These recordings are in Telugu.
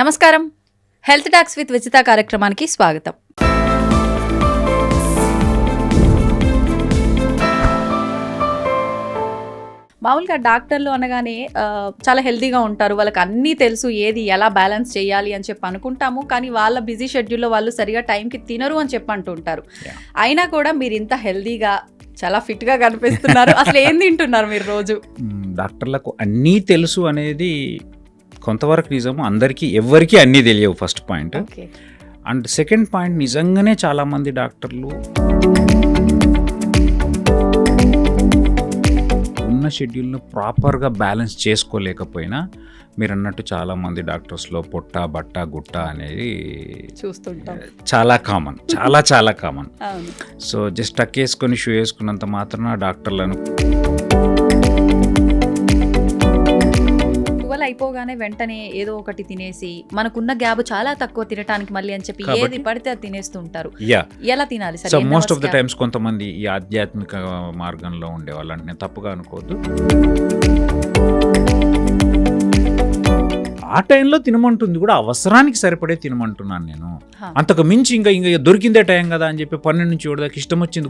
నమస్కారం. హెల్త్ టాక్స్ విత్ విజిత కార్యక్రమానికి స్వాగతం. మామూలుగా డాక్టర్లు అనగానే చాలా హెల్తీగా ఉంటారు, వాళ్ళకి అన్నీ తెలుసు, ఏది ఎలా బ్యాలెన్స్ చేయాలి అని చెప్పి అనుకుంటాము. కానీ వాళ్ళ బిజీ షెడ్యూల్లో వాళ్ళు సరిగా టైంకి తినరు అని చెప్పి అంటుంటారు. అయినా కూడా మీరు ఇంత హెల్తీగా చాలా ఫిట్గా కనిపిస్తున్నారు. అసలు ఏం తింటున్నారు మీరు రోజు? డాక్టర్లకు అన్నీ తెలుసు అనేది కొంతవరకు నిజము, అందరికీ ఎవరికి అన్నీ తెలియవు. First point. And second point, నిజంగానే చాలామంది డాక్టర్లు ఉన్న షెడ్యూల్ను ప్రాపర్గా బ్యాలెన్స్ చేసుకోలేకపోయినా, మీరు అన్నట్టు చాలామంది డాక్టర్స్లో పొట్ట బట్ట గుట్ట అనేది చూస్తుంటాం. చాలా కామన్, చాలా కామన్. సో జస్ట్ టక్ వేసుకొని షూ వేసుకున్నంత మాత్రాన డాక్టర్లను అయిపోగానే వెంటనే ఏదో ఒకటి తినేసి మనకున్న గ్యాప్ చాలా తక్కువ తినడానికి మళ్ళీ అని చెప్పి ఏది పడితే అది తినేస్తుంటారు. ఎలా తినాలి? So most of the times కొంతమంది ఈ ఆధ్యాత్మిక మార్గంలో ఉండేవాళ్ళు, అంటే నేను తప్పుగా అనుకోవద్దు, ఆ టైంలో తినమంటుంది కూడా అవసరానికి సరిపడే తినమంటున్నాను నేను. అంతకు మించి ఇంకా దొరికిందే టైం కదా అని చెప్పి 12 నుంచి 7 దాకా ఇష్టం వచ్చింది.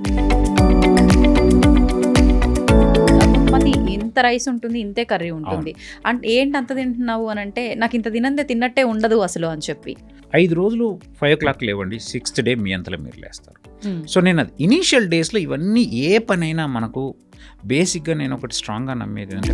ఇంత రైస్ ఉంటుంది, ఇంతే కర్రీ ఉంటుంది, అంటే ఏంటి అంత తింటున్నావు అని అంటే, నాకు ఇంత తినందే తిన్నట్టే ఉండదు అసలు అని చెప్పి 5 రోజులు 5 o'clock లేవండి, 6th డే మీ అంతలో మీరు లేస్తారు. సో నేను అది ఇనీషియల్ డేస్లో ఇవన్నీ ఏ పనైనా మనకు బేసిక్గా నేను ఒకటి స్ట్రాంగ్గా నమ్మేది అంటే,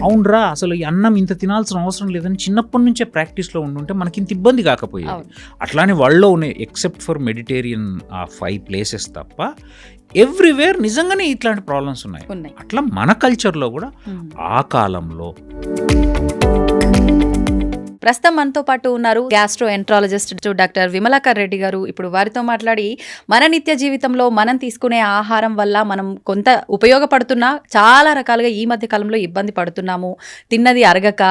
అవునరా అసలు ఈ అన్నం ఇంత తినాల్సిన అవసరం లేదని చిన్నప్పటి నుంచే ప్రాక్టీస్లో ఉండుంటే మనకి ఇంత ఇబ్బంది కాకపోయేది. అట్లానే వాళ్ళలో ఉన్నాయి, ఎక్సెప్ట్ ఫర్ మెడిటేరియన్ ఆ 5 places తప్ప ఎవ్రీవేర్ నిజంగానే ఇట్లాంటి ప్రాబ్లమ్స్ ఉన్నాయి. అట్లా మన కల్చర్లో కూడా ఆ కాలంలో. ప్రస్తుతం మనతో పాటు ఉన్నారు gastro enterologist doctor Vimalakar Reddy గారు. ఇప్పుడు వారితో మాట్లాడి మన నిత్య జీవితంలో మనం తీసుకునే ఆహారం వల్ల మనం కొంత ఉపయోగపడుతున్నా, చాలా రకాలుగా ఈ మధ్య కాలంలో ఇబ్బంది పడుతున్నాము. తిన్నది అరగక,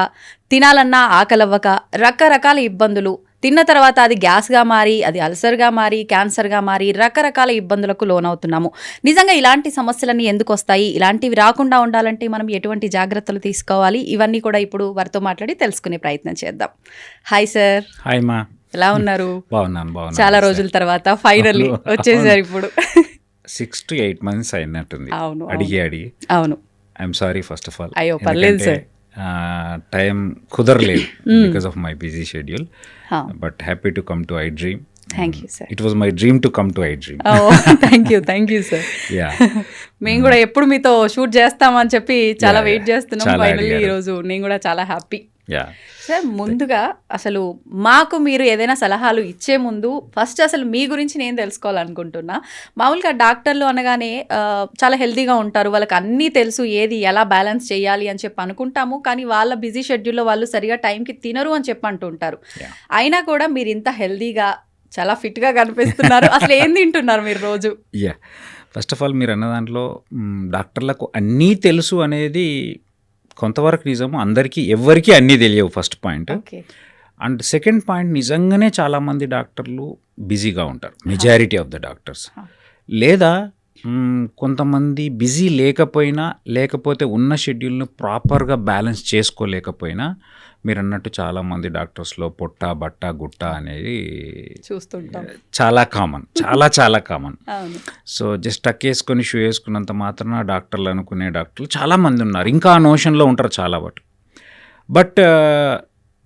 తినాలన్నా ఆకలవ్వక, రకరకాల ఇబ్బందులు, తిన్న తర్వాత అది గ్యాస్గా మారి, అది అల్సర్గా మారి, క్యాన్సర్గా మారి, రకరకాల ఇబ్బందులకు లోనవుతున్నాము. నిజంగా ఇలాంటి సమస్యలన్నీ ఎందుకు వస్తాయి? ఇలాంటివి రాకుండా ఉండాలంటే మనం ఎటువంటి జాగ్రత్తలు తీసుకోవాలి? ఇవన్నీ కూడా ఇప్పుడు వారితో మాట్లాడి తెలుసుకునే ప్రయత్నం చేద్దాం. Hi sir. హాయ్ మా, ఎలా ఉన్నారు? బాగున్నాను. చాలా రోజుల తర్వాత ఫైనల్లీ వచ్చేసారు. ఇప్పుడు 6 to 8 months అయినట్టుంది. అవును, అడిగి అవును. I'm sorry first of all. అయ్యో పర్లేదు సార్, టైం కుదరలేదు because of my busy schedule. But happy to come to I dream. Thank you sir. It was my dream to come to I dream. Thank you sir. మేము కూడా ఎప్పుడు మీతో షూట్ చేస్తామని చెప్పి చాలా వెయిట్ చేస్తున్నాం. ఫైనల్లీ ఈరోజు నేను కూడా చాలా హ్యాపీ. సార్, ముందుగా అసలు మాకు మీరు ఏదైనా సలహాలు ఇచ్చే ముందు ఫస్ట్ అసలు మీ గురించి నేను తెలుసుకోవాలనుకుంటున్నా. మామూలుగా డాక్టర్లు అనగానే చాలా హెల్తీగా ఉంటారు, వాళ్ళకి అన్నీ తెలుసు, ఏది ఎలా బ్యాలెన్స్ చేయాలి అని చెప్పి అనుకుంటాము. కానీ వాళ్ళ బిజీ షెడ్యూల్లో వాళ్ళు సరిగా టైంకి తినరు అని చెప్పి అంటుంటారు. అయినా కూడా మీరు ఇంత హెల్తీగా చాలా ఫిట్గా కనిపిస్తున్నారు. అసలు ఏం తింటున్నారు మీరు రోజు? ఫస్ట్ ఆఫ్ ఆల్ మీరు అన్న దాంట్లో డాక్టర్లకు అన్నీ తెలుసు అనేది కొంతవరకు నిజము, అందరికీ ఎవరికి అన్నీ తెలియవు. First point. And second point, నిజంగానే చాలామంది డాక్టర్లు బిజీగా ఉంటారు, మెజారిటీ ఆఫ్ ద డాక్టర్స్. లేదా కొంతమంది బిజీ లేకపోతే ఉన్న షెడ్యూల్ను ప్రాపర్గా బ్యాలెన్స్ చేసుకోలేకపోయినా, మీరు అన్నట్టు చాలామంది డాక్టర్స్లో పొట్ట బట్ట గుట్ట అనేది చూస్తుంటాం. చాలా కామన్. సో జస్ట్ టక్ వేసుకొని షూ వేసుకున్నంత మాత్రాన డాక్టర్లు అనుకునే డాక్టర్లు చాలామంది ఉన్నారు, ఇంకా ఆ నోషన్లో ఉంటారు చాలా వరకు. బట్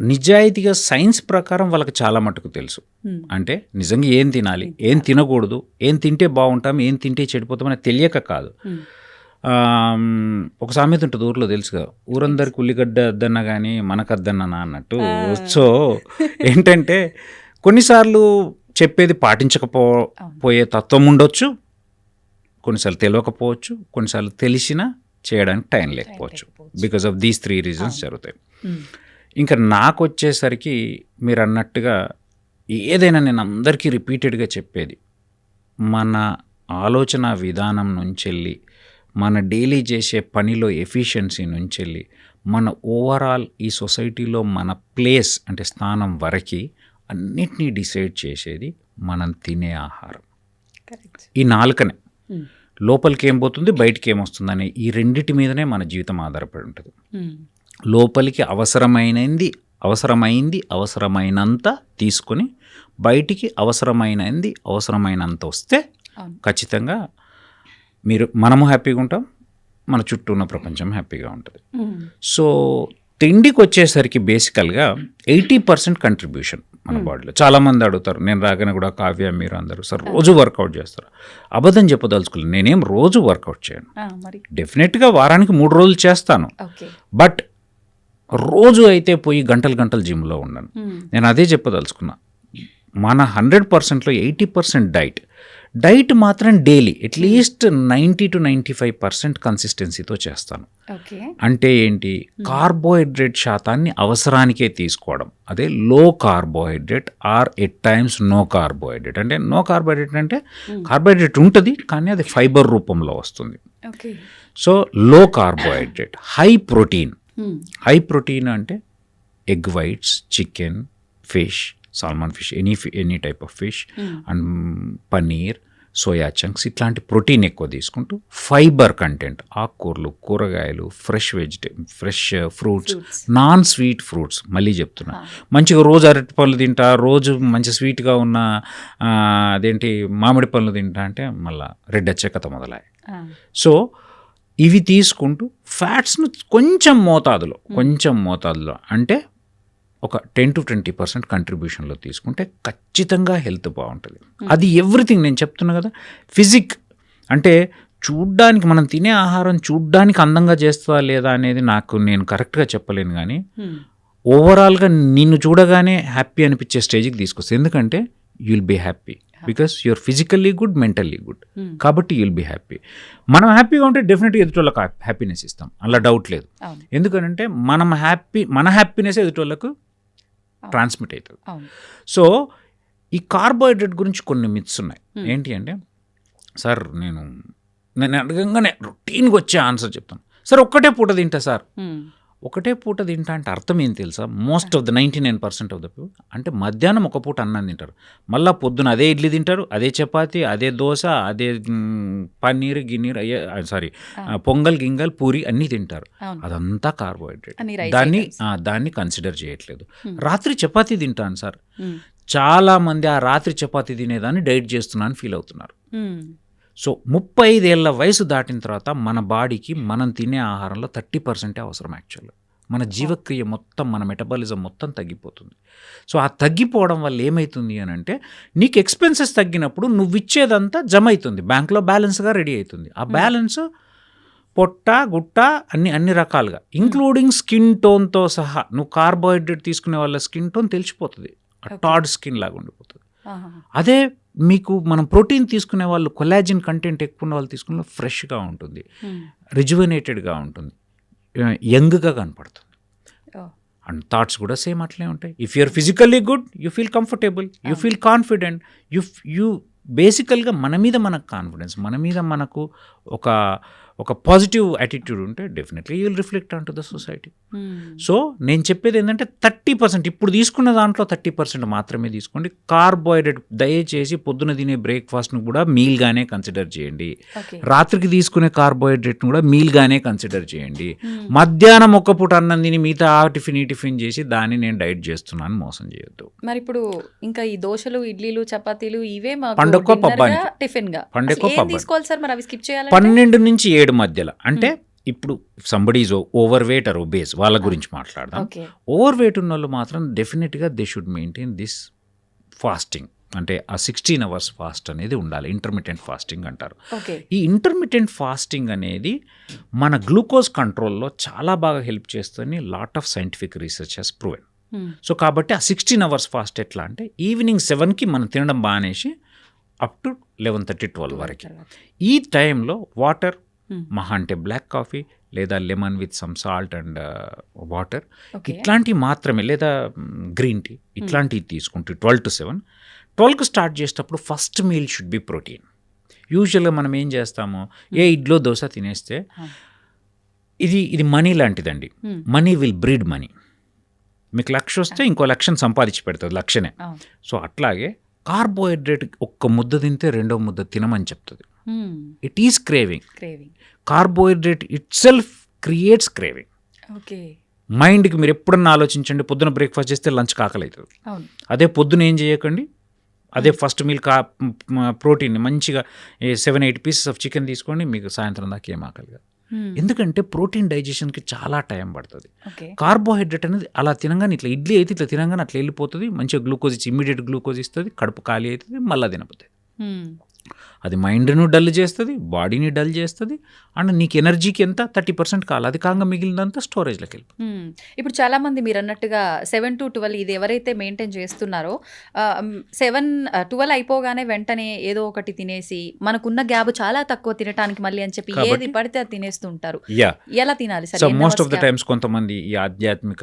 నిజాయితీగా సైన్స్ ప్రకారం వాళ్ళకి చాలా మటుకు తెలుసు. అంటే నిజంగా ఏం తినాలి, ఏం తినకూడదు, ఏం తింటే బాగుంటాం, ఏం తింటే చెడిపోతాం అనేది తెలియక కాదు. ఒక సామెత ఉంటుంది ఊర్లో, తెలుసు కదా, ఊరందరికి ఉల్లిగడ్డ అద్దన్నా కానీ మనకద్దన్నా అన్నట్టు. సో ఏంటంటే కొన్నిసార్లు చెప్పేది పాటించకపోయే తత్వం ఉండొచ్చు, కొన్నిసార్లు తెలియకపోవచ్చు, కొన్నిసార్లు తెలిసినా చేయడానికి టైం లేకపోవచ్చు. బికాస్ ఆఫ్ దీస్ 3 reasons జరుగుతాయి. ఇంకా నాకు వచ్చేసరికి మీరు అన్నట్టుగా ఏదైనా నేను అందరికీ రిపీటెడ్గా చెప్పేది, మన ఆలోచన విధానం నుంచి వెళ్ళి, మన డైలీ చేసే పనిలో ఎఫిషియన్సీ నుంచి వెళ్ళి, మన ఓవరాల్ ఈ సొసైటీలో మన ప్లేస్ అంటే స్థానం వరకు అన్నిటినీ డిసైడ్ చేసేది మనం తినే ఆహారం. ఈ నాలుకనే లోపలికి ఏం పోతుంది, బయటికి ఏమొస్తుంది అనే ఈ రెండిటి మీదనే మన జీవితం ఆధారపడి ఉంటుంది. లోపలికి అవసరమైనంత తీసుకొని బయటికి అవసరమైనంత వస్తే అవును. ఖచ్చితంగా మనము హ్యాపీగా ఉంటాం, మన చుట్టూ ఉన్న ప్రపంచం హ్యాపీగా ఉంటుంది. సో తిండికి వచ్చేసరికి బేసికల్గా 80% కంట్రిబ్యూషన్ మన బాడీలో. చాలామంది అడుగుతారు, నేను రాగానే కూడా కావ్య మీరు అందరూ సార్ రోజు వర్కౌట్ చేస్తారు. అబద్ధం చెప్పదలుచుకోలేదు, నేనేం రోజు వర్కౌట్ చేయను. డెఫినెట్గా వారానికి 3 రోజులు చేస్తాను. బట్ రోజు అయితే పోయి గంటలు జిమ్లో ఉండను. నేను అదే చెప్పదలుచుకున్నా, మన 100%లో 80% డైట్ మాత్రం డైలీ అట్లీస్ట్ 90 to 95% కన్సిస్టెన్సీతో చేస్తాను. అంటే ఏంటి, కార్బోహైడ్రేట్ శాతాన్ని అవసరానికే తీసుకోవడం, అదే low carbohydrate or at times no carbohydrate. అంటే నో కార్బోహైడ్రేట్ అంటే కార్బోహైడ్రేట్ ఉంటుంది కానీ అది ఫైబర్ రూపంలో వస్తుంది. So low carbohydrate, high protein అంటే egg whites, chicken, fish, salmon fish, any type of fish and paneer, soya chunks, ఇట్లాంటి ప్రోటీన్ ఎక్కువ తీసుకుంటూ ఫైబర్ కంటెంట్, ఆకుకూరలు, కూరగాయలు, fresh fruits, non sweet fruits. మళ్ళీ చెప్తున్నా, మంచిగా రోజు అరటి పళ్ళు తింటా, రోజు మంచి స్వీట్గా ఉన్న అదేంటి మామిడి పళ్ళు తింటా అంటే మళ్ళీ రెడ్ వచ్చే కథ మొదలయ్యాయి. సో ఇవి తీసుకుంటూ ఫ్యాట్స్ను కొంచెం మోతాదులో అంటే ఒక 10 to 20% కంట్రిబ్యూషన్లో తీసుకుంటే ఖచ్చితంగా హెల్త్ బాగుంటుంది. అది ఎవ్రీథింగ్ నేను చెప్తున్నా కదా. ఫిజిక్ అంటే చూడ్డానికి, మనం తినే ఆహారం చూడ్డానికి అందంగా చేస్తుందా లేదా అనేది నేను కరెక్ట్గా చెప్పలేను, కానీ ఓవరాల్గా నిన్ను చూడగానే హ్యాపీ అనిపించే స్టేజ్కి తీసుకొస్తుంది. ఎందుకంటే you will be happy because you're physically good, mentally good. కాబట్టి యూ విల్ బీ హ్యాపీ. మనం హ్యాపీగా ఉంటే డెఫినెట్గా ఎదుటోళ్ళకి హ్యాపీనెస్ ఇస్తాం, అలా డౌట్ లేదు. ఎందుకంటే మన హ్యాపీనెస్ ఎదుటోళ్ళకు ట్రాన్స్మిట్ అవుతుంది. సో ఈ కార్బోహైడ్రేట్ గురించి కొన్ని మిత్స్ ఉన్నాయి. ఏంటి అంటే, సార్ నేను అడగంగానే రొటీన్గా వచ్చే ఆన్సర్ చెప్తాను, సార్ ఒక్కటే పూట తింటా సార్. ఒకటే పూట తింటా అంటే అర్థం ఏం తెలుసా? Most of the 99% of the people అంటే మధ్యాహ్నం ఒక పూట అన్నం తింటారు, మళ్ళీ పొద్దున అదే ఇడ్లీ తింటారు, అదే చపాతి, అదే దోశ, అదే పన్నీర్ పొంగల్ గింగల్ పూరి అన్నీ తింటారు. అదంతా కార్బోహైడ్రేట్. దాన్ని కన్సిడర్ చేయట్లేదు. రాత్రి చపాతీ తింటాను సార్, చాలా మంది ఆ రాత్రి చపాతీ తినేదాన్ని డైట్ చేస్తున్నాను ఫీల్ అవుతున్నారు. సో 35 ఏళ్ల వయసు దాటిన తర్వాత మన బాడీకి మనం తినే ఆహారంలో 30% అవసరం. యాక్చువల్గా మన జీవక్రియ మొత్తం, మన మెటబాలిజం మొత్తం తగ్గిపోతుంది. సో ఆ తగ్గిపోవడం వల్ల ఏమవుతుంది అని అంటే, నీకు ఎక్స్పెన్సెస్ తగ్గినప్పుడు నువ్వు ఇచ్చేదంతా జమ అవుతుంది, బ్యాంక్లో బ్యాలెన్స్గా రెడీ అవుతుంది. ఆ బ్యాలెన్స్ పొట్ట, గుట్ట అన్ని రకాలుగా, ఇంక్లూడింగ్ స్కిన్ టోన్తో సహా. నువ్వు కార్బోహైడ్రేట్ తీసుకునే వాళ్ళ స్కిన్ టోన్ తెలిసిపోతుంది, టాడ్ స్కిన్ లాగా ఉండిపోతుంది. అదే మనం ప్రోటీన్ తీసుకునే వాళ్ళు, కొలాజిన్ కంటెంట్ ఎక్కువ ఉన్న వాళ్ళు తీసుకున్న ఫ్రెష్గా ఉంటుంది, రిజువనేటెడ్గా ఉంటుంది, యంగ్గా కనపడుతుంది. అండ్ థాట్స్ కూడా సేమ్ అట్లే ఉంటాయి. If you're physically good, you feel comfortable, you feel confident, you బేసికల్గా మన మీద మనకు కాన్ఫిడెన్స్, మన మీద మనకు ఒక పాజిటివ్ యాటిట్యూడ్ ఉంటే definitely you will reflect on to the society. So నేను చెప్పేది ఏంటంటే 30%, ఇప్పుడు తీసుకున్న దాంట్లో 30% మాత్రమే తీసుకోండి. కార్బోహైడ్రేట్ దయచేసి పొద్దున తినే బ్రేక్ఫాస్ట్ను కూడా మీల్గానే కన్సిడర్ చేయండి. రాత్రికి తీసుకునే కార్బోహైడ్రేట్ను కూడా మీల్గానే కన్సిడర్ చేయండి. మధ్యాహ్నం ఒక్క పూట అన్నం తిని మిగతా టిఫిన్ చేసి దాన్ని నేను డైట్ చేస్తున్నాను మోసం చేయొద్దు. మరి ఇప్పుడు ఇంకా ఈ దోశలు, ఇడ్లీలు, చపాతీలు ఇవే పండుగ పబ్బానికి, టిఫిన్ గా పండుగ తీసుకోవాలి సార్. మరి అవి స్కిప్ చేయాలి. 12 నుంచి 7 మధ్యలో. అంటే ఇప్పుడు somebody is overweight or obese, వాళ్ళ గురించి మాట్లాడదాం. ఓవర్ వెయిట్ ఉన్న వాళ్ళు మాత్రం డెఫినెట్గా they should maintain this fasting. అంటే ఆ 16 hours ఫాస్ట్ అనేది ఉండాలి. ఇంటర్మిటెంట్ ఫాస్టింగ్ అంటారు. ఈ ఇంటర్మిటెంట్ ఫాస్టింగ్ అనేది మన గ్లూకోజ్ కంట్రోల్లో చాలా బాగా హెల్ప్ చేస్తుంది. Lot of scientific research has proven. So కాబట్టి ఆ 16 hours ఫాస్ట్ ఎట్లా అంటే, ఈవినింగ్ 7కి మనం తినడం బానేసి అప్ టు 11:30-12 వరకు ఈ టైంలో వాటర్, మహా అంటే బ్లాక్ కాఫీ లేదా lemon with some salt and water, ఇట్లాంటివి మాత్రమే, లేదా గ్రీన్ టీ, ఇట్లాంటివి తీసుకుంటూ 12 to 7. 12కి స్టార్ట్ చేసేటప్పుడు first meal should be protein. యూజువల్గా మనం ఏం చేస్తాము, ఇడ్లో దోశ తినేస్తే ఇది మనీ లాంటిదండి. Money will breed money. మీకు లక్ష వస్తే ఇంకో లక్షను సంపాదించి పెడుతుంది, లక్షనే. సో అట్లాగే కార్బోహైడ్రేట్ ఒక్క ముద్ద తింటే రెండో ముద్ద తినమని చెప్తుంది. It is craving. Carbohydrate it self creates craving. మైండ్కి మీరు ఎప్పుడన్నా ఆలోచించండి, పొద్దున బ్రేక్ఫాస్ట్ చేస్తే లంచ్ కాకలి అవుతుంది. అవును. అదే పొద్దున ఏం చేయకండి, అదే ఫస్ట్ మీల్ ప్రోటీన్ మంచిగా 7-8 పీసెస్ ఆఫ్ చికెన్ తీసుకోండి, మీకు సాయంత్రం దాకా ఏం ఆకలి కాదు. ఎందుకంటే ప్రోటీన్ డైజెషన్కి చాలా టైం పడుతుంది. కార్బోహైడ్రేట్ అనేది అలా తినగానే, ఇట్లా ఇడ్లీ అయితే ఇట్లా తినగానే అట్లా వెళ్ళిపోతుంది, మంచిగా గ్లూకోజ్ ఇచ్చి ఇమీడియట్ గ్లూకోజ్ ఇస్తుంది, కడుపు ఖాళీ అవుతుంది, మళ్ళీ తినపోతుంది. అది మైండ్ను డల్ చేస్తుంది, బాడీని డల్ చేస్తుంది, అండ్ నీకు ఎనర్జీకి ఎంత 30% కావాలి, అది కాగా మిగిలినంతా స్టోరేజ్లోకి వెళ్ళిపోతుంది. ఇప్పుడు చాలా మంది మీరు అన్నట్టుగా 7 to 12 ఇది ఎవరైతే మెయింటైన్ చేస్తున్నారో 12 అయిపోగానే వెంటనే ఏదో ఒకటి తినేసి మనకున్న గ్యాప్ చాలా తక్కువ తినడానికి మళ్ళీ అని చెప్పి ఏది పడితే అది తినేస్తూ ఉంటారు. ఎలా తినాలి sir? So most of the times కొంతమంది ఈ ఆధ్యాత్మిక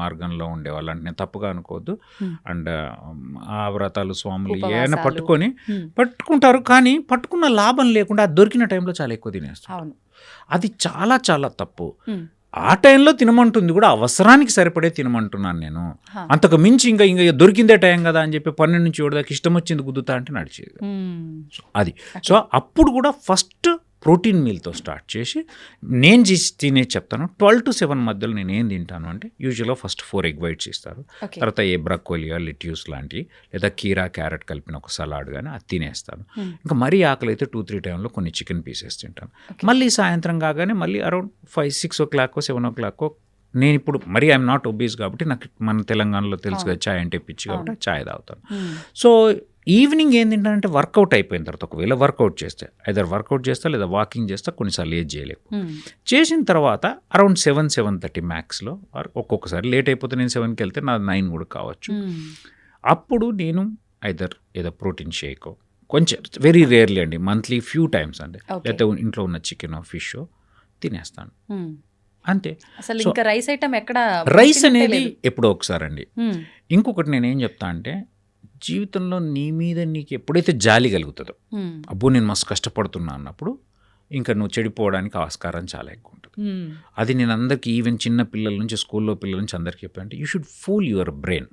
మార్గంలో ఉండే వాళ్ళు, అంటే నేను తప్పుగా అనుకోవద్దు, అండ్ ఆ వ్రతాలు స్వాములు ఏమైనా పట్టుకుంటారు, కానీ పట్టుకున్న లాభం లేకుండా అది దొరికిన టైంలో చాలా ఎక్కువ తినేస్తారు. అది చాలా చాలా తప్పు. ఆ టైంలో తినమంటుంది కూడా అవసరానికి సరిపడే తినమంటున్నాను నేను, అంతకు మించి ఇంకా దొరికిందే టైం కదా అని చెప్పి 12 నుంచి 7 దాకా ఇష్టం వచ్చింది గుద్దుతా అంటే నడిచేది అది. సో అప్పుడు కూడా ఫస్ట్ ప్రోటీన్ మీల్తో స్టార్ట్ చేసి నేను తినేది చెప్తాను. 12 to 7 మధ్యలో నేను ఏం తింటాను అంటే యూజువల్గా ఫస్ట్ 4 ఎగ్ వైట్స్ ఇస్తారు, తర్వాత ఏ బ్రక్కోలియా, లిట్యూస్ లాంటివి, లేదా కీరా, క్యారెట్ కలిపిన ఒక సలాడ్ కానీ అది తినేస్తాను. ఇంకా మరీ ఆకలి అయితే 2-3 టైంలో కొన్ని చికెన్ పీసెస్ తింటాను. మళ్ళీ సాయంత్రం కాగానే మళ్ళీ అరౌండ్ 5-6 o'clock 7 o'clock నేను ఇప్పుడు మరీ ఐఎమ్ నాట్ ఒబీస్ కాబట్టి నాకు మన తెలంగాణలో తెలుసు కదా చాయ్ అంటే పిచ్చి, కాబట్టి చాయ్ తాగుతాను. సో ఈవినింగ్ ఏం తింటానంటే వర్కౌట్ అయిపోయిన తర్వాత, ఒకవేళ వర్కౌట్ చేస్తే ఐదర్ వర్కౌట్ చేస్తా లేదా వాకింగ్ చేస్తా, కొన్నిసార్లు ఏది చేయలేవు. చేసిన తర్వాత అరౌండ్ 7-7:30 మ్యాక్స్లో, ఒక్కొక్కసారి లేట్ అయిపోతే నేను 7కి వెళ్తే నాది 9 కూడా కావచ్చు. అప్పుడు నేను ఐదర్ ఏదో ప్రోటీన్ షేకో, కొంచెం వెరీ రేర్లీ అండి, మంత్లీ ఫ్యూ టైమ్స్ అండి, లేకపోతే ఇంట్లో ఉన్న చికెన్ ఫిష్ తినేస్తాను అంతే. ఇంకా రైస్ ఐటమ్ ఎక్కడ, రైస్ అనేది ఎప్పుడో ఒకసారి అండి. ఇంకొకటి నేనేం చెప్తా అంటే, జీవితంలో నీ మీద నీకు ఎప్పుడైతే జాలి కలుగుతుందో, అబ్బో నేను మస్తు కష్టపడుతున్నా అన్నప్పుడు ఇంకా నువ్వు చెడిపోవడానికి ఆస్కారం చాలా ఎక్కువ ఉంటుంది. అది నేను అందరికీ, ఈవెన్ చిన్న పిల్లల నుంచి, స్కూల్లో పిల్లల నుంచి అందరికీ చెప్పానంటే, you should fool your brain.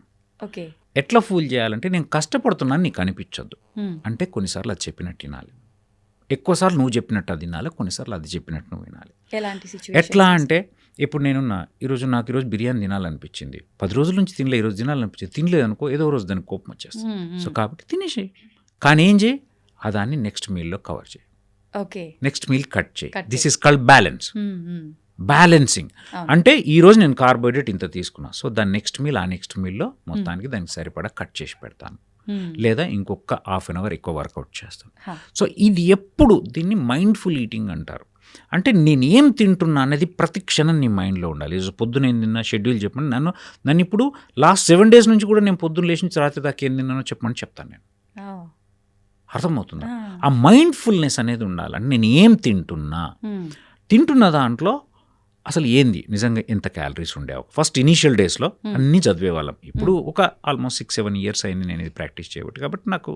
ఎట్లా ఫూల్ చేయాలంటే, నేను కష్టపడుతున్నాను నీకు అనిపించొద్దు అంటే కొన్నిసార్లు అది చెప్పినట్టు వినాలి, ఎక్కువసార్లు నువ్వు చెప్పినట్టు అది వినాలి, కొన్నిసార్లు అది చెప్పినట్టు నువ్వు వినాలి. ఎట్లా అంటే, ఇప్పుడు నేనున్నా నాకు ఈరోజు బిర్యానీ తినాలనిపించింది, 10 రోజుల నుంచి తినలే, ఈరోజు తినాలనిపించింది, తినలేదు అనుకో, ఏదో రోజు దానికి కోపం వచ్చేస్తుంది. సో కాబట్టి తినేసేయి, కానీ ఏం చేయి, ఆ దాన్ని నెక్స్ట్ మీల్లో కవర్ చేయి, నెక్స్ట్ మీల్ కట్ చేయి. This is called balance. Balancing అంటే ఈరోజు నేను కార్బోహైడ్రేట్ ఇంత తీసుకున్నా, సో దాని నెక్స్ట్ మీల్, ఆ నెక్స్ట్ మీల్లో మొత్తానికి దానికి సరిపడా కట్ చేసి పెడతాను, లేదా ఇంకొక ½ an hour ఎక్కువ వర్కౌట్ చేస్తాను. సో ఇది ఎప్పుడు దీన్ని మైండ్ఫుల్ ఈటింగ్ అంటారు. అంటే నేను ఏం తింటున్నా అనేది ప్రతి క్షణం నీ మైండ్లో ఉండాలి. పొద్దున ఏం తిన్నా షెడ్యూల్ చెప్పండి, నన్ను ఇప్పుడు లాస్ట్ 7 days నుంచి కూడా నేను పొద్దున్న లేచి రాత్రి దాకా ఏం తిన్నానో చెప్పమని చెప్తాను నేను. అర్థమవుతుందా? ఆ మైండ్ఫుల్నెస్ అనేది ఉండాలి. అంటే నేను ఏం తింటున్న దాంట్లో అసలు ఏంది, నిజంగా ఎంత క్యాలరీస్ ఉండేవి. ఫస్ట్ ఇనీషియల్ డేస్లో అన్నీ చదివేవాళ్ళం. ఇప్పుడు ఒక ఆల్మోస్ట్ 6-7 years అయింది నేను ఇది ప్రాక్టీస్ చేయబట్టి, కాబట్టి నాకు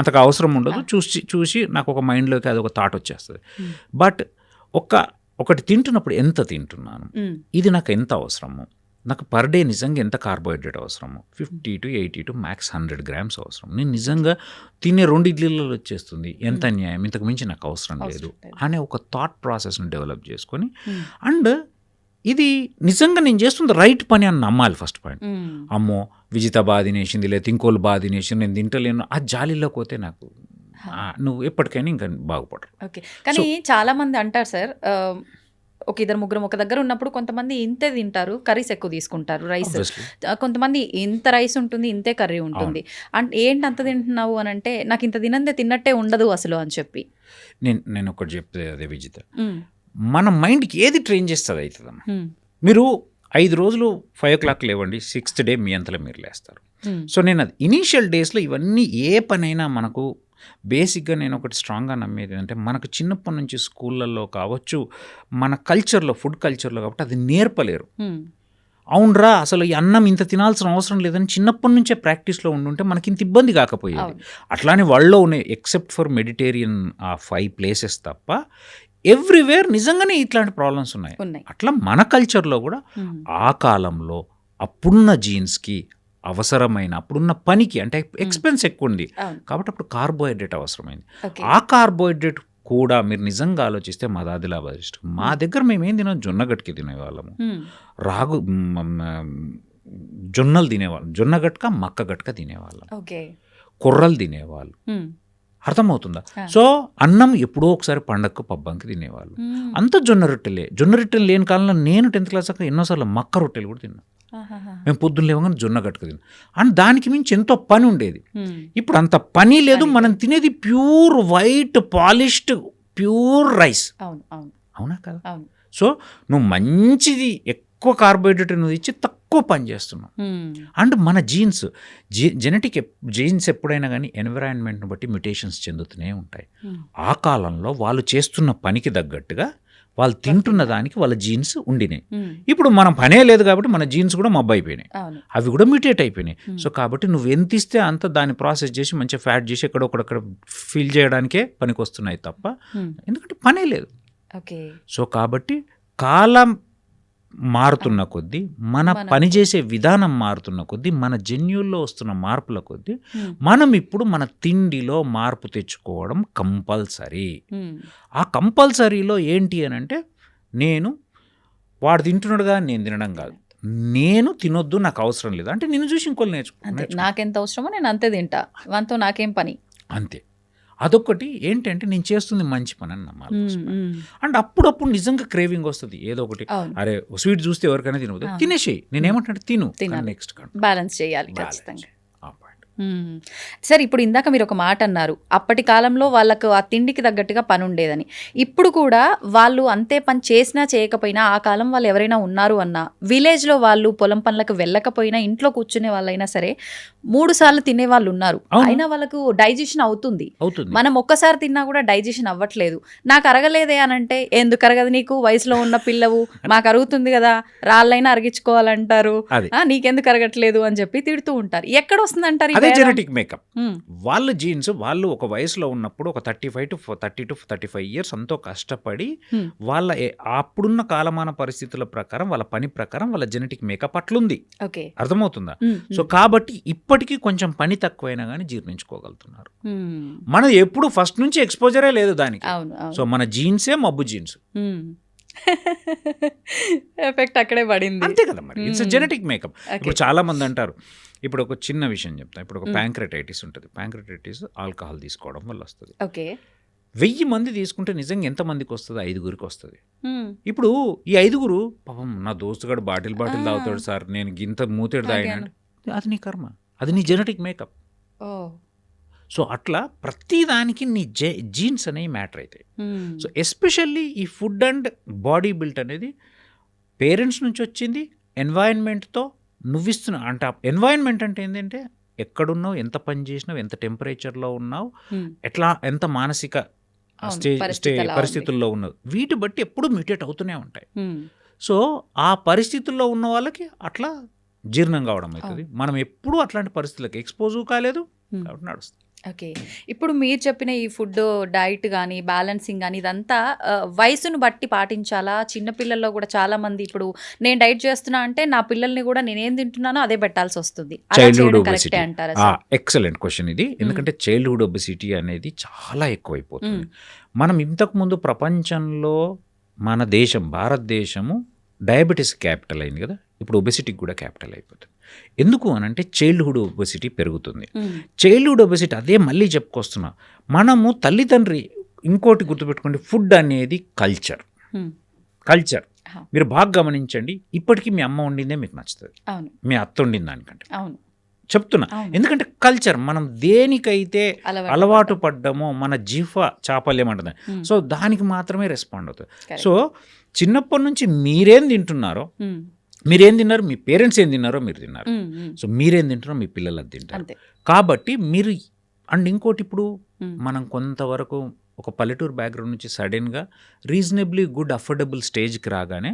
అంతగా అవసరం ఉండదు. చూసి నాకు ఒక మైండ్లోకి అది ఒక థాట్ వచ్చేస్తుంది. బట్ ఒకటి తింటున్నప్పుడు ఎంత తింటున్నాను, ఇది నాకు ఎంత అవసరము, నాకు పర్ డే నిజంగా ఎంత కార్బోహైడ్రేట్ అవసరము, 50 to 80 to max 100 grams అవసరం, నేను నిజంగా తినే 2 ఇడ్లీలలో వచ్చేస్తుంది, ఎంత అన్యాయం, ఇంతకు మించి నాకు అవసరం లేదు అనే ఒక థాట్ ప్రాసెస్ని డెవలప్ చేసుకొని, అండ్ ఇది నిజంగా నేను చేస్తుంది రైట్ పని అని నమ్మాలి. ఫస్ట్ పాయింట్, అమ్మో విజిత బాగా తినేసింది, లేదా ఇంకోళ్ళు బాగా తినేసింది, నేను తింటలేను, ఆ జాలీలోకి పోతే నాకు నువ్వు ఎప్పటికైనా ఇంకా బాగుపడరు. ఓకే, కానీ చాలా మంది అంటారు సార్, ఒక 2-3 ఒక దగ్గర ఉన్నప్పుడు కొంతమంది ఇంతే తింటారు, కర్రీస్ ఎక్కువ తీసుకుంటారు, రైస్, కొంతమంది ఇంత రైస్ ఉంటుంది, ఇంతే కర్రీ ఉంటుంది, అంటే ఏంటి అంత తింటున్నావు అని అంటే, నాకు ఇంత తిన్నట్టే ఉండదు అసలు అని చెప్పి నేను ఒకటి చెప్తే, అదే విజిత, మన మైండ్కి ఏది ట్రైన్ చేస్తుంది అవుతుందమ్మా. మీరు 5 రోజులు 5 o'clock లేవండి, 6th day మీ అంతలో మీరు లేస్తారు. సో నేను అది ఇనీషియల్ డేస్లో ఇవన్నీ ఏ పనైనా మనకు బేసిక్గా నేను ఒకటి స్ట్రాంగ్గా నమ్మేది అంటే, మనకు చిన్నప్పటి నుంచి స్కూళ్ళల్లో కావచ్చు, మన కల్చర్లో, ఫుడ్ కల్చర్లో కాబట్టి అది నేర్పలేరు. అవునరా, అసలు ఈ అన్నం ఇంత తినాల్సిన అవసరం లేదని చిన్నప్పటి నుంచే ప్రాక్టీస్లో ఉండుంటే మనకి ఇంత ఇబ్బంది కాకపోయేది. అట్లానే వాళ్ళలో ఉన్నాయి, ఎక్సెప్ట్ ఫర్ మెడిటేరియన్ ఆ 5 places తప్ప ఎవ్రీవేర్ నిజంగానే ఇట్లాంటి ప్రాబ్లమ్స్ ఉన్నాయి. అట్లా మన కల్చర్లో కూడా ఆ కాలంలో అప్పుడున్న జీన్స్కి అవసరమైన, అప్పుడున్న పనికి, అంటే ఎక్స్పెన్స్ ఎక్కువ ఉంది కాబట్టి అప్పుడు కార్బోహైడ్రేట్ అవసరమైంది. ఆ కార్బోహైడ్రేట్ కూడా మీరు నిజంగా ఆలోచిస్తే మాది ఆదిలాబాద్ డిస్ట్రిక్ట్. మా దగ్గర మేమేం తినాం, జొన్నగట్కి తినేవాళ్ళము, రాగు జొన్నలు తినేవాళ్ళం, జొన్నగట్క మక్క గట్క తినేవాళ్ళం, కొర్రలు తినేవాళ్ళు. అర్థమవుతుందా? సో అన్నం ఎప్పుడో ఒకసారి పండగకు పబ్బంకి తినేవాళ్ళు. అంత జొన్న రొట్టెలు లేని కాలంలో నేను 10th క్లాస్ దాకా ఎన్నోసార్లు మక్క రొట్టెలు కూడా తిన్నాను. మేము పొద్దున్న లేవగానే జొన్న గట్క తిన్నాం. అండ్ దానికి మించి ఎంతో పని ఉండేది. ఇప్పుడు అంత పని లేదు. మనం తినేది pure white polished pure rice. అవునా కదా? సో నువ్వు మంచిది ఎక్కువ కార్బోహైడ్రేట్ నువ్వు ఇచ్చి తక్కువ పని చేస్తున్నావు. అండ్ మన జెనెటిక్ జీన్స్ ఎప్పుడైనా కానీ ఎన్విరాన్మెంట్ని బట్టి మ్యుటేషన్స్ చెందుతూనే ఉంటాయి. ఆ కాలంలో వాళ్ళు చేస్తున్న పనికి తగ్గట్టుగా వాళ్ళు తింటున్న దానికి వాళ్ళ జీన్స్ ఉండినాయి. ఇప్పుడు మనం పనే లేదు కాబట్టి మన జీన్స్ కూడా మబ్బు అయిపోయినాయి, అవి కూడా మ్యూటేట్ అయిపోయినాయి. సో కాబట్టి నువ్వు ఎంత ఇస్తే అంత దాన్ని ప్రాసెస్ చేసి మంచిగా ఫ్యాట్ చేసి ఎక్కడొక్కడక్కడ ఫిల్ చేయడానికే పనికి వస్తున్నాయి తప్ప ఎందుకంటే పనే లేదు. సో కాబట్టి కాలం మారుతున్న కొద్దీ, మన పనిచేసే విధానం మారుతున్న కొద్దీ, మన జన్యుల్లో వస్తున్న మార్పుల కొద్దీ మనం ఇప్పుడు మన తిండిలో మార్పు తెచ్చుకోవడం కంపల్సరీ. ఆ కంపల్సరీలో ఏంటి అని అంటే, నేను వాడు తింటున్నాడుగా నేను తినడం కాదు, నేను తినొద్దు నాకు అవసరం లేదు అంటే నిన్ను చూసి ఇంకోళ్ళు నేర్చుకో, నాకెంత అవసరమో నేను అంతే తింటా, వాంతో నాకేం పని. అంతే. అదొకటి ఏంటంటే నేను చేస్తుంది మంచి పని అని నమ్మాలి. అండ్ అప్పుడప్పుడు నిజంగా క్రేవింగ్ వస్తుంది ఏదో ఒకటి, అరే స్వీట్ చూస్తే ఎవరికైనా తినవద్దు, తినేసేయి. నేనేమంటే తిను, నెక్స్ట్ బ్యాలెన్స్ చేయాలి ఖచ్చితంగా. సరే, ఇప్పుడు ఇందాక మీరు ఒక మాట అన్నారు, అప్పటి కాలంలో వాళ్ళకు ఆ తిండికి తగ్గట్టుగా పని ఉండేదని. ఇప్పుడు కూడా వాళ్ళు అంతే పని చేసినా చేయకపోయినా, ఆ కాలం వాళ్ళు ఎవరైనా ఉన్నారు అన్నా, విలేజ్లో వాళ్ళు పొలం పనులకు వెళ్ళకపోయినా ఇంట్లో కూర్చునే వాళ్ళైనా సరే 3 సార్లు తినే వాళ్ళు ఉన్నారు. అయినా వాళ్ళకు డైజెషన్ అవుతుంది. మనం ఒక్కసారి తిన్నా కూడా డైజెషన్ అవ్వట్లేదు. నాకు అరగలేదే అని అంటే, ఎందుకు అరగదు నీకు, వయసులో ఉన్న పిల్లవు, మాకు అరుగుతుంది కదా, రాళ్ళైనా అరిగించుకోవాలంటారు, నీకెందుకు అరగట్లేదు అని చెప్పి తిడుతూ ఉంటారు. ఎక్కడ వస్తుందంటారు? అదే జెనెటిక్ మేకప్. వాళ్ళ జీన్స్ వాళ్ళు ఒక వయసులో ఉన్నప్పుడు ఒక 35 to 35 ఇయర్స్ ఎంతో కష్టపడి వాళ్ళ అప్పుడున్న కాలమాన పరిస్థితుల ప్రకారం, వాళ్ళ పని ప్రకారం వాళ్ళ జెనెటిక్ మేకప్ అట్లుంది. అర్థమవుతుందా? సో కాబట్టి ఇప్పటికీ కొంచెం పని తక్కువైనా కానీ జీర్ణించుకోగలుగుతున్నారు. మనం ఎప్పుడు ఫస్ట్ నుంచి ఎక్స్పోజరే లేదు దానికి. సో మన జీన్సే మబ్బు జీన్స్, ఎఫెక్ట్ అక్కడే పడింది. అంతే కదా మరి. It's genetic makeup. ఇప్పుడు చాలా మంది అంటారు, ఇప్పుడు ఒక చిన్న విషయం చెప్తా. ఇప్పుడు ఒక ప్యాంక్రెటైటిస్ ఉంటుంది. ప్యాంక్రెటైటిస్ ఆల్కహాల్ తీసుకోవడం వల్ల వస్తుంది. 1000 మంది తీసుకుంటే నిజంగా ఎంతమందికి వస్తుంది? 5గురికి వస్తుంది. ఇప్పుడు ఈ 5గురు పాపం నా దోస్తుగాడు బాటిల్ తాగుతాడు సార్, నేను గింత మూతేడు తాగినా, అది నీ కర్మ, అది నీ జెనెటిక్ మేకప్. సో అట్లా ప్రతిదానికి నీ జీన్స్ అనేవి మ్యాటర్ అవుతాయి. సో ఎస్పెషల్లీ ఈ ఫుడ్ అండ్ బాడీ బిల్ట్ అనేది పేరెంట్స్ నుంచి వచ్చింది, ఎన్వైరన్మెంట్తో నువ్విస్తున్నా అంటే. ఎన్వైరన్మెంట్ అంటే ఏంటంటే ఎక్కడున్నావు, ఎంత పని చేసినావు, ఎంత టెంపరేచర్లో ఉన్నావు, ఎట్లా ఎంత మానసిక పరిస్థితుల్లో ఉన్నావు, వీటి బట్టి ఎప్పుడు మ్యూటేట్ అవుతూనే ఉంటాయి. సో ఆ పరిస్థితుల్లో ఉన్న వాళ్ళకి అట్లా జీర్ణం కావడం అవుతుంది. మనం ఎప్పుడూ అట్లాంటి పరిస్థితులకు ఎక్స్పోజ్ కాలేదు కాబట్టి నడుస్తుంది. ఇప్పుడు మీరు చెప్పిన ఈ ఫుడ్ డైట్ కానీ బ్యాలెన్సింగ్ కానీ ఇదంతా వయసును బట్టి పాటించాలా? చిన్నపిల్లల్లో కూడా చాలా మంది ఇప్పుడు నేను డైట్ చేస్తున్నా అంటే నా పిల్లల్ని కూడా నేనేం తింటున్నానో అదే పెట్టాల్సి వస్తుంది. చైల్డ్హుడ్ ఒబెసిటీ, ఎక్సలెంట్ క్వశ్చన్ ఇది. ఎందుకంటే చైల్డ్హుడ్ ఒబెసిటీ అనేది చాలా ఎక్కువైపోతుంది. మనం ఇంతకుముందు ప్రపంచంలో మన దేశం భారతదేశము డయాబెటీస్ క్యాపిటల్ అయింది కదా, ఇప్పుడు ఒబెసిటీకి కూడా క్యాపిటల్ అయిపోతుంది. ఎందుకు అని అంటే చైల్డ్హుడ్ ఒబెసిటీ పెరుగుతుంది. చైల్డ్హుడ్ ఒబెసిటీ అదే మళ్ళీ చెప్పుకొస్తున్నా, మనము తల్లిదండ్రి ఇంకోటి గుర్తుపెట్టుకోండి, ఫుడ్ అనేది కల్చర్. మీరు బాగా గమనించండి, ఇప్పటికీ మీ అమ్మ వండిందే మీకు నచ్చుతుంది, మీ అత్త వండిన దానికంటే చెప్తున్నా. ఎందుకంటే కల్చర్, మనం దేనికైతే అలవాటు పడ్డామో మన జీవ చాపల్యం అంటుంది, సో దానికి మాత్రమే రెస్పాండ్ అవుతుంది. సో చిన్నప్పటి నుంచి మీరేం తింటున్నారో, మీరేం తిన్నారు, మీ పేరెంట్స్ ఏం తిన్నారో మీరు తిన్నారు. సో మీరేం తింటారో మీ పిల్లలు అది తింటారు. కాబట్టి మీరు అండ్ ఇంకోటి, ఇప్పుడు మనం కొంతవరకు ఒక పల్లెటూరు బ్యాక్గ్రౌండ్ నుంచి సడన్గా రీజనబ్లీ గుడ్ అఫోర్డబుల్ స్టేజ్కి రాగానే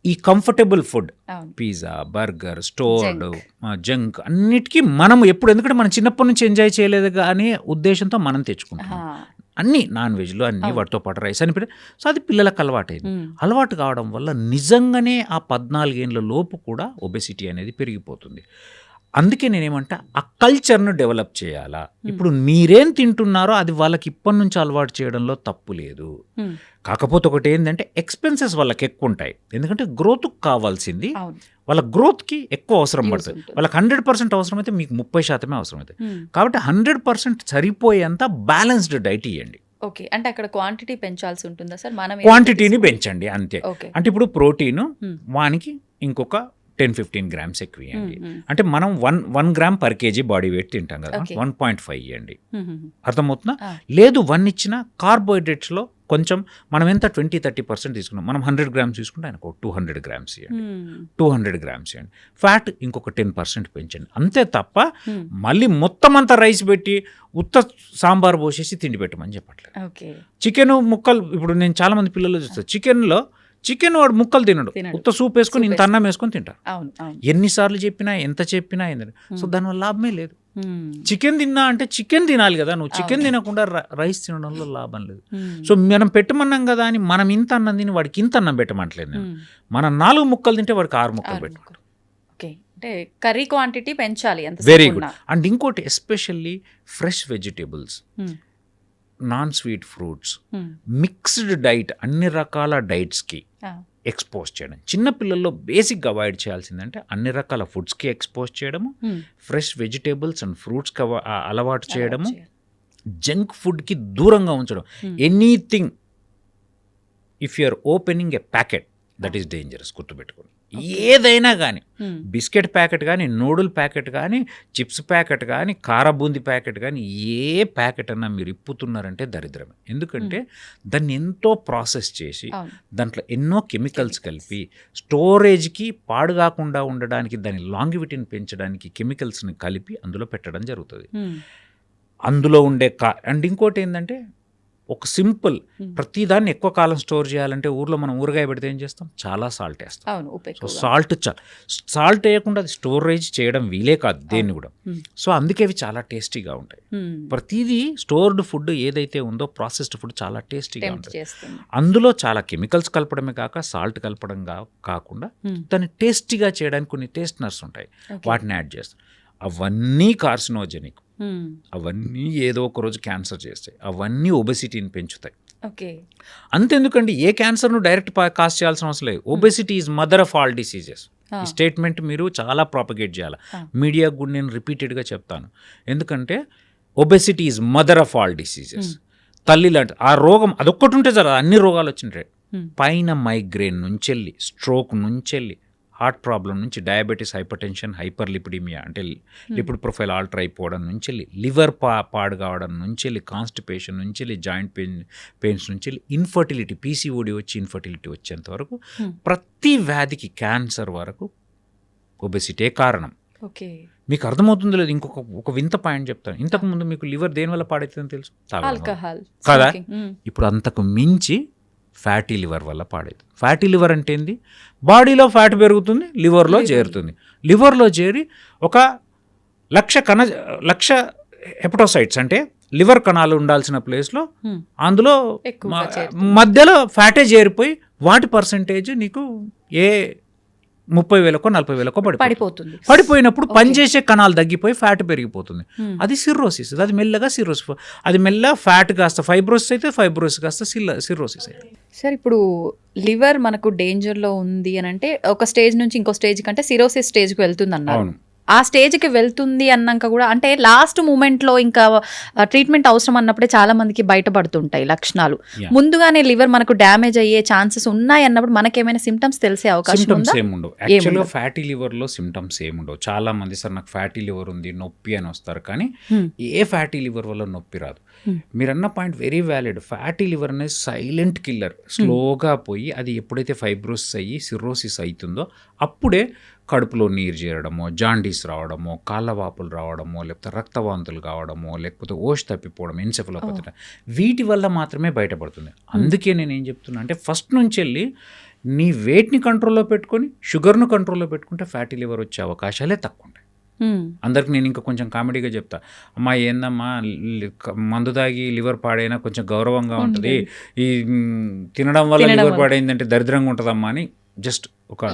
ఈ comfortable food, pizza, burger, stored, junk అన్నిటికీ మనం ఎప్పుడు, ఎందుకంటే మనం చిన్నప్పటి నుంచి ఎంజాయ్ చేయలేదు అనే ఉద్దేశంతో మనం తెచ్చుకుంటాం. అన్నీ నాన్ వెజ్లు అన్నీ వాటితో పాటు రైస్ అని పెట్టి, సో అది పిల్లలకు అలవాటైంది. అలవాటు కావడం వల్ల నిజంగానే ఆ 14 ఏళ్ళ లోపు కూడా ఒబెసిటీ అనేది పెరిగిపోతుంది. అందుకే నేనేమంటా ఆ కల్చర్ను డెవలప్ చేయాలా. ఇప్పుడు మీరేం తింటున్నారో అది వాళ్ళకి ఇప్పటి నుంచి అలవాటు చేయడంలో తప్పు లేదు. కాకపోతే ఒకటి ఏంటంటే ఎక్స్పెన్సెస్ వాళ్ళకి ఎక్కువ ఉంటాయి. ఎందుకంటే గ్రోత్కి కావాల్సింది వాళ్ళ గ్రోత్కి ఎక్కువ అవసరం పడుతుంది. వాళ్ళకి 100% అవసరమైతే మీకు 30% అవసరం అవుతుంది. కాబట్టి 100% సరిపోయేంత బ్యాలెన్స్డ్ డైట్ ఇవ్వండి. ఓకే, అంటే అక్కడ క్వాంటిటీ పెంచాల్సి ఉంటుందా సార్? మనం క్వాంటిటీని పెంచండి అంతే. అంటే ఇప్పుడు ప్రోటీన్ వానికి ఇంకొక 10-15 గ్రామ్స్ ఎక్కువ ఇవ్వండి. అంటే మనం 1 gram per KG body weight తింటాం కదా, 1.5 ఇవ్వండి. అర్థమవుతుందా? లేదు 1 ఇచ్చిన కార్బోహైడ్రేట్స్లో కొంచెం మనం ఎంత 20-30% తీసుకున్నాం, మనం 100 గ్రామ్స్ తీసుకుంటే ఆయనకు 200 గ్రామ్స్ ఇవ్వండి, 200 గ్రామ్స్ ఇవ్వండి. ఫ్యాట్ ఇంకొక 10% పెంచండి. అంతే తప్ప మళ్ళీ మొత్తం అంతా రైస్ పెట్టి ఉత్త సాంబార్ పోసేసి తిండి పెట్టమని చెప్పట్లేదు. చికెన్ ముక్కలు ఇప్పుడు నేను చాలా మంది పిల్లలు చూస్తాను, చికెన్ వాడు ముక్కలు తినడు, ఉత్త సూప్ వేసుకొని ఇంత అన్నం వేసుకొని తింటారు. ఎన్నిసార్లు చెప్పినా ఎంత చెప్పినా ఏంటంటే సో దానివల్ల లాభమే లేదు. చికెన్ తిన్నా అంటే చికెన్ తినాలి కదా, నువ్వు చికెన్ తినకుండా రైస్ తినడంలో లాభం లేదు. సో మనం పెట్టమన్నాం కదా అని మనం ఇంత అన్నం తిని వాడికి ఇంత అన్నం పెట్టమంటలేదు నేను. మనం 4 ముక్కలు తింటే వాడికి 6 ముక్కలు పెట్టమంటారు. అంటే కర్రీ క్వాంటిటీ పెంచాలి. Very good. అండ్ ఇంకోటి especially fresh vegetables, non sweet fruits, mixed diet, అన్ని రకాల డైట్స్కి ఎక్స్పోజ్ చేయడం. చిన్నపిల్లల్లో బేసిక్గా అవాయిడ్ చేయాల్సిందంటే అన్ని రకాల ఫుడ్స్కి ఎక్స్పోజ్ చేయడము, ఫ్రెష్ వెజిటేబుల్స్ అండ్ ఫ్రూట్స్కి అలవాటు చేయడము, జంక్ ఫుడ్కి దూరంగా ఉంచడం. Anything if you are opening a packet that is dangerous, గుర్తుపెట్టుకోండి. ఏదైనా కానీ బిస్కెట్ ప్యాకెట్ కానీ, నూడిల్ ప్యాకెట్ కానీ, చిప్స్ ప్యాకెట్ కానీ, కారబూంది ప్యాకెట్ కానీ, ఏ ప్యాకెట్ అన్నా మీరు ఇప్పుతున్నారంటే దరిద్రమే. ఎందుకంటే దాన్ని ఎంతో ప్రాసెస్ చేసి దాంట్లో ఎన్నో కెమికల్స్ కలిపి స్టోరేజ్కి పాడు కాకుండా ఉండడానికి, దాని లాంగివిటీని పెంచడానికి కెమికల్స్ని కలిపి అందులో పెట్టడం జరుగుతుంది. అందులో ఉండే అండ్ ఇంకోటి ఏంటంటే ఒక సింపుల్, ప్రతిదాన్ని ఎక్కువ కాలం స్టోర్ చేయాలంటే ఊర్లో మనం ఊరగాయ పెడితే ఏం చేస్తాం, చాలా సాల్ట్ వేస్తాం. సో సాల్ట్ వేయకుండా అది స్టోరేజ్ చేయడం వీలే కాదు దేన్ని కూడా. సో అందుకే అవి చాలా టేస్టీగా ఉంటాయి. ప్రతిదీ స్టోర్డ్ ఫుడ్ ఏదైతే ఉందో ప్రాసెస్డ్ ఫుడ్ చాలా టేస్టీగా ఉంటుంది. అందులో చాలా కెమికల్స్ కలపడమే కాక సాల్ట్ కలపడం కాకుండా దాన్ని టేస్టీగా చేయడానికి కొన్ని టేస్ట్నర్స్ ఉంటాయి, వాటిని యాడ్ చేస్తాం. అవన్నీ కార్సినోజెనిక్, అవన్నీ ఏదో ఒక రోజు క్యాన్సర్ చేస్తాయి, అవన్నీ ఒబెసిటీని పెంచుతాయి. అంతెందుకండి, ఏ క్యాన్సర్ను డైరెక్ట్ కాజ్ చేయాల్సిన అవసరం లేదు. Obesity is mother of all diseases. ఈ స్టేట్మెంట్ మీరు చాలా ప్రాపగేట్ చేయాలి. మీడియాకు కూడా నేను రిపీటెడ్గా చెప్తాను. ఎందుకంటే obesity is mother of all diseases. తల్లి లాంటి ఆ రోగం అదొక్కటి ఉంటే జర అన్ని రోగాలు వచ్చింటాయి. పైన మైగ్రేన్ నుంచి వెళ్ళి, స్ట్రోక్ నుంచి వెళ్ళి, హార్ట్ ప్రాబ్లం నుంచి, diabetes, hyper tension, hyper lipidaemia అంటే లిపిడ్ ప్రొఫైల్ ఆల్టర్ అయిపోవడం నుంచి వెళ్ళి, లివర్ పాడు కావడం నుంచి వెళ్ళి, కాన్స్టిపేషన్ నుంచి వెళ్ళి, జాయింట్ పెయిన్స్ నుంచి వెళ్ళి, ఇన్ఫర్టిలిటీ, పీసీఓడి వచ్చి ఇన్ఫర్టిలిటీ వచ్చేంత వరకు, ప్రతి వ్యాధికి, క్యాన్సర్ వరకు ఒబెసిటీ కారణం. మీకు అర్థమవుతుందో లేదు. ఒక వింత పాయింట్ చెప్తాను. ఇంతకుముందు మీకు లివర్ దేనివల్ల పాడవుతుందని తెలుసు కదా? ఇప్పుడు అంతకు మించి ఫ్యాటీ లివర్ వల్ల పాడైతుంది. ఫ్యాటీ లివర్ అంటే ఏంది? బాడీలో ఫ్యాట్ పెరుగుతుంది, లివర్లో చేరుతుంది. లివర్లో చేరి 1,00,000 హెపటోసైట్స్ అంటే లివర్ కణాలు ఉండాల్సిన ప్లేస్లో అందులో మధ్యలో ఫ్యాటే చేరిపోయి వాటి పర్సంటేజ్ నీకు 30,000కో 40,000కో పడిపోయినప్పుడు పనిచేసే కణాలు తగ్గిపోయి ఫ్యాట్ పెరిగిపోతుంది. అది సిర్రోసిస్. అది మెల్లగా సిర్రోసిస్, అది మెల్లగా ఫ్యాట్ కాస్త ఫైబ్రోసిస్ అయితే, ఫైబ్రోసిస్ కాస్త సిర్రోసిస్ అయితే. సార్ ఇప్పుడు లివర్ మనకు డేంజర్లో ఉంది అని అంటే ఒక స్టేజ్ నుంచి ఇంకో స్టేజ్ కంటే సిరోసిస్ స్టేజ్కి వెళ్తుంది అన్నారు. ఆ స్టేజ్కి వెళ్తుంది అన్నాక కూడా అంటే లాస్ట్ మూమెంట్లో ఇంకా ట్రీట్మెంట్ అవసరం అన్నప్పుడే చాలా మందికి బయటపడుతుంటాయి లక్షణాలు. ముందుగానే లివర్ మనకు డ్యామేజ్ అయ్యే ఛాన్సెస్ ఉన్నాయి అన్నప్పుడు మనకేమైనా సిమ్టమ్స్ తెలిసే అవకాశం ఉందా? ఏముండవు. యాక్చువల్గా ఫ్యాటీ లివర్లో సిమ్టమ్స్ ఏముండవు. చాలా మంది సార్ నాకు ఫ్యాటీ లివర్ ఉంది నొప్పి అని వస్తారు, కానీ ఏ ఫ్యాటీ లివర్ వల్ల నొప్పి రాదు. మీరన్న point very valid. Fatty liver అనేది సైలెంట్ కిల్లర్. స్లోగా పోయి అది ఎప్పుడైతే ఫైబ్రోసిస్ అయ్యి సిర్రోసిస్ అవుతుందో అప్పుడే కడుపులో నీరు చేరడమో, జాండీస్ రావడమో, కాళ్ళవాపులు రావడమో, లేకపోతే రక్తవాంతులు కావడమో, లేకపోతే ఓష్ తప్పిపోవడం, ఎన్సెఫలోపతి, వీటి వల్ల మాత్రమే బయటపడుతుంది. అందుకే నేను ఏం చెప్తున్నా అంటే ఫస్ట్ నుంచి వెళ్ళి నీ వెయిట్ని కంట్రోల్లో పెట్టుకొని షుగర్ను కంట్రోల్లో పెట్టుకుంటే ఫ్యాటీ లివర్ వచ్చే అవకాశాలే తక్కువ ఉంటాయి. అందరికి నేను ఇంకా కొంచెం కామెడీగా చెప్తా, అమ్మా ఏందమ్మా మందు తాగి లివర్ పాడైనా కొంచెం గౌరవంగా ఉంటుంది, ఈ తినడం వల్ల లివర్ పాడైందంటే దరిద్రంగా ఉంటుందమ్మా అని జస్ట్ ఒక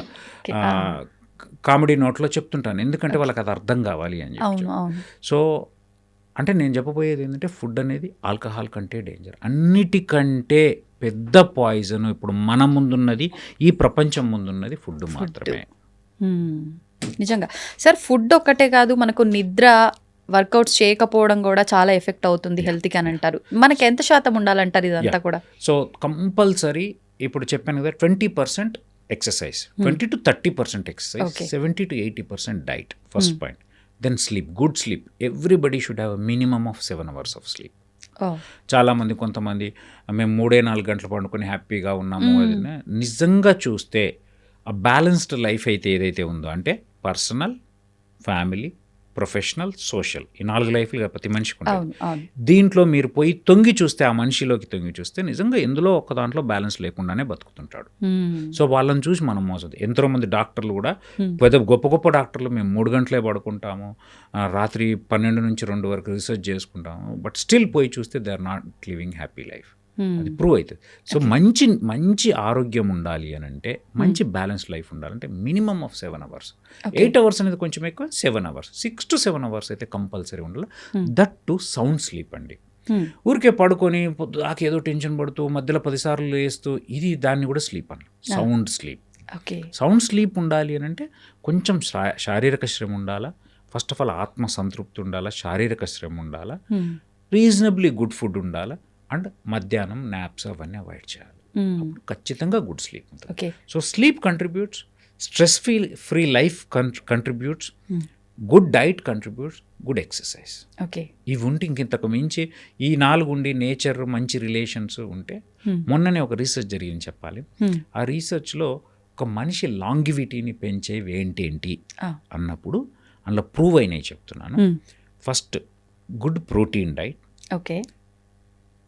కామెడీ నోట్లో చెప్తుంటాను, ఎందుకంటే వాళ్ళకి అది అర్థం కావాలి అని చెప్పి. అవును అవును సో అంటే నేను చెప్పబోయేది ఏంటంటే ఫుడ్ అనేది ఆల్కహాల్ కంటే డేంజర్, అన్నిటికంటే పెద్ద పాయిజన్ ఇప్పుడు మన ముందున్నది, ఈ ప్రపంచం ముందున్నది ఫుడ్ మాత్రమే. నిజంగా సార్, ఫుడ్ ఒక్కటే కాదు, మనకు నిద్ర, వర్కౌట్స్ చేయకపోవడం కూడా చాలా ఎఫెక్ట్ అవుతుంది హెల్త్కి అని అంటారు. మనకి ఎంత శాతం ఉండాలంటారు ఇదంతా కూడా? సో కంపల్సరీ ఇప్పుడు చెప్పాను కదా, 20% exercise, 20 to 30% exercise, 70 to 80% diet, first point. Then sleep, good sleep. Everybody should have minimum of 7 hours of sleep. చాలామంది, కొంతమంది మేము 3-4 గంటలు పండుకొని హ్యాపీగా ఉన్నాము, అది నిజంగా చూస్తే ఆ బ్యాలెన్స్డ్ లైఫ్ అయితే ఏదైతే ఉందో, అంటే పర్సనల్, ఫ్యామిలీ, ప్రొఫెషనల్, సోషల్, ఈ 4 లైఫ్లుగా ప్రతి మనిషికి ఉంటాయి. దీంట్లో మీరు పోయి తొంగి చూస్తే, ఆ మనిషిలోకి తొంగి చూస్తే నిజంగా ఎందులో ఒక దాంట్లో బ్యాలెన్స్ లేకుండానే బతుకుతుంటాడు. సో వాళ్ళని చూసి మనం మోసదు. ఎంతోమంది డాక్టర్లు కూడా, పెద్ద గొప్ప గొప్ప డాక్టర్లు, మేము 3 గంటలే పడుకుంటాము, రాత్రి 12 నుంచి 2 వరకు రీసెర్చ్ చేసుకుంటాము, బట్ స్టిల్ పోయి చూస్తే they are not living happy life. అది ప్రూవ్ అవుతుంది. సో మంచి ఆరోగ్యం ఉండాలి అని అంటే, మంచి బ్యాలెన్స్ లైఫ్ ఉండాలంటే మినిమమ్ ఆఫ్ 7 hours. 8 hours అనేది కొంచెం ఎక్కువ, 7 hours, 6 to 7 hours అయితే కంపల్సరీ ఉండాలి. దట్ టు సౌండ్ స్లీప్ అండి. ఊరికే పడుకొని పొద్దుదాకా ఏదో టెన్షన్ పడుతూ మధ్యలో 10 సార్లు వేస్తూ, ఇది దాన్ని కూడా స్లీప్ అన్న, సౌండ్ స్లీప్. సౌండ్ స్లీప్ ఉండాలి అని అంటే కొంచెం శారీరక శ్రమ ఉండాలా, ఫస్ట్ ఆఫ్ ఆల్ ఆత్మ సంతృప్తి ఉండాలా, శారీరక శ్రమ ఉండాలా, రీజనబ్లీ గుడ్ ఫుడ్ ఉండాలా, అండ్ మధ్యాహ్నం నాప్స్ అవన్నీ అవాయిడ్ చేయాలి. అప్పుడు ఖచ్చితంగా గుడ్ స్లీప్ ఉంటుంది. So sleep contributes, stress free life contributes, good diet contributes, good exercise. ఇవి ఉంటే ఇంతకు మించి ఈ 4 ఉండి, నేచర్, మంచి రిలేషన్స్ ఉంటే, మొన్ననే ఒక రీసెర్చ్ జరిగింది చెప్పాలి. ఆ రీసెర్చ్లో ఒక మనిషి లాంగివిటీని పెంచేవి ఏంటి అన్నప్పుడు అందులో ప్రూవ్ అయినాయి చెప్తున్నాను. First good protein diet,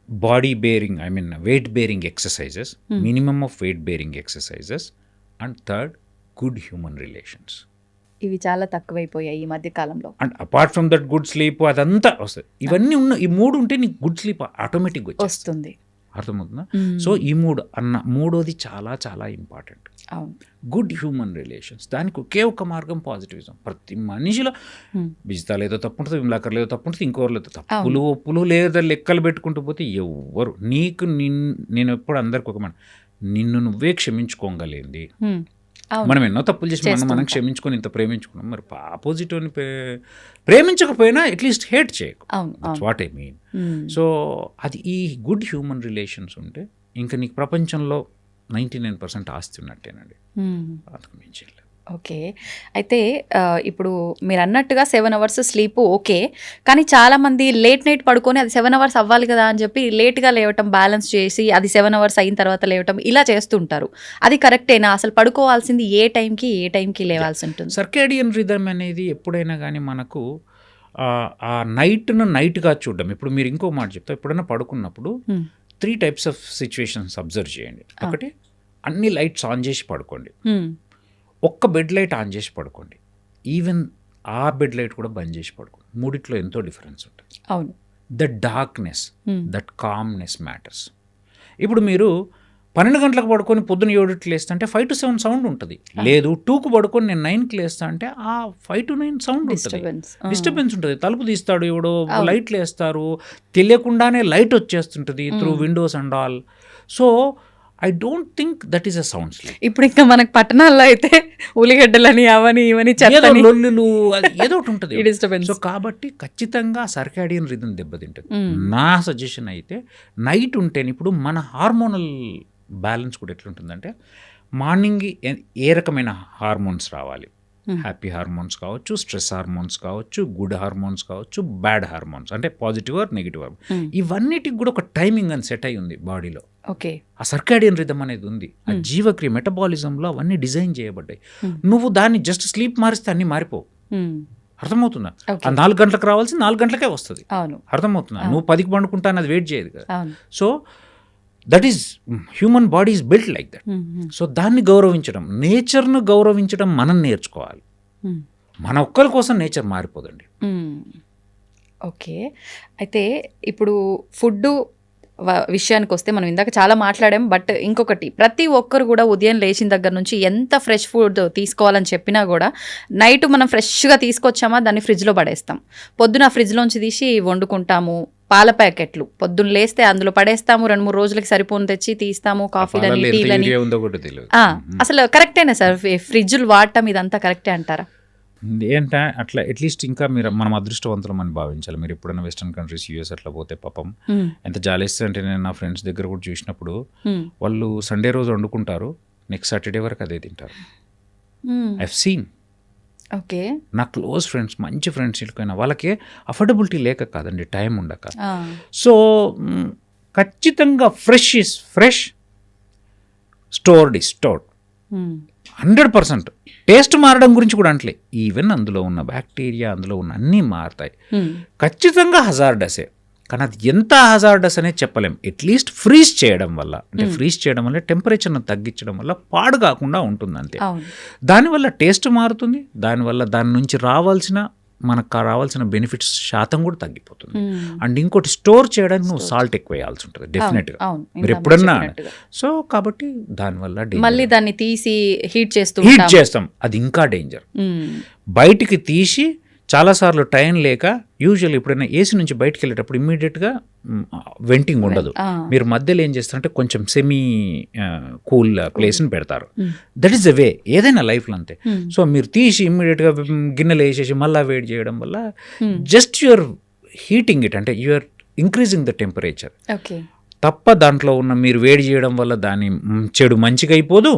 body bearing, weight bearing exercises, minimum of weight bearing exercises, and third, good human relations. ఇవి చాలా తక్కువైపోయాయి ఈ మధ్య కాలంలో. And apart from that good sleep అదంతా వస్తుంది. ఇవన్నీ ఉన్న ఈ 3 ఉంటే నీకు గుడ్ స్లీప్ ఆటోమేటిక్గా వస్తుంది. అర్థమవుతుందా? సో ఈ 3 అన్న, మూడోది చాలా చాలా ఇంపార్టెంట్. Good human relations. దానికి ఒకే ఒక మార్గం పాజిటివిజం. ప్రతి మనిషిలో బిజితాలు ఏదో తప్పు ఉంటుంది, విమలాకర్లు ఏదో తప్పు ఉంటుంది, ఇంకోరు ఏదో తప్పులు ఒప్పులు లేదా లెక్కలు పెట్టుకుంటూ పోతే ఎవ్వరు నీకు నేను ఎప్పుడు అందరికి ఒక మాట, నిన్ను నువ్వే క్షమించుకోగలేంది. మనం ఎన్నో తప్పులు చేసి మనం క్షమించుకొని ఇంత ప్రేమించుకున్నాం, మరి ఆపోజిట్ని ప్రేమించకపోయినా అట్లీస్ట్ హేట్ చేయకు. That's what I mean. So అది ఈ గుడ్ హ్యూమన్ రిలేషన్స్ ఉంటే ఇంకా నీకు ప్రపంచంలో 99% ఆస్తి ఉన్నట్టేనండి. అంతకు మించి. ఓకే, అయితే ఇప్పుడు మీరు అన్నట్టుగా 7 hours స్లీప్ ఓకే, కానీ చాలామంది లేట్ నైట్ పడుకొని అది 7 hours అవ్వాలి కదా అని చెప్పి లేట్గా లేవటం, బ్యాలెన్స్ చేసి అది 7 hours అయిన తర్వాత లేవటం, ఇలా చేస్తుంటారు. అది కరెక్టేనా? అసలు పడుకోవాల్సింది ఏ టైంకి లేవాల్సి ఉంటుంది? సర్కేడియన్ రిథమ్ అనేది ఎప్పుడైనా కానీ మనకు ఆ నైట్గా చూడడం. ఇప్పుడు మీరు ఇంకో మాట చెప్తా, ఎప్పుడైనా పడుకున్నప్పుడు 3 types ఆఫ్ సిచ్యువేషన్స్ అబ్జర్వ్ చేయండి. ఒకటి, అన్ని లైట్స్ ఆన్ చేసి పడుకోండి. ఒక్క బెడ్ లైట్ ఆన్ చేసి పడుకోండి. ఈవెన్ ఆ బెడ్ లైట్ కూడా బంద్ చేసి పడుకోండి. మూడిట్లో ఎంతో డిఫరెన్స్ ఉంటుంది. అవును. That darkness, that calmness matters. ఇప్పుడు మీరు 12 గంటలకు పడుకొని పొద్దున 7కి లేస్తా అంటే 5 to 7 సౌండ్ ఉంటుంది. లేదు 2కు పడుకొని నేను 9కి లేస్తా అంటే ఆ 5 to 9 సౌండ్ ఉంటుంది, డిస్టర్బెన్స్ ఉంటుంది. తలుపు తీస్తాడు ఎవడో, లైట్లు వేస్తారు, తెలియకుండానే లైట్ వచ్చేస్తుంటుంది through windows and all. So I don't think that is a sound sleep. ఇప్పుడు ఇంకా మనకు పట్టణాల్లో అయితే ఉల్లిగడ్డలని అవని ఇవని లొల్లులు ఏదో ఒకటి ఉంటుంది. సో కాబట్టి ఖచ్చితంగా సర్కాడియన్ రిథమ్ దెబ్బతింటుంది. నా సజెషన్ అయితే నైట్ ఉంటేనే, ఇప్పుడు మన హార్మోనల్ బ్యాలెన్స్ కూడా ఎట్లుంటుందంటే, మార్నింగ్ ఏ రకమైన హార్మోన్స్ రావాలి, హ్యాపీ హార్మోన్స్ కావచ్చు, స్ట్రెస్ హార్మోన్స్ కావచ్చు, గుడ్ హార్మోన్స్ కావచ్చు, బ్యాడ్ హార్మోన్స్ అంటే పాజిటివ్ ఆర్ నెగిటివ్ హార్మోన్, ఇవన్నిటికి కూడా ఒక టైమింగ్ అని సెట్ అయి ఉంది బాడీలో. ఆ సర్కాడియన్ రిథమ్ అనేది ఉంది. ఆ జీవక్రియ మెటబాలిజంలో అవన్నీ డిజైన్ చేయబడ్డాయి. నువ్వు దాన్ని జస్ట్ స్లీప్ మారిస్తే అన్ని మారిపోవు. అర్థమవుతుందా? ఆ 4 గంటలకు రావాల్సి 4 గంటలకే వస్తుంది. అర్థమవుతుందా? నువ్వు 10కి పండుకుంటాను, అది వెయిట్ చేయదు కదా. So that is human body is built like that. So దాన్ని గౌరవించడం, నేచర్ను గౌరవించడం మనం నేర్చుకోవాలి. మన ఒక్కరి కోసం నేచర్ మారిపోదండి. ఓకే, అయితే ఇప్పుడు ఫుడ్ విషయానికి వస్తే మనం ఇందాక చాలా మాట్లాడాం. బట్ ఇంకొకటి, ప్రతి ఒక్కరు కూడా ఉదయం లేచిన దగ్గర నుంచి ఎంత ఫ్రెష్ ఫుడ్ తీసుకోవాలని చెప్పినా కూడా నైట్ మనం ఫ్రెష్గా తీసుకొచ్చామా దాన్ని ఫ్రిడ్జ్లో పడేస్తాం. పొద్దున ఫ్రిడ్జ్లోంచి తీసి వండుకుంటాము. పాల ప్యాకెట్లు పొద్దున్న లేస్తే అందులో పడేస్తాము, 2-3 రోజులకి సరిపోని తెచ్చి తీస్తాము, కాఫీలని టీలని. అసలు కరెక్టేనా సార్ ఫ్రిడ్జ్లు వాడటం? ఇదంతా కరెక్టే అంటారా? ఏంటంటే అట్లా అట్లీస్ట్ ఇంకా మనం అదృష్టవంతులం అని భావించాలి. మీరు ఎప్పుడైనా వెస్టర్న్ కంట్రీస్ యూఎస్ అట్లా పోతే పాపం ఎంత జాలేస్తుంది అంటే, నేను నా ఫ్రెండ్స్ దగ్గర కూడా చూసినప్పుడు వాళ్ళు సండే రోజు వండుకుంటారు, నెక్స్ట్ సాటర్డే వరకు అదే తింటారు. I have seen. ఓకే. నా క్లోజ్ ఫ్రెండ్స్, మంచి ఫ్రెండ్స్ ఇటుకైనా వాళ్ళకి అఫోర్డబిలిటీ లేక కాదండి, టైం ఉండక. సో ఖచ్చితంగా fresh is fresh, stored is stored. 100%. Taste మారడం గురించి కూడా అంటలే, ఈవెన్ అందులో ఉన్న బ్యాక్టీరియా, అందులో ఉన్న అన్నీ మారుతాయి. ఖచ్చితంగా హజార్డసే, కానీ అది ఎంత హజార్డస్ అనేది చెప్పలేం. అట్లీస్ట్ ఫ్రీజ్ చేయడం వల్ల, అంటే ఫ్రీజ్ చేయడం వల్ల టెంపరేచర్ను తగ్గించడం వల్ల పాడు కాకుండా ఉంటుంది అంతే. దానివల్ల టేస్ట్ మారుతుంది, దానివల్ల దాని నుంచి మనకు రావాల్సిన బెనిఫిట్స్ శాతం కూడా తగ్గిపోతుంది. అండ్ ఇంకోటి, స్టోర్ చేయడానికి నువ్వు సాల్ట్ ఎక్కువ వేయాల్సి ఉంటుంది డెఫినెట్గా, మీరు ఎప్పుడన్నా. సో కాబట్టి దానివల్ల మళ్ళీ దాన్ని తీసి హీట్ చేస్తాం, అది ఇంకా డేంజర్. బయటికి తీసి చాలాసార్లు టైం లేక, యూజువల్ ఎప్పుడైనా ఏసీ నుంచి బయటకు వెళ్ళేటప్పుడు ఇమ్మీడియట్గా వెంటింగ్ ఉండదు. మీరు మధ్యలో ఏం చేస్తారంటే కొంచెం సెమీ కూల్ ప్లేస్ని పెడతారు. దట్ ఈస్ ద వే ఏదైనా లైఫ్లో అంతే. సో మీరు తీసి ఇమ్మీడియట్గా గిన్నెలు వేసేసి మళ్ళీ వేడి చేయడం వల్ల జస్ట్ యువర్ హీటింగ్ ఇట్, అంటే యూఆర్ ఇంక్రీజింగ్ ద టెంపరేచర్ తప్ప దాంట్లో ఉన్న మీరు వేడి చేయడం వల్ల దాని చెడు మంచిగా అయిపోదు,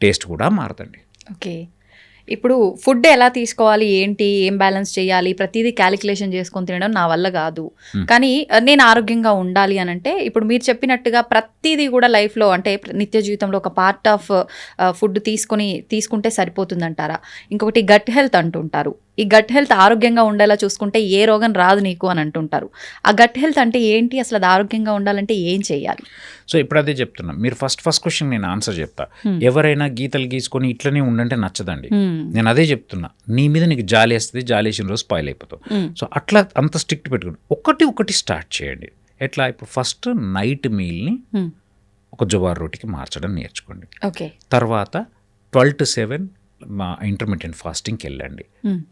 టేస్ట్ కూడా మారదండి. ఓకే. ఇప్పుడు ఫుడ్ ఎలా తీసుకోవాలి, ఏంటి, ఏం బ్యాలెన్స్ చేయాలి, ప్రతిదీ క్యాలిక్యులేషన్ చేసుకొని తినడం నా వల్ల కాదు. కానీ నేను ఆరోగ్యంగా ఉండాలి అని అంటే, ఇప్పుడు మీరు చెప్పినట్టుగా ప్రతిదీ కూడా లైఫ్లో, అంటే నిత్య జీవితంలో ఒక పార్ట్ ఆఫ్ ఫుడ్ తీసుకుంటే సరిపోతుందంటారా? ఇంకొకటి గట్ హెల్త్ అంటుంటారు. ఈ గట్ హెల్త్ ఆరోగ్యంగా ఉండేలా చూసుకుంటే ఏ రోగం రాదు నీకు అని అంటుంటారు. ఆ గట్ హెల్త్ అంటే ఏంటి, అసలు అది ఆరోగ్యంగా ఉండాలంటే ఏం చేయాలి? సో ఇప్పుడు అదే చెప్తున్నా, మీరు ఫస్ట్ క్వశ్చన్ నేను ఆన్సర్ చెప్తా. ఎవరైనా గీతలు గీసుకొని ఇట్లనే ఉండంటే నచ్చదండి. నేను అదే చెప్తున్నా, నీ మీద నీకు జాలి వేస్తుంది, జాలేసిన రోజు స్పాయిల్ అయిపోతావు. సో అట్లా అంత స్ట్రిక్ట్ పెట్టుకోండి. ఒకటి స్టార్ట్ చేయండి. ఎట్లా? ఇప్పుడు ఫస్ట్ నైట్ మీల్ని ఒక జువార్ రోటీకి మార్చడం నేర్చుకోండి. తర్వాత 12 to 7 ఇంటర్మీడియట్ ఫాస్టింగ్కి వెళ్ళండి.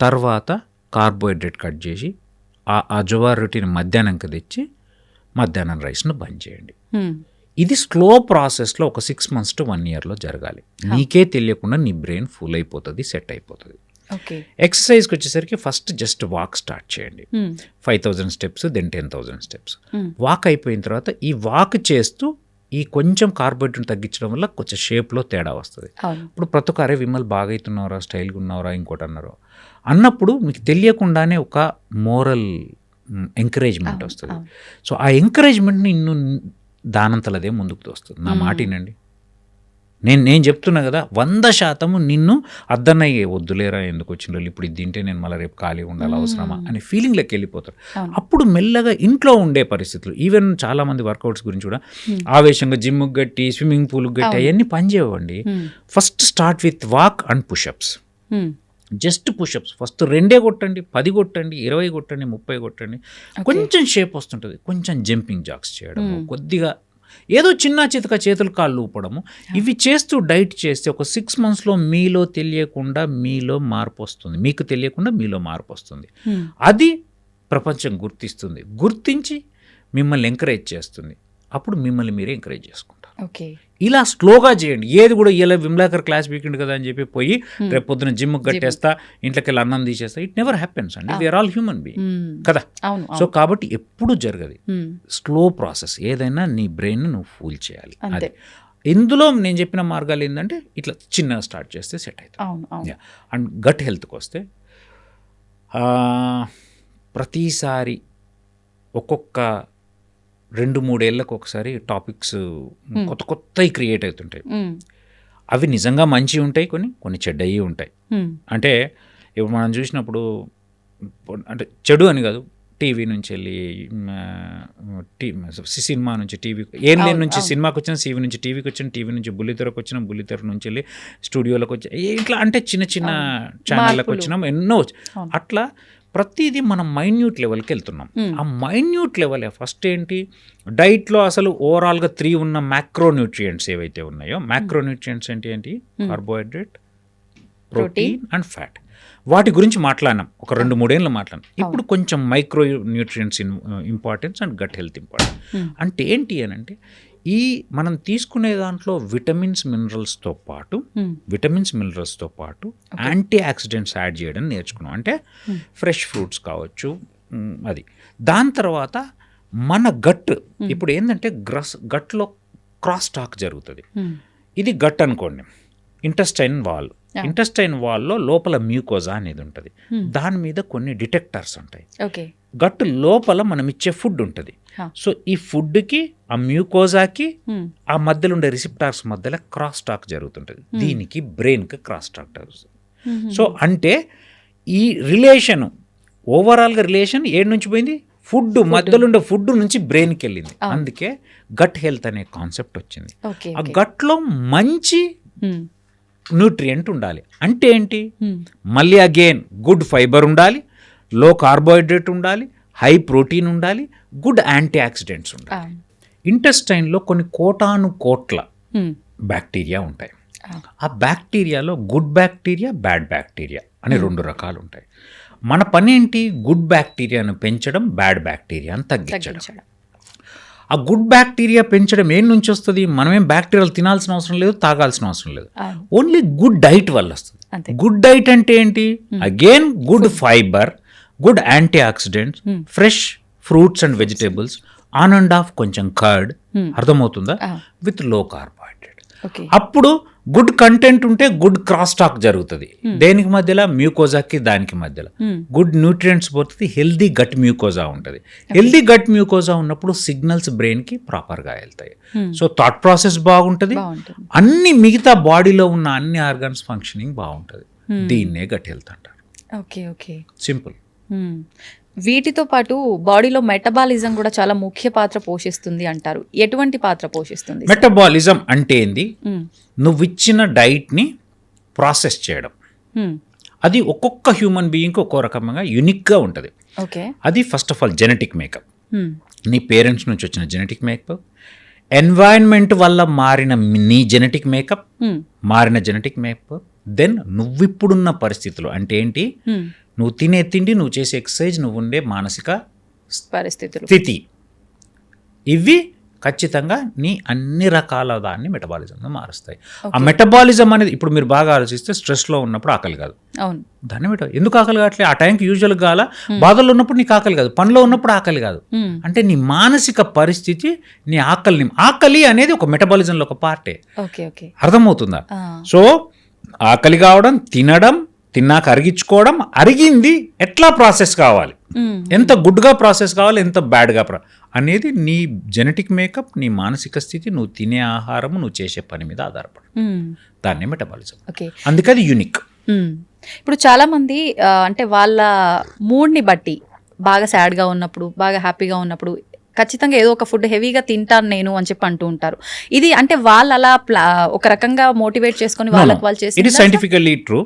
తర్వాత కార్బోహైడ్రేట్ కట్ చేసి ఆ జువార్ రొటీని మధ్యాహ్నంకి తెచ్చి మధ్యాహ్నం రైస్ను బంద్ చేయండి. ఇది స్లో ప్రాసెస్లో ఒక 6 months to 1 yearలో జరగాలి. నీకే తెలియకుండా నీ బ్రెయిన్ ఫుల్ అయిపోతుంది, సెట్ అయిపోతుంది. ఎక్సర్సైజ్కి వచ్చేసరికి ఫస్ట్ జస్ట్ వాక్ స్టార్ట్ చేయండి. 5,000 steps, దెన్ 10,000 steps. వాక్ అయిపోయిన తర్వాత ఈ వాక్ చేస్తూ ఈ కొంచెం కార్బోహైడ్రేట్ తగ్గించడం వల్ల కొంచెం షేప్లో తేడా వస్తుంది. ఇప్పుడు ప్రతి ఒక్క విమల్ బాగా అవుతున్నారా, స్టైల్గా ఉన్నారా, ఇంకోటి అన్నారు అన్నప్పుడు మీకు తెలియకుండానే ఒక మోరల్ ఎంకరేజ్మెంట్ వస్తుంది. సో ఆ ఎంకరేజ్మెంట్ నిన్ను దానంతలదే ముందుకు తోస్తుంది. నా మాట వినండి, నేను చెప్తున్నా కదా, 100% నిన్ను అద్దన్నయ్యే వద్దులేరా, ఎందుకు వచ్చిన ఇప్పుడు ఇది తింటే నేను మళ్ళీ రేపు ఖాళీ ఉండాలి, అవసరమా అనే ఫీలింగ్లోకి వెళ్ళిపోతారు. అప్పుడు మెల్లగా ఇంట్లో ఉండే పరిస్థితులు, ఈవెన్ చాలామంది వర్కౌట్స్ గురించి కూడా ఆవేశంగా జిమ్కి గట్టి, స్విమ్మింగ్ పూల్కి గట్టి అవన్నీ పనిచేయండి. First start with walk and push-ups. Just push-ups first 2 కొట్టండి, 10 కొట్టండి, 20 కొట్టండి, 30 కొట్టండి. కొంచెం షేప్ వస్తుంటుంది. కొంచెం జంపింగ్ జాక్స్ చేయడం, కొద్దిగా ఏదో చిన్న చితక చేతులు కాళ్ళు ఊపడము, ఇవి చేస్తూ డైట్ చేస్తే ఒక 6 monthsలో మీలో తెలియకుండా మీలో మార్పు వస్తుంది, మీకు తెలియకుండా మీలో మార్పు వస్తుంది. అది ప్రపంచం గుర్తిస్తుంది, గుర్తించి మిమ్మల్ని ఎంకరేజ్ చేస్తుంది. అప్పుడు మిమ్మల్ని మీరే ఎంకరేజ్ చేసుకుంటారు. ఇలా స్లోగా చేయండి. ఏది కూడా ఇలా విమలాకర్ క్లాస్ వీకెండ్ కదా అని చెప్పి పోయి రేపు పొద్దున జిమ్కి కట్టేస్తా, ఇంట్లోకి వెళ్ళి అన్నం తీసేస్తా, ఇట్ నెవర్ హ్యాపెన్స్ అండి. వీఆర్ ఆల్ హ్యూమన్ బీయింగ్ కదా. సో కాబట్టి ఎప్పుడు జరగదు, స్లో ప్రాసెస్. ఏదైనా నీ బ్రెయిన్ నువ్వు ఫూల్ చేయాలి. అదే ఇందులో నేను చెప్పిన మార్గాలు ఏంటంటే ఇట్లా చిన్నగా స్టార్ట్ చేస్తే సెట్ అవుతుంది. అండ్ గట్ హెల్త్కి వస్తే ప్రతిసారి ఒక్కొక్క 2-3 ఏళ్ళకు ఒకసారి టాపిక్స్ కొత్తవి క్రియేట్ అవుతుంటాయి. అవి నిజంగా మంచివి ఉంటాయి, కొన్ని చెడ్డవి ఉంటాయి. అంటే ఇప్పుడు మనం చూసినప్పుడు, అంటే చెడు అని కాదు, టీవీ నుంచి వెళ్ళి సినిమా నుంచి టీవీ, ఏలియన్ నుంచి సినిమాకి వచ్చిన, టీవీ నుంచి టీవీకి వచ్చిన, టీవీ నుంచి బుల్లితెరకు వచ్చిన, బుల్లితెర నుంచి వెళ్ళి స్టూడియోలకు వచ్చి ఇట్లా, అంటే చిన్న చిన్న ఛానళ్ళకు వచ్చినాం, ఎన్నో. అట్లా ప్రతిదీ మనం మైన్యూట్ లెవెల్కి వెళ్తున్నాం. ఆ మైన్యూట్ లెవెల్ ఫస్ట్ ఏంటి, డైట్లో అసలు ఓవరాల్గా 3 ఉన్న మ్యాక్రోన్యూట్రియంట్స్ ఏవైతే ఉన్నాయో, మ్యాక్రోన్యూట్రియంట్స్ ఏంటి కార్బోహైడ్రేట్, ప్రోటీన్ అండ్ ఫ్యాట్. వాటి గురించి మాట్లాడినాం, ఒక 2-3 ఏళ్ళు మాట్లాడినాం. ఇప్పుడు కొంచెం micronutrients importance and gut health importance. అంటే ఏంటి అని అంటే, ఈ మనం తీసుకునే దాంట్లో విటమిన్స్ మినరల్స్తో పాటు యాంటీ ఆక్సిడెంట్స్ యాడ్ చేయడం నేర్చుకున్నాం. అంటే ఫ్రెష్ ఫ్రూట్స్ కావచ్చు, అది. దాని తర్వాత మన గట్ ఇప్పుడు ఏంటంటే గట్లో క్రాస్ టాక్ జరుగుతుంది. ఇది గట్ అనుకోండి, ఇంటెస్టైన్ వాల్లో లోపల మ్యూకోజా అనేది ఉంటుంది. దాని మీద కొన్ని డిటెక్టర్స్ ఉంటాయి. గట్ లోపల మనం ఇచ్చే ఫుడ్ ఉంటుంది. సో ఈ ఫుడ్కి, ఆ మ్యూకోజాకి, ఆ మధ్యలో ఉండే రిసెప్టార్స్ మధ్యలో క్రాస్ టాక్ జరుగుతుంటుంది. దీనికి బ్రెయిన్కి క్రాస్ టాక్ జరుగుతుంది. సో అంటే ఈ రిలేషన్, ఓవరాల్గా రిలేషన్ ఏడు నుంచి పోయింది, ఫుడ్ మధ్యలో ఉండే ఫుడ్ నుంచి బ్రెయిన్కి వెళ్ళింది. అందుకే గట్ హెల్త్ అనే కాన్సెప్ట్ వచ్చింది. ఆ గట్లో మంచి న్యూట్రియంట్ ఉండాలి. అంటే ఏంటి, మళ్ళీ అగైన్ గుడ్ ఫైబర్ ఉండాలి, లో కార్బోహైడ్రేట్ ఉండాలి, హై ప్రోటీన్ ఉండాలి, గుడ్ యాంటీ ఆక్సిడెంట్స్ ఉండాలి. ఇంటెస్టైన్లో కొన్ని కోట్ల బ్యాక్టీరియా ఉంటాయి. ఆ బ్యాక్టీరియాలో గుడ్ బ్యాక్టీరియా, బ్యాడ్ బ్యాక్టీరియా అని 2 రకాలు ఉంటాయి. మన పని ఏంటి, గుడ్ బ్యాక్టీరియాను పెంచడం, బ్యాడ్ బ్యాక్టీరియాను తగ్గించడం. ఆ గుడ్ బ్యాక్టీరియా పెంచడం ఏం నుంచి వస్తుంది, మనమేం బ్యాక్టీరియాలు తినాల్సిన అవసరం లేదు, తాగాల్సిన అవసరం లేదు, ఓన్లీ గుడ్ డైట్ వల్ల వస్తుంది. గుడ్ డైట్ అంటే ఏంటి, again good fibre, good antioxidants, fresh fruits and vegetables, on and off కొంచెం కర్డ్, అర్థమవుతుందా, విత్ లో కార్బోహైడ్రేట్. అప్పుడు గుడ్ కంటెంట్ ఉంటే గుడ్ క్రాస్ టాక్ జరుగుతుంది. దేనికి మధ్యలో, మ్యూకోజాకి దానికి మధ్యలో గుడ్ న్యూట్రియంట్స్ పోతుంది, హెల్దీ గట్ మ్యూకోజా ఉంటుంది. హెల్దీ గట్ మ్యూకోజా ఉన్నప్పుడు సిగ్నల్స్ బ్రెయిన్కి ప్రాపర్గా వెళ్తాయి. సో థాట్ ప్రాసెస్ బాగుంటుంది, అన్ని మిగతా బాడీలో ఉన్న అన్ని ఆర్గన్స్ ఫంక్షనింగ్ బాగుంటుంది. దీన్నే గట్ హెల్త్ అంటారు. సింపుల్. వీటితో పాటు బాడీలో మెటబాలిజం కూడా చాలా ముఖ్య పాత్ర పోషిస్తుంది అంటారు. ఎటువంటి పాత్ర పోషిస్తుంది? మెటబాలిజం అంటే ఏంది, నువ్వు ఇచ్చిన డైట్ని ప్రాసెస్ చేయడం. అది ఒక్కొక్క హ్యూమన్ బీయింగ్కి ఒక్కో రకంగా యూనిక్గా ఉంటుంది. అది first of all genetic makeup, నీ పేరెంట్స్ నుంచి వచ్చిన జెనెటిక్ మేకప్, ఎన్వైరన్మెంట్ వల్ల మారిన నీ జెనెటిక్ మేకప్, దెన్ నువ్విప్పుడున్న పరిస్థితులు అంటే ఏంటి, నువ్వు తినే తిండి, నువ్వు చేసే ఎక్సర్సైజ్, నువ్వు ఉండే మానసిక స్థితి, ఇవి ఖచ్చితంగా నీ అన్ని రకాల దాన్ని మెటబాలిజంగా మారుస్తాయి. ఆ మెటబాలిజం అనేది ఇప్పుడు మీరు బాగా ఆలోచిస్తే, స్ట్రెస్లో ఉన్నప్పుడు ఆకలి కాదు, దాన్ని ఎందుకు ఆకలి కావట్లేదు, ఆ టైంకి యూజువల్గా కాల, బాధల్లో ఉన్నప్పుడు నీకు ఆకలి కాదు, పనిలో ఉన్నప్పుడు ఆకలి కాదు, అంటే నీ మానసిక పరిస్థితి నీ ఆకలి అనేది ఒక మెటబాలిజంలో ఒక పార్టే. అర్థమవుతుందా? సో ఆకలి కావడం, తినడం, తిన్నాక అరిగించుకోవడం, అరిగింది ఎట్లా ప్రాసెస్ కావాలి, ఎంత గుడ్గా ప్రాసెస్ కావాలి, ఎంత బ్యాడ్గా అనేది నీ జెనెటిక్ మేకప్, నీ మానసిక స్థితి, నువ్వు తినే ఆహారం, నువ్వు చేసే పని మీద ఆధారపడు. దాన్నే మెటబాలిజం. అందుకే అది యూనిక్. ఇప్పుడు చాలా మంది అంటే వాళ్ళ మూడ్ని బట్టి, బాగా సాడ్గా ఉన్నప్పుడు, బాగా హ్యాపీగా ఉన్నప్పుడు ఖచ్చితంగా ఏదో ఒక ఫుడ్ హెవీగా తింటాను నేను అని చెప్పి అంటూ ఉంటారు. ఇది అంటే వాళ్ళు అలా ఒక రకంగా మోటివేట్ చేసుకుని వాళ్ళకి వాళ్ళు చేసి, ఇది సైంటిఫికల్లీ ట్రూ.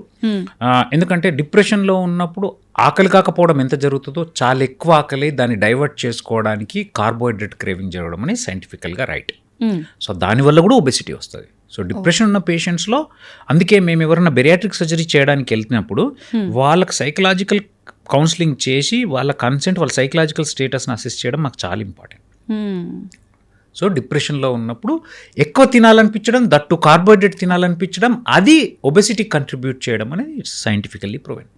ఎందుకంటే డిప్రెషన్లో ఉన్నప్పుడు ఆకలి కాకపోవడం ఎంత జరుగుతుందో, చాలా ఎక్కువ ఆకలి, దాన్ని డైవర్ట్ చేసుకోవడానికి కార్బోహైడ్రేట్ క్రేవింగ్ జరగడం అనేది సైంటిఫికల్గా రైట్. సో దానివల్ల కూడా ఒబెసిటీ వస్తుంది. సో డిప్రెషన్ ఉన్న పేషెంట్స్లో, అందుకే మేము ఎవరైనా బెరియాట్రిక్ సర్జరీ చేయడానికి వెళ్తున్నప్పుడు వాళ్ళకి సైకలాజికల్ కౌన్సిలింగ్ చేసి వాళ్ళ కన్సెంట్, వాళ్ళ సైకలాజికల్ స్టేటస్ని అసెస్ చేయడం మాకు చాలా ఇంపార్టెంట్. సో డిప్రెషన్లో ఉన్నప్పుడు ఎక్కువ తినాలనిపించడం, దట్టు కార్బోహైడ్రేట్ తినాలనిపించడం, అది ఒబెసిటీ కంట్రిబ్యూట్ చేయడం అనేది ఇట్స్ సైంటిఫికల్లీ ప్రూవెన్.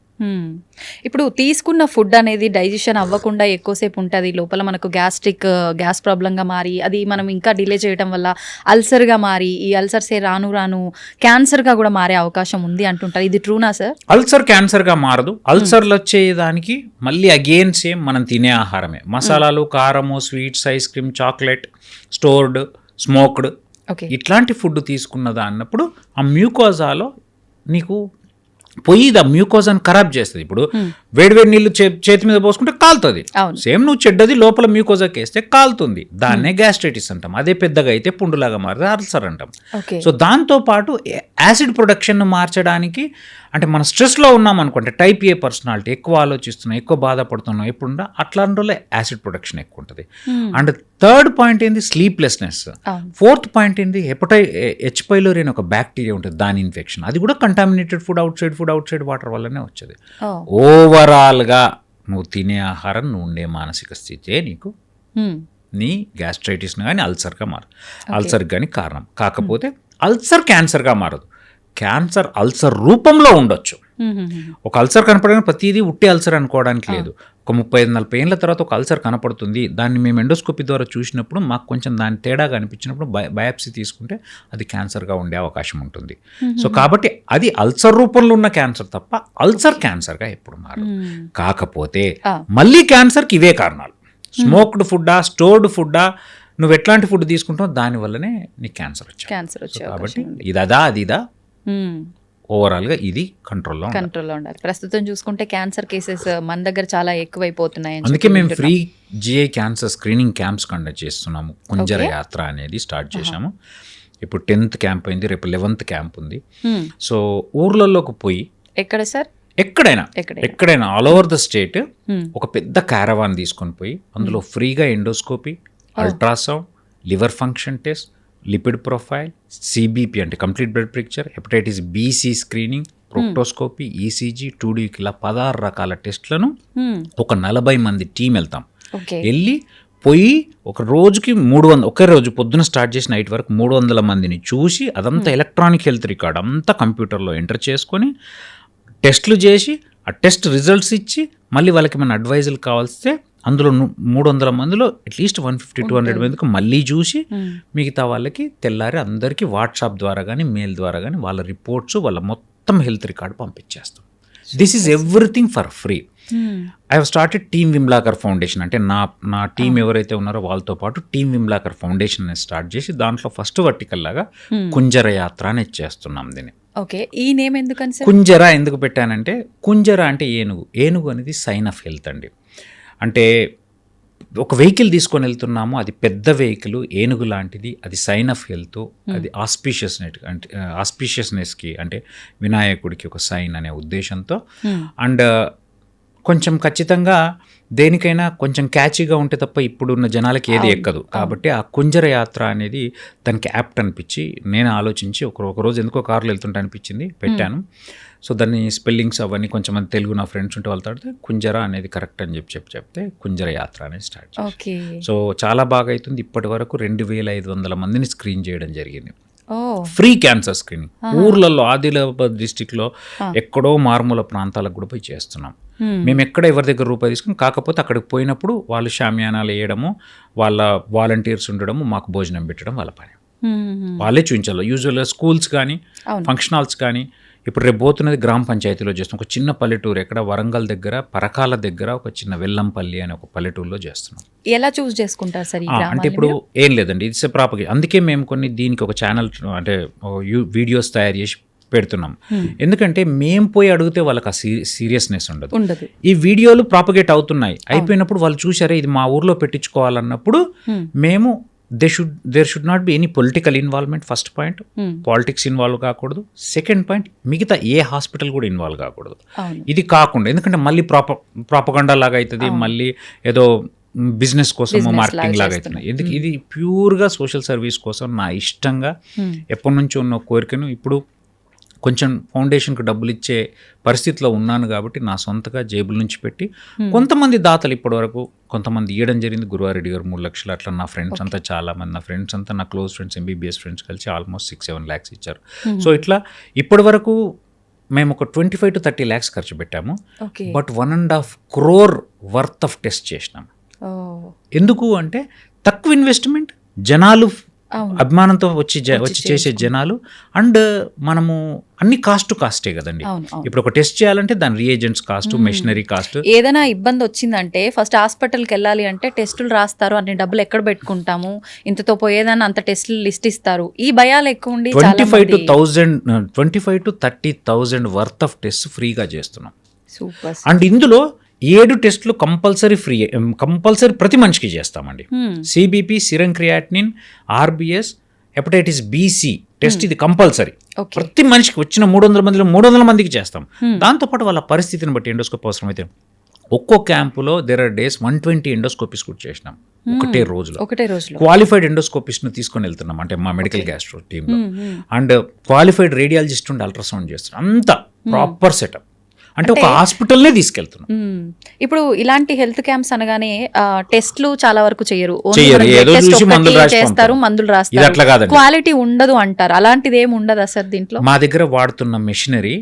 ఇప్పుడు తీసుకున్న ఫుడ్ అనేది డైజెషన్ అవ్వకుండా ఎక్కువసేపు ఉంటుంది లోపల, మనకు గ్యాస్ ప్రాబ్లంగా మారి, అది మనం ఇంకా డిలే చేయడం వల్ల అల్సర్గా మారి, ఈ అల్సర్సే రాను రాను క్యాన్సర్గా కూడా మారే అవకాశం ఉంది అంటుంటారు. ఇది ట్రూనా సార్? అల్సర్ క్యాన్సర్గా మారదు. అల్సర్లు వచ్చేదానికి మళ్ళీ అగైన్ సేమ్ మనం తినే ఆహారమే, మసాలాలు, కారము, sweets, ice cream, chocolate, stored, smoked, ఇట్లాంటి ఫుడ్ తీసుకున్నదా అన్నప్పుడు ఆ మ్యూకోజాలో నీకు పోయి ద మ్యూకోజాను ఖరాబ్ చేస్తుంది. ఇప్పుడు వేడివేడి నీళ్ళు చేతి మీద పోసుకుంటే కాలుతుంది. అవును. సేమ్ నువ్వు చెడ్డది లోపల మ్యూకోజాకి వేస్తే కాలుతుంది. దాన్నే గ్యాస్ట్రైటిస్ అంటాం. అదే పెద్దగా అయితే పుండులాగా మారితే అల్సర్ అంటాం. ఓకే. సో దాంతో పాటు యాసిడ్ ప్రొడక్షన్ మార్చడానికి అంటే మన స్ట్రెస్లో ఉన్నాం అనుకుంటే టైప్ ఏ పర్సనాలిటీ, ఎక్కువ ఆలోచిస్తున్నాం, ఎక్కువ బాధపడుతున్నాం, ఎప్పుడున్నా అట్లాంటి వల్ల యాసిడ్ ప్రొడక్షన్ ఎక్కువ ఉంటుంది. అండ్ థర్డ్ పాయింట్ ఏంది స్లీప్లెస్నెస్. ఫోర్త్ పాయింట్ ఏంది హెచ్ పైలోరీ అని ఒక బ్యాక్టీరియా ఉంటుంది, దాని ఇన్ఫెక్షన్. అది కూడా contaminated food, out side water వల్లనే వచ్చేది. ఓవరాల్గా నువ్వు తినే ఆహారం, నువ్వు ఉండే మానసిక స్థితే నీకు నీ గ్యాస్ట్రైటిస్ కానీ అల్సర్గా మారదు. అల్సర్ కానీ కారణం. కాకపోతే అల్సర్ క్యాన్సర్గా మారదు. క్యాన్సర్ అల్సర్ రూపంలో ఉండొచ్చు. ఒక అల్సర్ కనపడగానే ప్రతిదీ ఉట్టి అల్సర్ అనుకోవడానికి లేదు. ఒక 35-40 ఏళ్ళ తర్వాత ఒక అల్సర్ కనపడుతుంది, దాన్ని మేము ఎండోస్కోపీ ద్వారా చూసినప్పుడు మాకు కొంచెం దాని తేడాగా అనిపించినప్పుడు బయాప్సీ తీసుకుంటే అది క్యాన్సర్గా ఉండే అవకాశం ఉంటుంది. సో కాబట్టి అది అల్సర్ రూపంలో ఉన్న క్యాన్సర్ తప్ప అల్సర్ క్యాన్సర్గా ఎప్పుడు మారదు. కాకపోతే మళ్ళీ క్యాన్సర్కి ఇవే కారణాలు. స్మోక్డ్ ఫుడ్డా, స్టోర్డ్ ఫుడ్డా, నువ్వు ఎట్లాంటి ఫుడ్ తీసుకుంటావు దాని వల్లనే నీకు క్యాన్సర్ వచ్చాయి. కాబట్టి ఇదా అదిదా ఓవరాల్గా ఇది కంట్రోల్లో ఉండాలి. ప్రస్తుతం చూసుకుంటే క్యాన్సర్ కేసెస్ మన దగ్గర చాలా ఎక్కువైపోతున్నాయి. అందుకే మేము free GI cancer screening camps conduct చేస్తున్నాము. కుంజర యాత్ర అనేది స్టార్ట్ చేశాము. ఇప్పుడు 10th క్యాంప్ అయింది, రేపు 11th క్యాంప్ ఉంది. సో ఊర్లలోకి పోయి ఎక్కడ సార్ ఎక్కడైనా ఆల్ ఓవర్ ద స్టేట్ ఒక పెద్ద క్యారవాన్ తీసుకొని పోయి అందులో ఫ్రీగా endoscopy, ultrasound, liver function test, lipid profile, CBP అంటే complete blood picture, hepatitis BC screening, proctoscopy, ECG, 2D ఇలా 16 రకాల టెస్ట్లను ఒక 40 మంది టీం వెళ్తాం. వెళ్ళి పోయి ఒక రోజుకి 300, ఒకే రోజు పొద్దున స్టార్ట్ చేసి నైట్ వరకు 300 మందిని చూసి అదంతా ఎలక్ట్రానిక్ హెల్త్ రికార్డ్ అంతా కంప్యూటర్లో ఎంటర్ చేసుకొని టెస్టులు చేసి ఆ టెస్ట్ రిజల్ట్స్ ఇచ్చి మళ్ళీ వాళ్ళకి మన అడ్వైజులు కావాల్స్తే అందులో 300 మందిలో అట్లీస్ట్ 150-200 మందికి మళ్ళీ చూసి మిగతా వాళ్ళకి తెల్లారి అందరికీ వాట్సాప్ ద్వారా కానీ మెయిల్ ద్వారా కానీ వాళ్ళ రిపోర్ట్స్, వాళ్ళ మొత్తం హెల్త్ రికార్డ్ పంపించేస్తాం. This is everything for free. I have started team Vimalakar foundation. అంటే నా టీం ఎవరైతే ఉన్నారో వాళ్ళతో పాటు టీమ్ విమ్లాకర్ ఫౌండేషన్ అనేది స్టార్ట్ చేసి దాంట్లో ఫస్ట్ వర్టికల్ లాగా కుంజర యాత్ర అనేది చేస్తున్నాం. దీన్ని ఓకే, ఈ నేమ్ ఎందుకని సార్ కుంజర ఎందుకు పెట్టానంటే, కుంజర అంటే ఏనుగు అనేది సైన్ ఆఫ్ హెల్త్ అండి. అంటే ఒక వెహికల్ తీసుకొని వెళ్తున్నాము, అది పెద్ద వెహికల్, ఏనుగు లాంటిది, అది సైన్ ఆఫ్ హెల్త్, అది ఆస్పీషియస్నెస్కి అంటే వినాయకుడికి ఒక సైన్ అనే ఉద్దేశంతో. అండ్ కొంచెం ఖచ్చితంగా దేనికైనా కొంచెం క్యాచీగా ఉంటే తప్ప ఇప్పుడున్న జనాలకి ఏది ఎక్కదు. కాబట్టి ఆ కుంజర యాత్ర అనేది దానికి యాప్ట్ అనిపించి నేను ఆలోచించి ఒకరోజు ఎందుకో కారులో వెళ్తుంటే అనిపించింది, పెట్టాను. సో దాన్ని స్పెల్లింగ్స్ అవన్నీ కొంచెం మంది తెలుగు నా ఫ్రెండ్స్ ఉంటే వాళ్ళతో అడిగితే కుంజర అనేది కరెక్ట్ అని చెప్తే కుంజర యాత్ర అనేది స్టార్ట్ చేసి సో చాలా బాగా అవుతుంది. ఇప్పటి వరకు 2500 మందిని స్క్రీన్ చేయడం జరిగింది. ఫ్రీ క్యాన్సర్ స్క్రీనింగ్ ఊర్లలో, ఆదిలాబాద్ డిస్టిక్లో ఎక్కడో మారుమూల ప్రాంతాలకు కూడా పోయి చేస్తున్నాం. మేము ఎక్కడ ఎవరి దగ్గర రూపాయి తీసుకుని, కాకపోతే అక్కడికి పోయినప్పుడు వాళ్ళు షామియానాలు వేయడము, వాళ్ళ వాలంటీర్స్ ఉండడము, మాకు భోజనం పెట్టడం వాళ్ళ పని. వాళ్ళే చూపించాలి. యూజువల్గా స్కూల్స్ కానీ ఫంక్షన్ హాల్స్ కానీ, ఇప్పుడు రేపు పోతున్నది గ్రామ పంచాయతీలో చేస్తున్నాం. ఒక చిన్న పల్లెటూరు ఎక్కడ వరంగల్ దగ్గర పరకాల దగ్గర ఒక చిన్న వెల్లంపల్లి అనే ఒక పల్లెటూరులో చేస్తున్నాం. ఎలా చూస్ చేసుకుంటారు సార్? అంటే ఇప్పుడు ఏం లేదండి, ఇట్స్ ప్రాపగేషన్. అందుకే మేము దీనికి ఒక ఛానల్ అంటే వీడియోస్ తయారు చేసి పెడుతున్నాం. ఎందుకంటే మేము పోయి అడిగితే వాళ్ళకి ఆ సీరియస్నెస్ ఉండదు. ఈ వీడియోలు ప్రాపగేట్ అవుతున్నాయి, అయిపోయినప్పుడు వాళ్ళు చూసారే ఇది మా ఊర్లో పెట్టించుకోవాలన్నప్పుడు మేము there should not be any political involvement. First point, politics involve కాకూడదు. సెకండ్ పాయింట్, మిగతా ఏ హాస్పిటల్ కూడా ఇన్వాల్వ్ కాకూడదు. ఇది కాకుండా, ఎందుకంటే మళ్ళీ ప్రాపగండా లాగా అవుతుంది, మళ్ళీ ఏదో బిజినెస్ కోసం మార్కెటింగ్ లాగా అవుతుంది. ఎందుకు ఇది ప్యూర్గా సోషల్ సర్వీస్ కోసం నా ఇష్టంగా ఎప్పటి నుంచో ఉన్న కోరికను ఇప్పుడు కొంచెం ఫౌండేషన్కి డబ్బులు ఇచ్చే పరిస్థితిలో ఉన్నాను కాబట్టి నా సొంతగా జేబుల నుంచి పెట్టి కొంతమంది దాతలు ఇప్పటివరకు కొంతమంది ఇవ్వడం జరిగింది. గురువారెడ్డి గారు 3 లక్షలు, అట్లా నా ఫ్రెండ్స్ అంతా చాలామంది, నా ఫ్రెండ్స్ అంతా నా క్లోజ్ ఫ్రెండ్స్, MBBS ఫ్రెండ్స్ కలిసి ఆల్మోస్ట్ 6-7 lakhs ఇచ్చారు. సో ఇట్లా ఇప్పటి వరకు మేము ఒక 25 to 30 lakhs ఖర్చు పెట్టాము. But 1.5 crore worth of test చేసినాము. ఎందుకు అంటే తక్కువ ఇన్వెస్ట్మెంట్, జనాలు అభిమానంతో వచ్చి చేసే జనాలు, అండ్ మనము అన్ని కాస్టే కదండి. ఇప్పుడు ఒక టెస్ట్ చేయాలంటే దాని రియేజెంట్స్ కాస్ట్, మెషినరీ కాస్ట్. ఏదైనా ఇబ్బంది వచ్చిందంటే ఫస్ట్ హాస్పిటల్కి వెళ్ళాలి అంటే టెస్టులు రాస్తారు, అన్ని డబ్బులు ఎక్కడ పెట్టుకుంటాము, ఇంతతో పోయేదాన్ని అంత టెస్టులు లిస్ట్ ఇస్తారు, ఈ భయాలు ఎక్కువ ఉండి 25 to 30,000 వర్త్ ఆఫ్ టెస్ట్ ఫ్రీగా చేస్తున్నాం. సూపర్. అండ్ ఇందులో 7 టెస్టులు కంపల్సరీ ప్రతి మనిషికి చేస్తామండి. CBP, serum creatinine, RBS, hepatitis BC test ఇది కంపల్సరీ. ప్రతి మనిషికి వచ్చిన 300 మందిలో 300 మందికి చేస్తాం. దాంతోపాటు వాళ్ళ పరిస్థితిని బట్టి ఎండోస్కోప్ అవసరమైతే ఒక్కో క్యాంపులో దేర్ ఆర్ డేస్ 120 ఎండోస్కోపీస్ కూడా చేసినాం ఒకటే రోజులో. క్వాలిఫైడ్ ఎండోస్కోపిస్ట్ ను తీసుకొని వెళ్తున్నాం, అంటే మా మెడికల్ గ్యాస్ట్రో టీంలో. అండ్ క్వాలిఫైడ్ రేడియాలజిస్ట్ ఉండి అల్ట్రాసౌండ్ చేస్తున్నాం. అంతా ప్రాపర్ సెటప్, అంటే ఒక హాస్పిటల్నే తీసుకెళ్తున్నాం. ఇప్పుడు ఇలాంటి హెల్త్ క్యాంప్స్ అనగానే టెస్ట్లు చాలా వరకు చేయరు, చేస్తారు, మందులు రాస్తారు, క్వాలిటీ ఉండదు అంటారు. అలాంటిది ఏమి ఉండదు అసలు దీంట్లో. మా దగ్గర వాడుతున్న machinery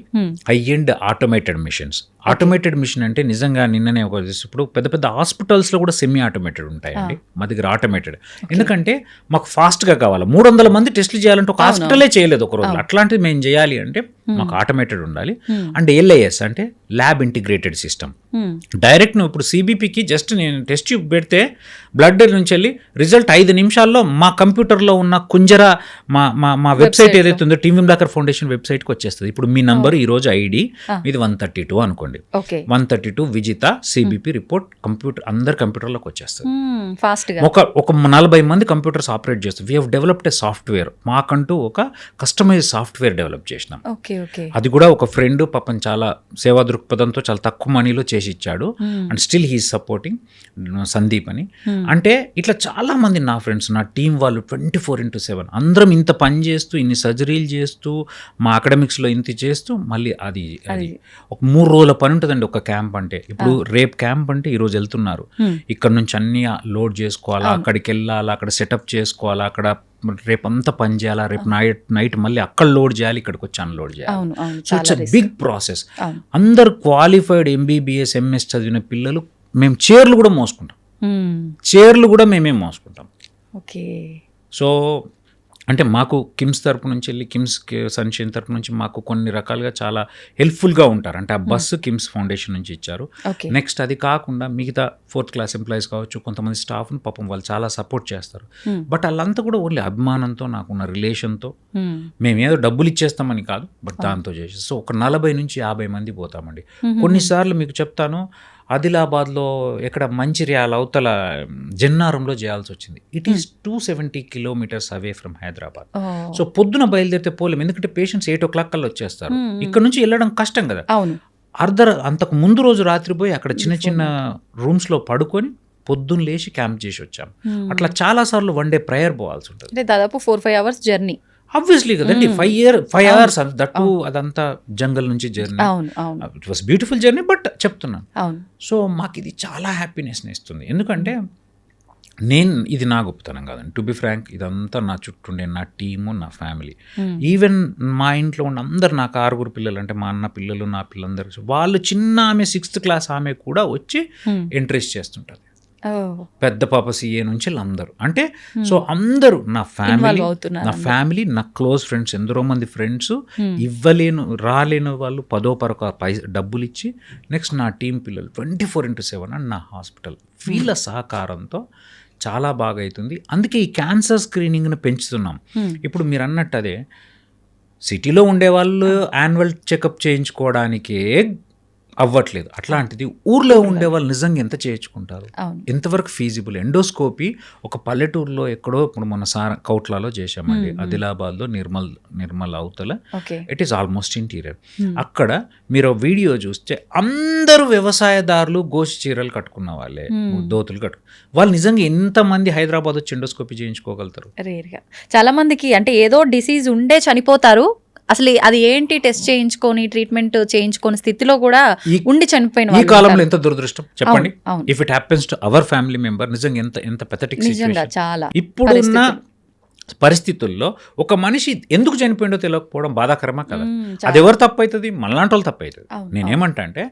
high end automated machines. Automated machine అంటే నిజంగా నిన్ననే ఇప్పుడు పెద్ద పెద్ద హాస్పిటల్స్ లో కూడా సెమీ ఆటోమేటెడ్ ఉంటాయండి. మా దగ్గర ఆటోమేటెడ్, ఎందుకంటే మాకు ఫాస్ట్ గా కావాలి. 300 మంది టెస్టులు చేయాలంటే ఒక హాస్పిటలే చేయలేదు ఒక రోజు. అట్లాంటిది మేము చేయాలి అంటే మాకు ఆటోమేటెడ్ ఉండాలి. అండ్ LIS అంటే ల్యాబ్ ఇంటిగ్రేటెడ్ సిస్టమ్. డైరెక్ట్ నువ్వు ఇప్పుడు సిబిపికి జస్ట్ నేను టెస్ట్ ట్యూబ్ పెడితే బ్లడ్ నుంచి వెళ్ళి రిజల్ట్ 5 నిమిషాల్లో మా కంప్యూటర్లో ఉన్న కుంజరా మా వెబ్సైట్ ఏదైతే ఉందో టీమ్ విమ్లాకర్ ఫౌండేషన్ వెబ్సైట్కి వచ్చేస్తుంది. ఇప్పుడు మీ నంబర్ ఈ రోజు ID ఇది 132 అనుకోండి, 132 విజిత సిబిపి రిపోర్ట్ అందరి కంప్యూటర్లోకి వచ్చేస్తుంది. ఒక 40 మంది కంప్యూటర్స్ ఆపరేట్ చేస్తారు. We have developed A software. మాకంటూ ఒక కస్టమైజ్ సాఫ్ట్వేర్ డెవలప్ చేసినాం. అది కూడా ఒక ఫ్రెండ్ పాపం చాలా సేవా దృక్పథంతో చాలా తక్కువ మనీలో చేసి ఇచ్చాడు. And still he is supporting, Sandeep అని. అంటే ఇట్లా చాలా మంది నా ఫ్రెండ్స్, నా టీం వాళ్ళు 24/7 అందరం ఇంత పని చేస్తూ, ఇన్ని సర్జరీలు చేస్తూ, మా అకాడమిక్స్లో ఇంత చేస్తూ, మళ్ళీ అది ఒక 3 రోజుల పని ఉంటుందండి ఒక క్యాంప్ అంటే. ఇప్పుడు రేపు క్యాంప్ అంటే ఈరోజు వెళ్తున్నారు, ఇక్కడ నుంచి అన్ని లోడ్ చేసుకోవాలా, అక్కడికి వెళ్ళాలా, అక్కడ సెటప్ చేసుకోవాలా, అక్కడ రేపు అంతా పని చేయాలా, రేపు నైట్ మళ్ళీ అక్కడ లోడ్ చేయాలి, ఇక్కడికి వచ్చి అన్లోడ్ చేయాలి. So it's a big process. అందరు క్వాలిఫైడ్ MBBS MS చదివిన పిల్లలు. మేము చైర్లు కూడా మోసుకుంటాం, చైర్లు కూడా మేమే మోసుకుంటాం. సో అంటే మాకు కిమ్స్ తరపు నుంచి వెళ్ళి, కిమ్స్ సన్షైన్ తరపు నుంచి మాకు కొన్ని రకాలుగా చాలా హెల్ప్ఫుల్గా ఉంటారు. అంటే ఆ బస్సు కిమ్స్ ఫౌండేషన్ నుంచి ఇచ్చారు. నెక్స్ట్ అది కాకుండా మిగతా 4th క్లాస్ ఎంప్లాయీస్ కావచ్చు, కొంతమంది స్టాఫ్ని పాపం వాళ్ళు చాలా సపోర్ట్ చేస్తారు. బట్ వాళ్ళంతా కూడా ఓన్లీ అభిమానంతో, నాకున్న రిలేషన్తో, మేమేదో డబ్బులు ఇచ్చేస్తామని కాదు, బట్ దాంతో చేసి. సో ఒక 40 నుంచి 50 మంది పోతామండి. కొన్నిసార్లు మీకు చెప్తాను, ఆదిలాబాద్లో ఎక్కడ మంచిర్యాల అవతల జన్నారంలో చేయాల్సి వచ్చింది. It is 270 kilometres away from Hyderabad. So పొద్దున బయలుదేరితే పోలేం, ఎందుకంటే పేషెంట్స్ 8 o'clock కల్లా వచ్చేస్తారు. ఇక్కడ నుంచి వెళ్ళడం కష్టం కదా. అంతకు ముందు రోజు రాత్రి పోయి అక్కడ చిన్న చిన్న రూమ్స్లో పడుకొని పొద్దున్న లేచి క్యాంప్ చేసి వచ్చాం. అట్లా చాలా సార్లు 1 day ప్రేయర్ పోవాల్సి ఉంటుంది. దాదాపు 4-5 hours జర్నీ. ఆబ్వియస్లీ కదండి, 5 hours దట్టు, అదంతా జంగల్ నుంచి journey. It was beautiful journey. But చెప్తున్నాను, సో మాకు ఇది చాలా హ్యాపీనెస్ని ఇస్తుంది. ఎందుకంటే ఇది నా గొప్పతనం కాదండి, టు బి ఫ్రాంక్. ఇదంతా నా చుట్టూండే నా టీము, నా ఫ్యామిలీ. ఈవెన్ మా ఇంట్లో ఉన్న అందరు, నాకు 6 పిల్లలు, అంటే మా అన్న పిల్లలు, నా పిల్లలందరూ, వాళ్ళు చిన్న ఆమె 6th క్లాస్ ఆమె కూడా వచ్చి ఎంట్రీస్ చేస్తుంటారు. పెద్ద పాప CA నుంచి అందరూ. అంటే సో అందరూ నా ఫ్యామిలీ, నా క్లోజ్ ఫ్రెండ్స్, ఎందరో మంది ఫ్రెండ్స్, రాలేని వాళ్ళు 10వ పరక డబ్బులు ఇచ్చి, నెక్స్ట్ నా టీం పిల్లలు 24/7 అండ్ నా హాస్పిటల్ వీళ్ళ సహకారంతో చాలా బాగా అవుతుంది. అందుకే ఈ క్యాన్సర్ స్క్రీనింగ్ను పెంచుతున్నాం. ఇప్పుడు మీరు అన్నట్టు అదే సిటీలో ఉండేవాళ్ళు యాన్యువల్ చెకప్ చేయించుకోవడానికే అవ్వట్లేదు. అట్లాంటిది ఊర్లో ఉండే వాళ్ళు నిజంగా ఎంత చేయించుకుంటారు, ఎంతవరకు ఫీజిబుల్? ఎండోస్కోపీ ఒక పల్లెటూరులో ఎక్కడో, ఇప్పుడు మన కౌట్లాలో చేశామండి, ఆదిలాబాద్లో నిర్మల్ అవతల. It is almost interior. అక్కడ మీరు వీడియో చూస్తే అందరూ వ్యవసాయదారులు గోషి చీరలు కట్టుకున్న వాళ్ళే, దోతులు వాళ్ళు నిజంగా ఎంతమంది హైదరాబాద్ వచ్చి ఎండోస్కోపీ చేయించుకోగలుగుతారు? చాలా మందికి అంటే ఏదో డిసీజ్ ఉండే చనిపోతారు, అసలు అది ఏంటి టెస్ట్ చేయించుకొని ట్రీట్మెంట్ చేయించుకొని స్థితిలో కూడా ఉండి చనిపోయిన ఈ కాలంలో ఎంత దురదృష్టం చెప్పండి. If it happens to our family member, నిజంగా ఎంత పెథటిక్ సిచువేషన్. చాలా ఇప్పుడున్న పరిస్థితుల్లో ఒక మనిషి ఎందుకు చనిపోయిందో తెలియకపోవడం బాధాకరమా కదా? అది ఎవరు తప్పు అవుతుంది? మనలాంటి వాళ్ళు తప్పు అవుతుంది. నేనేమంటా అంటే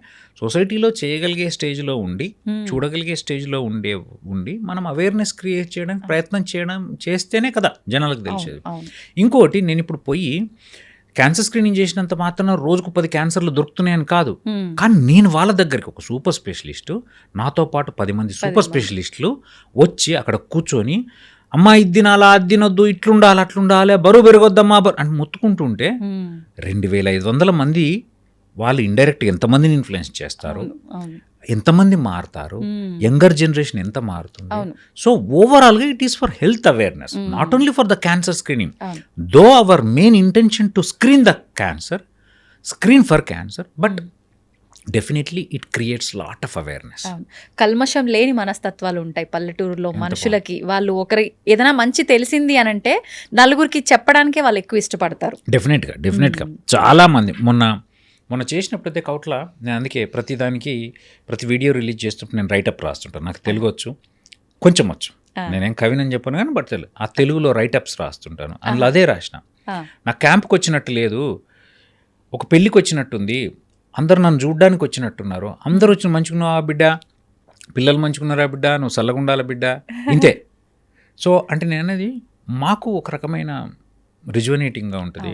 సొసైటీలో చేయగలిగే స్టేజ్లో ఉండి, చూడగలిగే స్టేజ్లో ఉండి మనం అవేర్నెస్ క్రియేట్ చేయడానికి ప్రయత్నం చేస్తేనే కదా జనాలకు తెలిసేది. ఇంకోటి, నేను ఇప్పుడు పోయి క్యాన్సర్ స్క్రీనింగ్ చేసినంత మాత్రం రోజుకు 10 క్యాన్సర్లు దొరుకుతున్నాయని కాదు, కానీ నేను వాళ్ళ దగ్గరికి ఒక సూపర్ స్పెషలిస్టు, నాతో పాటు 10 మంది సూపర్ స్పెషలిస్టులు వచ్చి అక్కడ కూర్చొని, అమ్మా ఇది తినాలా, అది తినొద్దు, ఇట్లుండాలి, అట్లుండాలి, బరువు పెరగొద్దమ్మా అని మొత్తుకుంటుంటే 2500 మంది వాళ్ళు ఇండైరెక్ట్గా ఎంతమందిని ఇన్ఫ్లుయెన్స్ చేస్తారు, అవును. ఎంతమంది మారుతారు, యంగర్ జనరేషన్ ఎంత మారుతుంది. అవును. సో ఓవరాల్గా it is for health awareness, not only for the cancer screening. అవును. Though our main intention to screen for cancer, but definitely it creates lot of awareness. అవును. కల్మషం లేని మనస్తత్వాలు ఉంటాయి పల్లెటూరులో మనుషులకి. వాళ్ళు ఒకరి ఏదైనా మంచి తెలిసింది అని అంటే నలుగురికి చెప్పడానికే వాళ్ళు ఎక్కువ ఇష్టపడతారు. డెఫినెట్గా చాలా మంది మొన్న చేసినప్పుడైతే కౌట్ల నేను అందుకే ప్రతి వీడియో రిలీజ్ చేస్తున్నప్పుడు నేను రైటప్ రాస్తుంటాను. నాకు తెలుగు వచ్చు, కొంచెం వచ్చు, నేనేం కవినని చెప్పాను కానీ బట్ ఆ తెలుగులో రైటప్స్ రాస్తుంటాను. అందులో అదే రాసిన. నా క్యాంప్కి వచ్చినట్టు లేదు, ఒక పెళ్ళికి వచ్చినట్టుంది, అందరు నన్ను చూడ్డానికి వచ్చినట్టున్నారు, అందరూ వచ్చి మంచుకున్నావా బిడ్డ, పిల్లలు మంచుకున్నారా బిడ్డ, నువ్వు చల్లగుండాల బిడ్డ, ఇంతే. సో అంటే నేను అనేది మాకు ఒక రకమైన రిజువనేటింగ్గా ఉంటుంది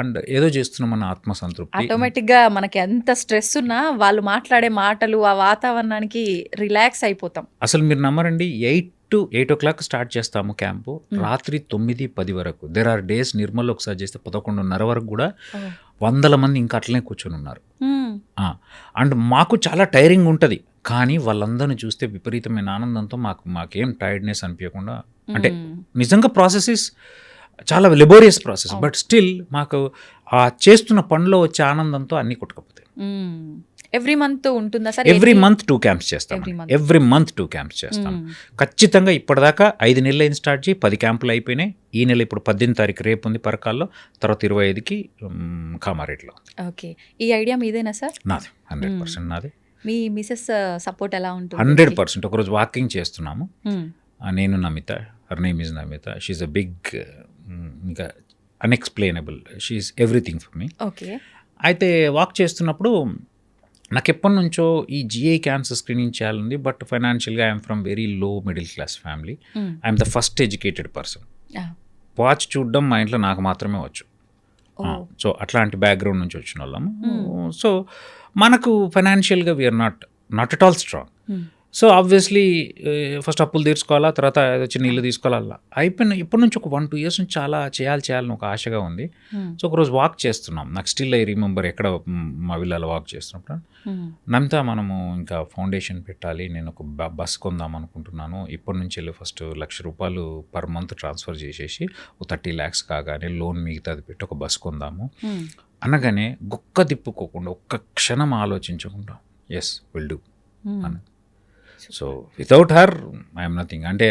అండ్ ఏదో చేస్తున్నామన్న ఆత్మసంతృప్తి. ఆటోమేటిక్గా మనకి ఎంత స్ట్రెస్ ఉన్నా వాళ్ళు మాట్లాడే మాటలు ఆ వాతావరణానికి రిలాక్స్ అయిపోతాం. అసలు మీరు నమ్మరండి, 8 o'clock స్టార్ట్ చేస్తాము క్యాంపు, రాత్రి 9-10 వరకు. దెర్ ఆర్ డేస్ నిర్మల్ ఒకసారి చేస్తే 11:30 వరకు కూడా 100 మంది ఇంకా అట్లనే కూర్చొని ఉన్నారు. అండ్ మాకు చాలా టైరింగ్ ఉంటుంది, కానీ వాళ్ళందరిని చూస్తే విపరీతమైన ఆనందంతో మాకేం టైర్డ్నెస్ అనిపించకుండా, అంటే నిజంగా ప్రాసెస్ చాలా లెబోరియస్ ప్రాసెస్, బట్ స్టిల్ మాకు ఆ చేస్తున్న పనిలో వచ్చే ఆనందంతో అన్నీ కొట్టుకపోతాయి. ఎవ్రీ మంత్ ఉంటుందా సార్? ఎవ్రీ మంత్ 2 camps చేస్తాం. ఎవ్రీ మంత్ 2 camps చేస్తాం ఖచ్చితంగా. ఇప్పటిదాకా 5 నెలలు అయింది స్టార్ట్ చేయి, 10 క్యాంపులు అయిపోయినాయి. ఈ నెల ఇప్పుడు 18వ తారీఖు రేపు ఉంది పరకాల్లో, తర్వాత 25కి కామారెడ్డిలో. ఓకే, ఈ ఐడియా మీదేనా సార్? నాది, 100% నాది. మీ మిసెస్ సపోర్ట్ ఎలా ఉంటుంది? 100%. ఒకరోజు వాకింగ్ చేస్తున్నాము, నేను Namita, her name is Namita, she's a big, ఇంకా unexplainable, she's everything for me. Okay. అయితే వాక్ చేస్తున్నప్పుడు నాకు ఎప్పటి నుంచో ఈ జిఐ క్యాన్సర్ స్క్రీనింగ్ చేయాలంది, బట్ ఫైనాన్షియల్గా I'm from very low middle class family. I'm the first educated person. Watch చూడడం మా ఇంట్లో నాకు మాత్రమే వచ్చు. సో అట్లాంటి బ్యాక్గ్రౌండ్ నుంచి వచ్చిన వాళ్ళము. సో మనకు ఫైనాన్షియల్గా we're not at all strong. So obviously first అప్పులు తీర్చుకోవాలా, తర్వాత చిన్న ఇల్లు తీసుకోవాలా అయిపోయిన. ఇప్పటి నుంచి ఒక 1-2 years నుంచి చాలా చేయాలని ఒక ఆశగా ఉంది. సో ఒకరోజు వాక్ చేస్తున్నాం, నాకు స్టిల్ ఐ రిమెంబర్ ఎక్కడ మా విల్లాలో వాక్ చేస్తున్నప్పుడు, నమిత మనము ఇంకా ఫౌండేషన్ పెట్టాలి, నేను ఒక బస్ కొందాం అనుకుంటున్నాను, ఇప్పటి నుంచి వెళ్ళి ఫస్ట్ ₹1,00,000 per month ట్రాన్స్ఫర్ చేసేసి ఒక 30 lakhs కాగానే లోన్ మిగతాది పెట్టి ఒక బస్ కొందాము అనగానే గుక్క తిప్పుకోకుండా ఒక్క క్షణం ఆలోచించకుండా ఎస్ విల్ డూ అని. So without her I'm nothing. అంటే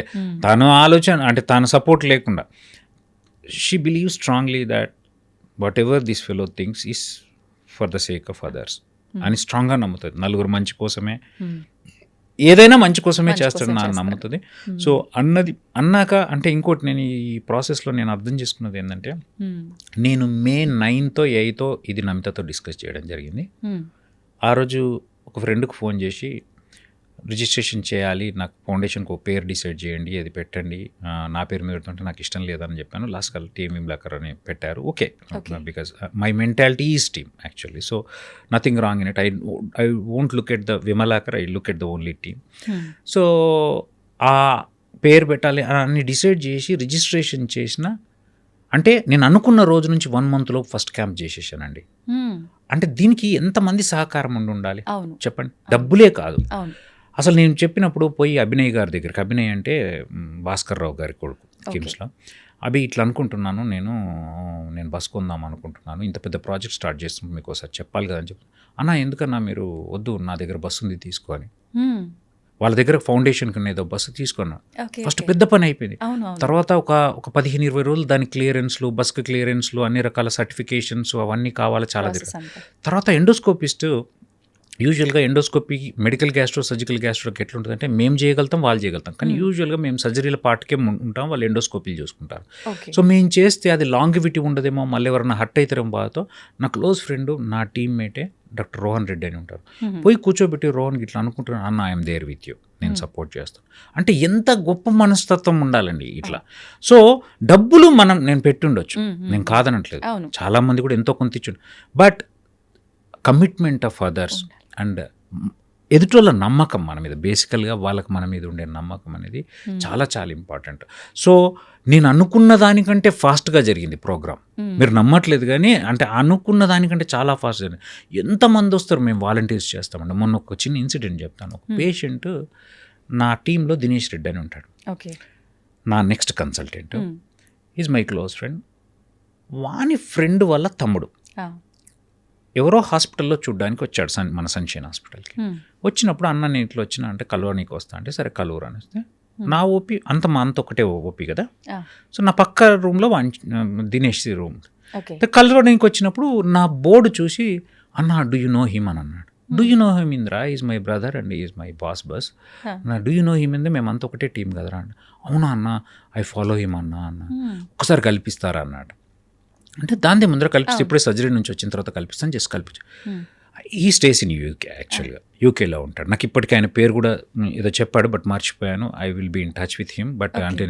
తను ఆలోచన, అంటే తన సపోర్ట్ లేకుండా, she believe strongly that what ever this fellow things is for the sake of others అని స్ట్రాంగ్గా నమ్ముతుంది. నలుగురు మంచి కోసమే, ఏదైనా మంచి కోసమే చేస్తాడు నా నమ్ముతుంది. సో అన్నాక అంటే ఇంకోటి నేను ఈ ప్రాసెస్లో నేను అర్థం చేసుకున్నది ఏంటంటే, నేను May 9th, 8th ఇది నమితతో డిస్కస్ చేయడం జరిగింది. ఆ రోజు ఒక ఫ్రెండ్కి ఫోన్ చేసి రిజిస్ట్రేషన్ చేయాలి, నాకు ఫౌండేషన్కి ఒక పేరు డిసైడ్ చేయండి, అది పెట్టండి, నా పేరు మీద పెడుతుంటే నాకు ఇష్టం లేదని చెప్పాను. లాస్ట్ కాల్ టీమ్ విమ్లాకర్ అని పెట్టారు. Okay, because my mentality is team actually. So nothing wrong in it. I won't look at the Vimalakar, I look at the only team. So ఆ పేరు పెట్టాలి అని డిసైడ్ చేసి రిజిస్ట్రేషన్ చేసిన, అంటే నేను అనుకున్న రోజు నుంచి 1 month ఫస్ట్ క్యాంప్ చేసేసానండి. అంటే దీనికి ఎంతమంది సహకారం ఉండాలి చెప్పండి, డబ్బులే కాదు. అసలు నేను చెప్పినప్పుడు పోయి అభినయ్ గారి దగ్గరికి, అభినయ్ అంటే భాస్కర్ రావు గారి కొడుకు కిమ్స్లో, ఇట్లా అనుకుంటున్నాను, నేను బస్ కొందాం అనుకుంటున్నాను, ఇంత పెద్ద ప్రాజెక్ట్ స్టార్ట్ చేస్తున్నాను, మీకు ఒకసారి చెప్పాలి కదా అని చెప్పి, అన్న ఎందుకన్నా మీరు వద్దు, నా దగ్గర బస్సు ఉంది తీసుకో అని. వాళ్ళ దగ్గర ఫౌండేషన్ కన్నా ఏదో బస్సు తీసుకున్నాను. ఫస్ట్ పెద్ద పని అయిపోయింది. తర్వాత ఒక 15-20 రోజులు దాని క్లియరెన్స్లు, బస్కి క్లియరెన్స్లు, అన్ని రకాల సర్టిఫికేషన్స్ అవన్నీ కావాలి చాలా దగ్గర. తర్వాత ఎండోస్కోపిస్ట్, యూజువల్గా ఎండోస్కోపీ మెడికల్ గ్యాస్ట్రో సర్జికల్ గ్యాస్ట్రోకి ఎట్లుంటుందంటే మేము చేయగలుగుతాం, వాళ్ళు చేయగలుగుతాం, కానీ యూజువల్గా మేము సర్జరీల పార్ట్కే ఉంటాం, వాళ్ళు ఎండోస్కోపీలు చూసుకుంటారు. సో మేము చేస్తే అది లాంగివిటీ ఉండదేమో, మళ్ళీ ఎవరైనా హర్ట్ అవుతారేమో బాధతో, నా క్లోజ్ ఫ్రెండ్, నా టీమ్మేటే డాక్టర్ రోహన్ రెడ్డి అని ఉంటారు, పోయి కూర్చోబెట్టి రోహన్కి ఇట్లా అనుకుంటున్నాను, అన్న ఐఎమ్ దేర్ విత్ యూ, నేను సపోర్ట్ చేస్తాను. అంటే ఎంత గొప్ప మనస్తత్వం ఉండాలండి ఇట్లా. సో డబ్బులు నేను పెట్టుండొచ్చు, నేను కాదనట్లేదు, చాలామంది కూడా ఎంతో కొంత ఇచ్చుండు, but commitment of others and ఎదుటోళ్ళ నమ్మకం మన మీద, బేసికల్గా వాళ్ళకి మన మీద ఉండే నమ్మకం అనేది చాలా చాలా ఇంపార్టెంట్. సో నేను అనుకున్న దానికంటే ఫాస్ట్గా జరిగింది ప్రోగ్రామ్. మీరు నమ్మట్లేదు కానీ అంటే అనుకున్న దానికంటే చాలా ఫాస్ట్ జరిగింది. ఎంతమంది వస్తారు, మేము వాలంటీర్స్ చేస్తామండి. మొన్న ఒక చిన్న ఇన్సిడెంట్ చెప్తాను. ఒక పేషెంట్ నా టీంలో దినేష్ రెడ్డి అని ఉంటాడు, నా next consultant, is my close friend. వాని ఫ్రెండ్ వాళ్ళ తమ్ముడు ఎవరో హాస్పిటల్లో చూడడానికి వచ్చాడు, మన సన్షైన్ హాస్పిటల్కి. వచ్చినప్పుడు అన్న నేను ఇట్లా వచ్చినా అంటే కలవడానికి వస్తా అంటే సరే కలువురు అని వస్తే నా ఓపీ అంత ఒకటే ఓపీ కదా. సో నా పక్క రూమ్లో దినేష్ రూమ్ కలవడానికి వచ్చినప్పుడు నా బోర్డు చూసి అన్న డూ యూ నో హిమ్ అని అన్నాడు. Do you know him Indra, is my brother and is my boss బస్. డూ యూ నో హిమ్ ఇందే, మేమంతా ఒకటే టీం కదరా అన్న. అవునా అన్న, ఐ ఫాలో హిమ్ అన్న ఒకసారి కల్పిస్తారా అన్నాడు. అంటే దాని ముందర కల్పిస్తే ఇప్పుడే సర్జరీ నుంచి వచ్చిన తర్వాత కల్పిస్తాను, జస్ట్ కల్పించు. ఈ స్టేస్ ఇన్ యూకే, యాక్చువల్గా యూకేలో ఉంటాడు. నాకు ఇప్పటికీ ఆయన పేరు కూడా ఏదో చెప్పాడు బట్ మర్చిపోయాను. I will be in touch with him. But అంటే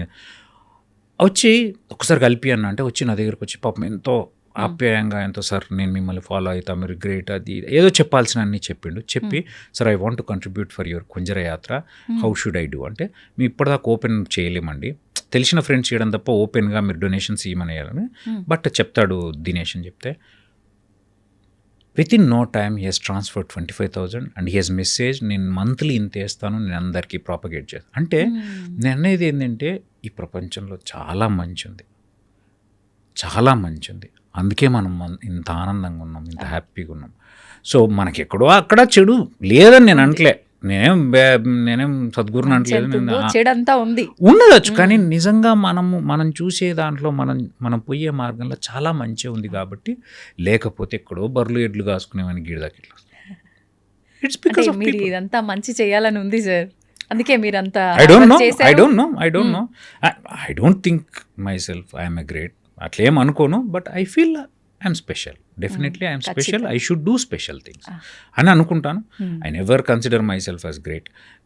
వచ్చి ఒకసారి కలిపి అన్న అంటే వచ్చి నా దగ్గరకు వచ్చి పాపం ఎంతో ఆప్యాయంగా ఎంతో సార్ నేను మిమ్మల్ని ఫాలో అవుతా, మీరు గ్రేట్, అది ఏదో చెప్పాల్సిన అన్నీ చెప్పిండు. చెప్పి sir I want to contribute for your Kunjara Yatra, how should I do అంటే మీ ఇప్పటిదాకా ఓపెన్ చేయలేమండి, తెలిసిన ఫ్రెండ్స్ చేయడం తప్ప ఓపెన్గా మీరు డొనేషన్స్ ఇవ్వమని వేయాలని. బట్ చెప్తాడు దినేష్ అని చెప్తే within no time he has transfer 25,000 and he has message నేను మంత్లీ ఇంత వేస్తాను, నేను అందరికీ ప్రాపగేట్ చేస్తాను. అంటే నేను అనేది ఏంటంటే ఈ ప్రపంచంలో చాలా మంచి ఉంది, చాలా మంచి ఉంది. అందుకే మనం ఇంత ఆనందంగా ఉన్నాం, ఇంత హ్యాపీగా ఉన్నాం. సో మనకి ఎక్కడో అక్కడ చెడు లేదని నేను అంటలే, నేనేం సద్గురుని అంటలేదు, చెడంతా ఉంది ఉండవచ్చు. కానీ నిజంగా మనం చూసే దాంట్లో మనం పోయే మార్గంలో చాలా మంచి ఉంది కాబట్టి, లేకపోతే ఎక్కడో బర్రెలు ఎడ్లు కాసుకునేవని గీడదాకి ఇట్లా. ఇట్స్ బికాజ్ ఆఫ్ మీరు ఇదంతా మంచి చేయాలని ఉంది సార్, అందుకే మీరంతా. I don't think my self I'm a great, అట్లా ఏం అనుకోను. But I feel I'm special, definitely I'm special, I should do special things అని అనుకుంటాను. I never consider my self as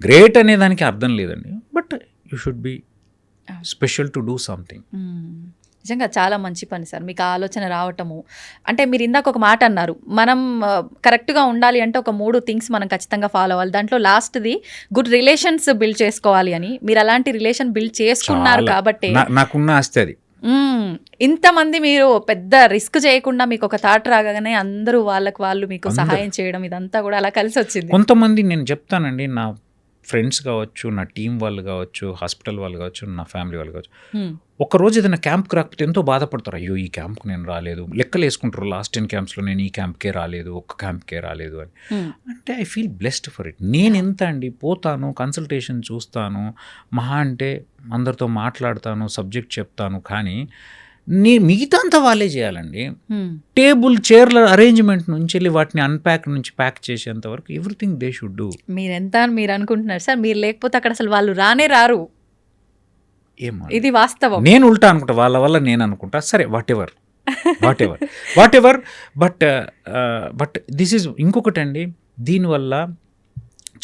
great అనే దానికి అర్థం లేదండి. But you should be special to do something. నిజంగా చాలా మంచి పని సార్ మీకు ఆలోచన రావటము. అంటే మీరు ఇందాక ఒక మాట అన్నారు, మనం కరెక్ట్గా ఉండాలి అంటే ఒక 3 థింగ్స్ మనం ఖచ్చితంగా ఫాలో అవ్వాలి. దాంట్లో లాస్ట్ది గుడ్ రిలేషన్స్ బిల్డ్ చేసుకోవాలి అని. మీరు అలాంటి రిలేషన్ బిల్డ్ చేసుకున్నారు కాబట్టి నాకున్న ఆస్తి అది. ఇంతమంది మీరు పెద్ద రిస్క్ చేయకుండా మీకు ఒక థాట్ రాగానే అందరూ వాళ్ళు మీకు సహాయం చేయడం, ఇదంతా కూడా అలా కలిసి వచ్చింది. కొంతమంది నేను చెప్తానండి, నా ఫ్రెండ్స్ కావచ్చు, నా టీం వాళ్ళు కావచ్చు, హాస్పిటల్ వాళ్ళు కావచ్చు, నా ఫ్యామిలీ వాళ్ళు కావచ్చు, ఒకరోజు ఏదైనా క్యాంప్కి రాకపోతే ఎంతో బాధపడతారు. అయ్యో ఈ క్యాంప్కి నేను రాలేదు, లెక్కలు వేసుకుంటారు. లాస్ట్ 10 క్యాంప్స్లో నేను ఈ క్యాంప్కే రాలేదు, ఒక్క క్యాంప్కే రాలేదు అని. అంటే I feel blessed for it. నేను ఎంత అండి పోతాను, కన్సల్టేషన్ చూస్తాను, మహా అంటే అందరితో మాట్లాడతాను, సబ్జెక్ట్ చెప్తాను, కానీ మిగతా అంతా వాళ్ళే చేయాలండి. టేబుల్ చైర్ల అరేంజ్మెంట్ నుంచి వెళ్ళి వాటిని అన్ప్యాక్ నుంచి ప్యాక్ చేసేంత వరకు ఎవ్రీథింగ్ దే షుడ్ డూ. మీరెంత అని మీరు అనుకుంటున్నారు సార్, మీరు లేకపోతే అక్కడ అసలు వాళ్ళు రానే రారు. ఏమో ఇది వాస్తవం. నేను ఉల్టా అనుకుంటా, వాళ్ళ వల్ల నేను అనుకుంటా. సరే what ever but this is ఇంకొకటి అండి, దీనివల్ల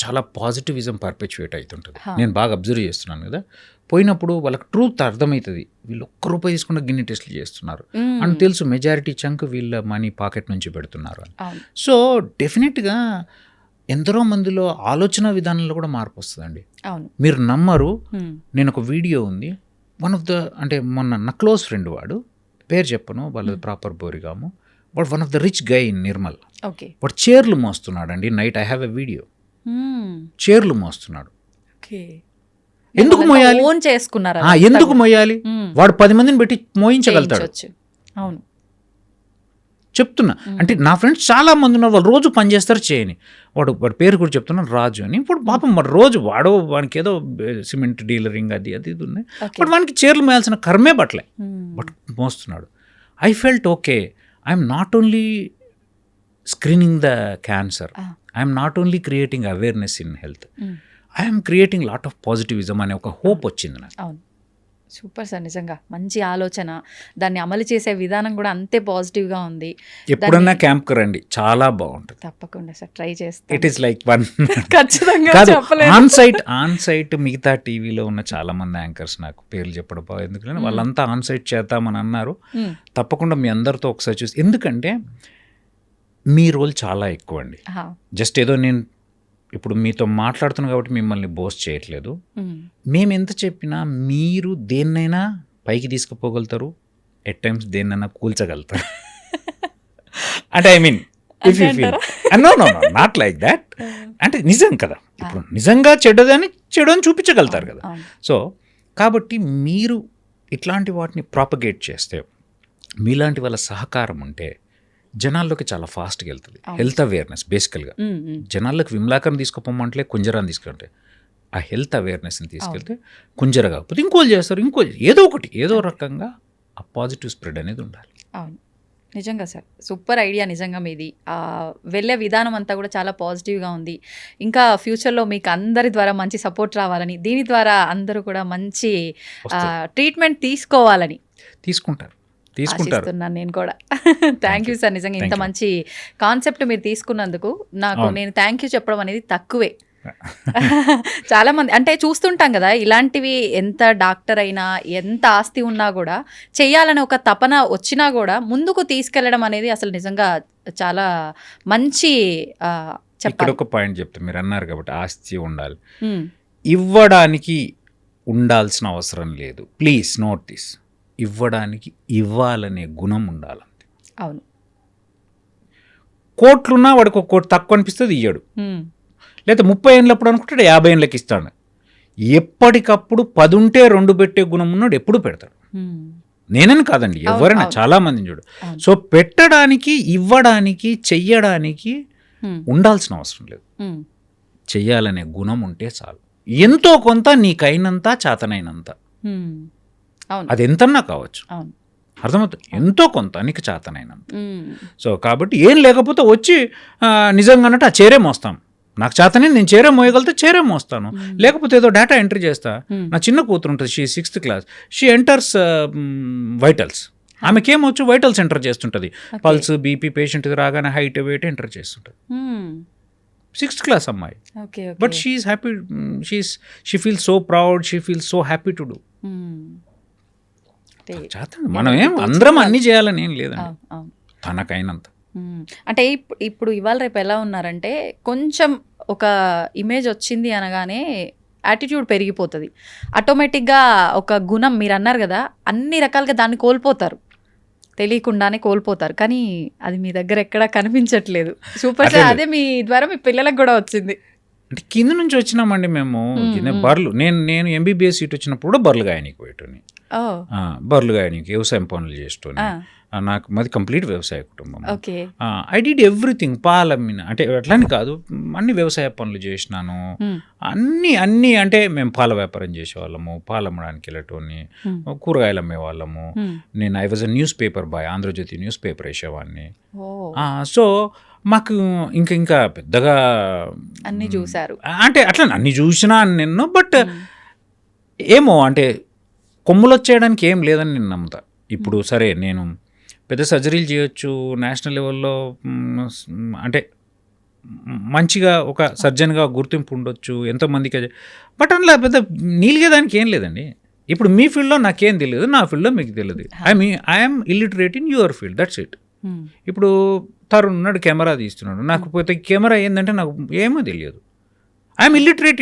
చాలా పాజిటివిజం పర్పెచువేట్ అవుతుంటుంది. నేను బాగా అబ్జర్వ్ చేస్తున్నాను కదా, పోయినప్పుడు వాళ్ళకి ట్రూత్ అర్థమవుతుంది. వీళ్ళు ₹1 తీసుకున్న గిన్ని టెస్టులు చేస్తున్నారు అని తెలుసు. మెజారిటీ చంక్ వీళ్ళ మనీ పాకెట్ నుంచి పెడుతున్నారు అని. సో డెఫినెట్గా ఎందరో మందిలో ఆలోచన విధానంలో కూడా మార్పు వస్తుందండి. మీరు నమ్మరు, నేను ఒక వీడియో ఉంది, అంటే మొన్న నా క్లోజ్ ఫ్రెండ్, వాడు పేరు చెప్పను, వాళ్ళది ప్రాపర్ బోరిగాము, వాడు one of the rich guy in Nirmal. వాడు చైర్లు మోస్తున్నాడు అండి. Night I have a video, చైర్లు మోస్తున్నాడు. ఎందుకు మోయాలి? ఎందుకు మోయాలి? వాడు 10 మందిని పెట్టి మోయించగలుగుతాడు. అవును చెప్తున్నా. అంటే నా ఫ్రెండ్స్ చాలా మంది ఉన్నారు, వాళ్ళు రోజు పని చేస్తారు చేయని. వాడి పేరు కూడా చెప్తున్నాను, రాజు అని. ఇప్పుడు పాపం మరి రోజు వానికి ఏదో సిమెంట్ డీలరింగ్ అది ఇది ఉన్నాయి, బట్ వానికి చీరలు మోయాల్సిన కర్మే బట్లే, బట్ మోస్తున్నాడు. I felt okay, I'm not only screening the cancer, I'm not only creating awareness in health, I'm creating lot of positivism అనే ఒక హోప్ వచ్చింది నాకు. సూపర్ సార్, నిజంగా మంచి ఆలోచన. దాన్ని అమలు చేసే విధానం కూడా అంతే పాజిటివ్గా ఉంది. ఎప్పుడన్నా క్యాంప్కి రండి, చాలా బాగుంటుంది. తప్పకుండా సార్, ట్రై చేస్తాను. ఇట్ ఈస్ లైక్ వన్ ఖచ్చితంగా ఆన్ సైట్ మిగతా టీవీలో ఉన్న చాలా మంది యాంకర్స్ నాకు పేర్లు చెప్పడం బాగా ఎందుకంటే వాళ్ళంతా ఆన్ సైట్ చేద్దామని అన్నారు. తప్పకుండా మీ అందరితో ఒకసారి చూసి, ఎందుకంటే మీ రోల్ చాలా ఎక్కువ అండి. జస్ట్ ఏదో నేను ఇప్పుడు మీతో మాట్లాడుతున్నాం కాబట్టి మిమ్మల్ని బోస్ట్ చేయట్లేదు. ఉమ్, మేము ఎంత చెప్పినా మీరు దేన్నైనా పైకి తీసుకుపోగలుగుతారు, ఎట్ టైమ్స్ దేన్నైనా కూల్చగలుగుతారు. అంటే I mean if you feel no no no not like that. అంటే నిజం కదా, ఇప్పుడు నిజంగా చెడ్డదని చెడుని చూపించగలుగుతారు కదా. అవును. సో కాబట్టి మీరు ఇట్లాంటి వాటిని ప్రాపగేట్ చేస్తే, మీలాంటి వాళ్ళ సహకారం ఉంటే జనాల్లోకి చాలా ఫాస్ట్గా వెళ్తుంది. హెల్త్ అవేర్నెస్ బేసికల్గా ఉమ్, ఉమ్, జనాల్లోకి విమలాకరం తీసుకుపోమంటే కుంజరాన్ని తీసుకెళ్తే, ఆ హెల్త్ అవేర్నెస్ని తీసుకెళ్తే కుంజర కాకపోతే ఇంకోళ్ళు చేస్తారు, ఇంకో ఏదో ఒకటి ఏదో రకంగా ఆ పాజిటివ్ స్ప్రెడ్ అనేది ఉండాలి. అవును, నిజంగా సార్ సూపర్ ఐడియా నిజంగా మీది. వెళ్ళే విధానం అంతా కూడా చాలా పాజిటివ్గా ఉంది. ఇంకా ఫ్యూచర్లో మీకు అందరి ద్వారా మంచి సపోర్ట్ రావాలని, దీని ద్వారా అందరూ కూడా మంచి ట్రీట్మెంట్ తీసుకోవాలని తీసుకుంటారు. ఆశిస్తున్నాను నేను కూడా. థ్యాంక్ యూ సార్, నిజంగా ఇంత మంచి కాన్సెప్ట్ మీరు తీసుకున్నందుకు నాకు నేను థ్యాంక్ యూ చెప్పడం అనేది తక్కువే. చాలా మంది అంటే చూస్తుంటాం కదా, ఇలాంటివి ఎంత డాక్టర్ అయినా ఎంత ఆస్తి ఉన్నా కూడా చెయ్యాలని ఒక తపన వచ్చినా కూడా ముందుకు తీసుకెళ్లడం అనేది అసలు నిజంగా చాలా మంచి ఇక్కడ చెప్పాలి. ఒక పాయింట్ చెప్తే, మీరు అన్నారు కాబట్టి ఆస్తి ఉండాలి, ఉమ్, ఇవ్వడానికి ఉండాల్సిన అవసరం లేదు. ప్లీజ్ నోట్ దిస్, ఇవ్వడానికి ఇవ్వాలనే గుణం ఉండాలంతే. అవును. కోట్లున్నా వాడికి ఒక కోటి తక్కువ అనిపిస్తుంది, ఇయ్యడు. ఉమ్, లేదా 30 ఏళ్ళప్పుడు అనుకుంటాడు 50 ఏళ్ళకి ఇస్తాడు. ఎప్పటికప్పుడు 10 ఉంటే 2 పెట్టే గుణం ఉన్నాడు, ఎప్పుడు పెడతాడు. ఉమ్, నేనని కాదండి, ఎవరైనా చాలా మందిని చూడు. సో పెట్టడానికి, ఇవ్వడానికి, చెయ్యడానికి ఉమ్, ఉండాల్సిన అవసరం లేదు. ఉమ్, చెయ్యాలనే గుణం ఉంటే చాలు. ఎంతో కొంత నీకైనంత, చేతనైనంత, ఉమ్, అవును. అది ఎంతన్నా కావచ్చు, అవును. అర్థమవుతుంది. ఎంతో కొంత నీకు చేతనైనంత. ఉమ్, సో కాబట్టి ఏం లేకపోతే వచ్చి నిజంగా అన్నట్టు ఆ చేరే మోస్తాం. నాకు చేతనే, నేను చేరే మోయగలితే చేరే మోస్తాను. లేకపోతే ఏదో డేటా ఎంట్రీ చేస్తా. నా చిన్న కూతురు ఉంటుంది, she 6th class, she enters vitals. ఆమెకేమొచ్చు వైటల్స్ ఎంటర్ చేస్తుంటుంది. పల్స్, బీపీ, పేషెంట్ రాగానే హైట్, వెయిట్ ఎంటర్ చేస్తుంటుంది. ఉమ్, 6th క్లాస్ అమ్మాయి. Okay, okay. But she's happy, she feel so proud, she feel so happy to do. Um, అంటే చేతండి, మనం ఏం అందరం అన్నీ చేయాలని ఏం లేదండి, అవును, అవును. తనకైనంత. అంటే ఇప్పుడు ఇవాళ రేపు ఎలా ఉన్నారంటే, కొంచెం ఒక ఇమేజ్ వచ్చింది అనగానే యాటిట్యూడ్ పెరిగిపోతుంది. ఆటోమేటిక్గా ఒక గుణం మీరు అన్నారు కదా, అన్ని రకాలుగా దాన్ని కోల్పోతారు, తెలియకుండానే కోల్పోతారు. కానీ అది మీ దగ్గర ఎక్కడా కనిపించట్లేదు. సూపర్ సార్, అదే మీ ద్వారా మీ పిల్లలకు కూడా వచ్చింది. అంటే కింద నుంచి వచ్చినామండి మేము. బర్రెలు, నేను ఎంబీబీఎస్ సీట్ వచ్చినప్పుడు కూడా బర్రెలు గాయనికి పోయేటోని. బర్రెలు గాయనికి వ్యవసాయం పనులు చేసేటోని. నాకు మాది కంప్లీట్ వ్యవసాయ కుటుంబం. ఓకే. I did everything. పాలమ్మిన అంటే అట్లని కాదు, అన్ని వ్యవసాయ పనులు చేసినాను. అన్నీ అంటే మేము పాల వ్యాపారం చేసేవాళ్ళము, పాలు అమ్మడానికి వెళ్ళేటోని, కూరగాయలు అమ్మేవాళ్ళము. నేను I was a newspaper boy, Andhra Jyothi newspaper వేసేవాడిని. సో మాకు ఇంకా పెద్దగా అన్నీ చూశారు అంటే అట్లా అన్ని చూసినా నేను. బట్ ఏమో అంటే కొమ్ములు వచ్చేయడానికి ఏం లేదని నేను నమ్ముతా. ఇప్పుడు సరే నేను పెద్ద సర్జరీలు చేయొచ్చు, నేషనల్ లెవెల్లో అంటే మంచిగా ఒక సర్జన్గా గుర్తింపు ఉండొచ్చు ఎంతోమందికి. బట్ అందులో పెద్ద నీలిగేదానికి ఏం లేదండి. ఇప్పుడు మీ ఫీల్డ్లో నాకేం తెలియదు, నా ఫీల్డ్లో మీకు తెలియదు. I'm illiterate in your field, that's it. ఇప్పుడు తరుణ్ ఉన్నాడు, కెమెరా తీస్తున్నాడు. నాకు పోతే కెమెరా ఏంటంటే నాకు ఏమో తెలియదు. I'm illiterate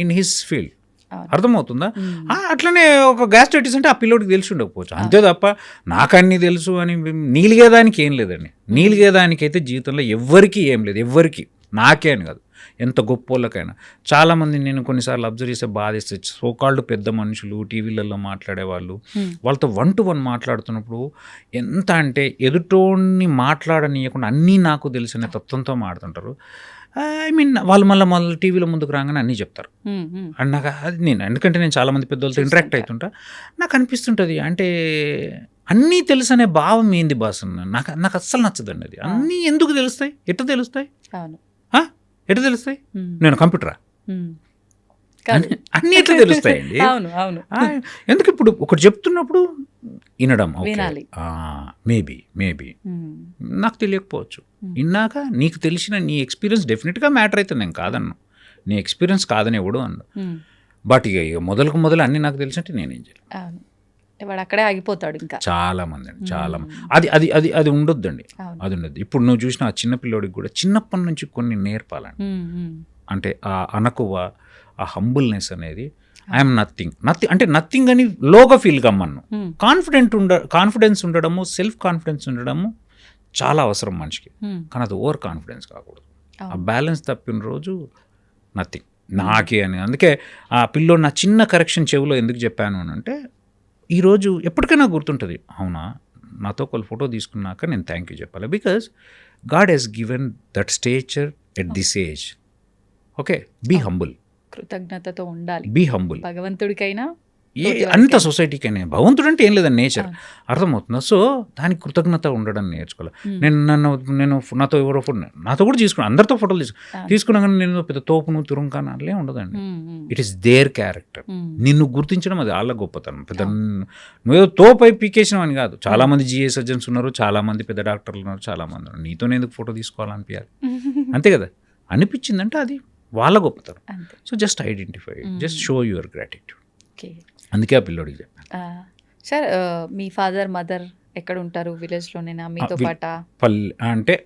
in his field. అర్థమవుతుందా? అట్లనే ఒక గ్యాస్ట్రైటిస్ అంటే ఆ పిల్లోడికి తెలిసి ఉండకపోవచ్చు, అంతే తప్ప నాకన్నీ తెలుసు అని నీలిగేదానికి ఏం లేదండి. నీలిగేదానికైతే జీవితంలో ఎవ్వరికీ ఏం లేదు, ఎవ్వరికి, నాకే అని కాదు, ఎంత గొప్ప వాళ్ళకైనా. చాలామంది నేను కొన్నిసార్లు అబ్జర్వ్ చేస్తే బాధేస్తే, సోకాళ్ళు పెద్ద మనుషులు టీవీలలో మాట్లాడేవాళ్ళు, వాళ్ళతో 1 to 1 మాట్లాడుతున్నప్పుడు ఎంత అంటే ఎదుటోని మాట్లాడనీయకుండా అన్నీ నాకు తెలిసిన తత్వంతో మాట్లాడుతుంటారు. ఐ మీన్ వాళ్ళు మళ్ళీ టీవీలో ముందుకు రాగానే అన్నీ చెప్తారు. అండ్ నాకు అది ఎందుకంటే నేను చాలామంది పెద్దవాళ్ళతో ఇంటరాక్ట్ అవుతుంటా, నాకు అనిపిస్తుంటుంది అంటే అన్నీ తెలుసు అనే భావం ఏంది బాస్ అన్న. నాకు అస్సలు నచ్చదండి అది. అన్నీ ఎందుకు తెలుస్తాయి, ఎట్లా తెలుస్తాయి, ఎట్లా తెలుస్తాయి? నేను కంప్యూటరా? అన్నీ ఎట్లా తెలుస్తాయండి? ఎందుకు ఇప్పుడు ఒకటి చెప్తున్నప్పుడు వినడం, మేబీ నాకు తెలియకపోవచ్చు, విన్నాక నీకు తెలిసిన నీ ఎక్స్పీరియన్స్ డెఫినెట్గా మ్యాటర్ అవుతుంది, నేను కాదన్ను, నీ ఎక్స్పీరియన్స్ కాదని ఎవడు అన్ను. బట్ ఇక మొదలు అన్నీ నాకు తెలిసినట్టు నేనేం చేయను. వాడు అక్కడే ఆగిపోతాడు. ఇంకా చాలామంది అండి, చాలామంది అది ఉండొద్దండి, అది ఉండొద్దు. ఇప్పుడు నువ్వు చూసిన ఆ చిన్న పిల్లోడికి కూడా చిన్నప్పటి నుంచి కొన్ని నేర్పాలండి. అంటే ఆ అనకువ, ఆ హంబుల్నెస్ అనేది ఐఎమ్ నథింగ్ అంటే నథింగ్ అని లోగా ఫీల్ కమ్మను. కాన్ఫిడెన్స్ ఉండడము, సెల్ఫ్ కాన్ఫిడెన్స్ ఉండడము చాలా అవసరం మనిషికి. కానీ అది ఓవర్ కాన్ఫిడెన్స్ కాకూడదు. ఆ బ్యాలెన్స్ తప్పిన రోజు నథింగ్ నాకే అని. అందుకే ఆ పిల్లోడు నా చిన్న కరెక్షన్ చెవిలో ఎందుకు చెప్పాను అని అంటే, ఈరోజు ఎప్పటికైనా గుర్తుంటుంది, అవునా నాతో ఒకళ్ళు ఫోటో తీసుకున్నాక నేను థ్యాంక్ యూ చెప్పాలి. Because God has given that stature at this age. Okay, be humble, కృతజ్ఞతతో ఉండాలి. Be humble. భగవంతుడికైనా అంత సొసైటీకైనా భగవంతుడు అంటే ఏం లేదని నేచర్, అర్థమవుతుందా? సో దానికి కృతజ్ఞత ఉండడం నేర్చుకోవాలి. నేను నాతో ఎవరో ఫోటో, నాతో కూడా తీసుకున్నాను, అందరితో ఫోటోలు తీసుకున్నా కానీ నేను పెద్ద తోపును తురుంకాను అట్లే ఉండదండి. It is their character. నిన్ను గుర్తించడం అది వాళ్ళ గొప్పతనం. పెద్ద నువ్వేదో తోపై పీకేసినాం అని కాదు. చాలా మంది జిఏ సర్జన్స్ ఉన్నారు, చాలా మంది పెద్ద డాక్టర్లు ఉన్నారు, చాలా మంది ఉన్నారు. నీతోనే ఎందుకు ఫోటో తీసుకోవాలనిపించాలి? అంతే కదా, అనిపించిందంటే అది వాళ్ళ గొప్పతనం. So just identify, just show your gratitude. అందుకే ఆ పిల్లోడికి చెప్పాను. సార్, మీ ఫాదర్ మదర్ ఎక్కడ ఉంటారు? విలేజ్లోనేనా మీతో పాట? అంటే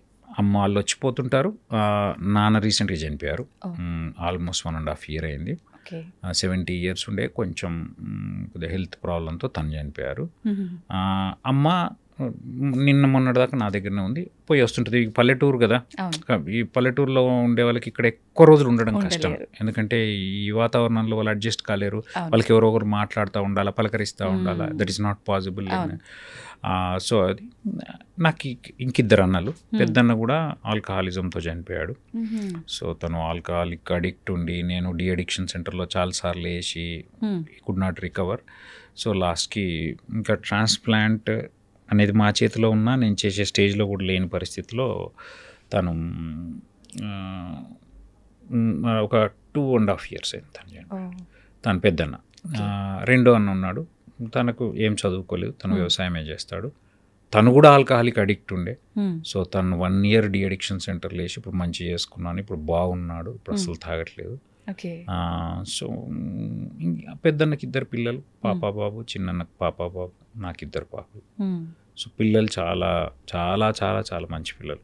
అమ్మ వాళ్ళు వచ్చిపోతుంటారు. నాన్న రీసెంట్గా చనిపోయారు, ఆల్మోస్ట్ 1.5 years అయింది. 70 years ఉండే, కొంచెం కొద్దిగా హెల్త్ ప్రాబ్లంతో తను చనిపోయారు. అమ్మ నిన్న మొన్నటిదాకా నా దగ్గరనే ఉంది, పోయి వస్తుంటుంది. పల్లెటూరు కదా, ఈ పల్లెటూరులో ఉండే వాళ్ళకి ఇక్కడ ఎక్కువ రోజులు ఉండడం కష్టం. ఎందుకంటే ఈ వాతావరణంలో వాళ్ళు అడ్జస్ట్ కాలేరు. వాళ్ళకి ఎవరో ఒకరు మాట్లాడుతూ ఉండాలా, పలకరిస్తూ ఉండాలా. That is not possible. So అది నాకు ఇంకిద్దరు అన్నలు. పెద్దన్న కూడా ఆల్కహాలిజంతో చనిపోయాడు. సో తను ఆల్కహాలిక్ అడిక్ట్ ఉండి, నేను డి అడిక్షన్ సెంటర్లో చాలాసార్లు వేసి కుడ్ నాట్ రికవర్. సో లాస్ట్కి ఇంకా ట్రాన్స్ప్లాంట్ అనేది మా చేతిలో ఉన్నా నేను చేసే స్టేజ్లో కూడా లేని పరిస్థితిలో తను ఒక 2.5 years అయింది తను పెద్దన్న. రెండో అన్న ఉన్నాడు, తనకు ఏం చదువుకోలేదు, తను వ్యవసాయమే చేస్తాడు. తను కూడా ఆల్కహాలిక్ అడిక్ట్ ఉండే. సో తను 1 year డి అడిక్షన్ సెంటర్లో వేసి ఇప్పుడు మంచి చేసుకున్నాను, ఇప్పుడు బాగున్నాడు, ఇప్పుడు అసలు తాగట్లేదు. సో పెద్దన్నకి 2 పిల్లలు, పాప బాబు. చిన్నన్నకు పాప బాబు, నాకు 2 పాపలు. సో పిల్లలు చాలా చాలా చాలా చాలా మంచి పిల్లలు.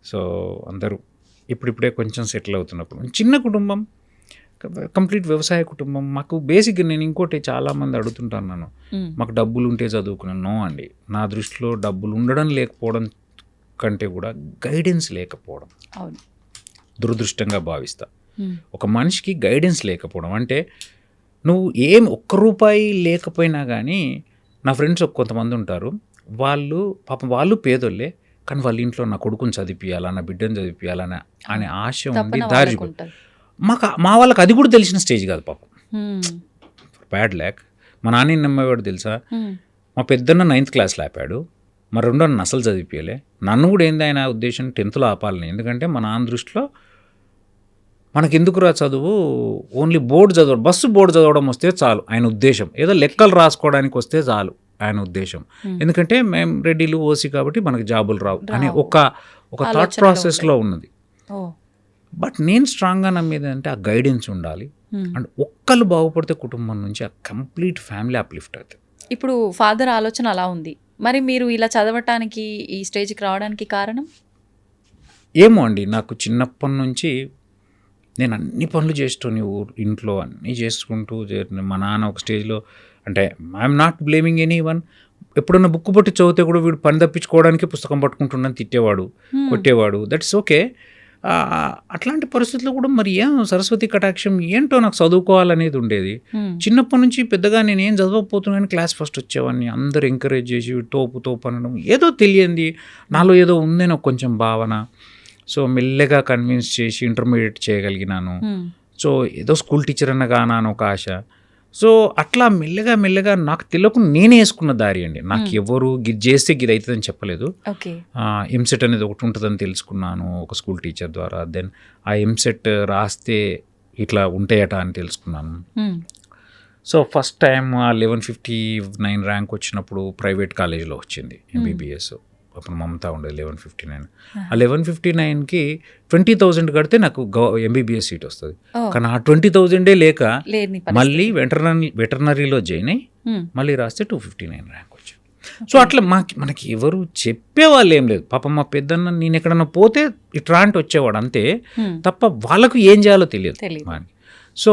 సో అందరూ ఇప్పుడిప్పుడే కొంచెం సెటిల్ అవుతున్నప్పుడు, చిన్న కుటుంబం, కంప్లీట్ వ్యవసాయ కుటుంబం. మాకు బేసిక్గా నేను ఇంకోటి చాలామంది అడుగుతుంటాను, నన్ను మాకు డబ్బులు ఉంటే చదువుకున్నాను. నో అండి, నా దృష్టిలో డబ్బులు ఉండడం లేకపోవడం కంటే కూడా గైడెన్స్ లేకపోవడం దురదృష్టంగా భావిస్తా. ఒక మనిషికి గైడెన్స్ లేకపోవడం అంటే, నువ్వు ఏం ఒక్క రూపాయి లేకపోయినా కానీ, నా ఫ్రెండ్స్ కొంతమంది ఉంటారు, వాళ్ళు పాపం వాళ్ళు పేదోళ్ళే, కానీ వాళ్ళ ఇంట్లో నా కొడుకుని చదివిపియాలా, నా బిడ్డను చదివిపియాలని అనే ఆశ ఉండి దారి. మా వాళ్ళకి అది కూడా తెలిసిన స్టేజ్ కాదు పాపం. బ్యాడ్ ల్యాక్. మా నాన్న నమ్మేవాడు తెలుసా, మా పెద్దన్న 9th class ఆపాడు, మా రెండో నన్ను అసలు చదివిపియలే. నన్ను కూడా ఏంది ఆయన ఉద్దేశం 10th ఆపాలని. ఎందుకంటే మా నాన్న దృష్టిలో మనకెందుకురా చదువు, ఓన్లీ బోర్డు చదవడం, బోర్డు చదవడం వస్తే చాలు ఆయన ఉద్దేశం. ఏదో లెక్కలు రాసుకోవడానికి వస్తే చాలు ఆయన ఉద్దేశం. ఎందుకంటే మేము రెడ్డిలు ఓసీ కాబట్టి మనకు జాబులు రావు అనే ఒక థాట్ ప్రాసెస్లో ఉన్నది. బట్ నేను స్ట్రాంగ్గా నమ్మేది అంటే ఆ గైడెన్స్ ఉండాలి. అండ్ ఒక్కళ్ళు బాగుపడితే కుటుంబం నుంచి ఆ కంప్లీట్ ఫ్యామిలీ అప్లిఫ్ట్ అవుతుంది. ఇప్పుడు ఫాదర్ ఆలోచన అలా ఉంది, మరి మీరు ఇలా చదవటానికి ఈ స్టేజ్కి రావడానికి కారణం ఏమో అండి. నాకు చిన్నప్పటి నుంచి నేను అన్ని పనులు చేస్తూనే ఇంట్లో అన్నీ చేసుకుంటూ, మా నాన్న ఒక స్టేజ్లో, అంటే I'm not blaming any one, ఎప్పుడన్నా బుక్ పట్టి చదివితే కూడా వీడు పని తప్పించుకోవడానికి పుస్తకం పట్టుకుంటున్నాను, తిట్టేవాడు, కొట్టేవాడు. That's okay. అట్లాంటి పరిస్థితుల్లో కూడా మరి ఏం సరస్వతి కటాక్షం ఏంటో నాకు చదువుకోవాలనేది ఉండేది. చిన్నప్పటి నుంచి పెద్దగా నేను ఏం చదవకపోతున్నాను, క్లాస్ ఫస్ట్ వచ్చేవాడిని, అందరు ఎంకరేజ్ చేసి తోపు అనడం, ఏదో తెలియంది నాలో ఏదో ఉందేనో కొంచెం భావన. సో మెల్లగా కన్విన్స్ చేసి ఇంటర్మీడియట్ చేయగలిగినాను. సో ఏదో స్కూల్ టీచర్ అన్న కానాను ఒక ఆశ. సో అట్లా మెల్లగా నాకు తెలియకుండా నేనే వేసుకున్న దారి అండి. నాకు ఎవరు గిది చేస్తే గిది అవుతుందని చెప్పలేదు. ఎంసెట్ అనేది ఒకటి ఉంటుందని తెలుసుకున్నాను ఒక స్కూల్ టీచర్ ద్వారా. దెన్ ఆ ఎంసెట్ రాస్తే ఇట్లా ఉంటాయట అని తెలుసుకున్నాను. సో ఫస్ట్ టైం 1159 ర్యాంక్ వచ్చినప్పుడు ప్రైవేట్ కాలేజీలో వచ్చింది ఎంబీబీఎస్. అప్పుడు మమతా ఉండేది 1159. ఆ 1159కి 20,000 కడితే నాకు ఎంబీబీఎస్ సీట్ వస్తుంది. కానీ ఆ 20,000 లేక మళ్ళీ వెటర్నరీలో జాయిన్ అయ్యి మళ్ళీ రాస్తే 259 ర్యాంక్ వచ్చింది. సో అట్లా మనకి ఎవరు చెప్పేవాళ్ళు ఏం లేదు. పాపం మా పెద్దన్న నేను ఎక్కడన్నా పోతే ఇట్లాంటి వచ్చేవాడు అంతే, తప్ప వాళ్ళకు ఏం చేయాలో తెలియదు మనకి. సో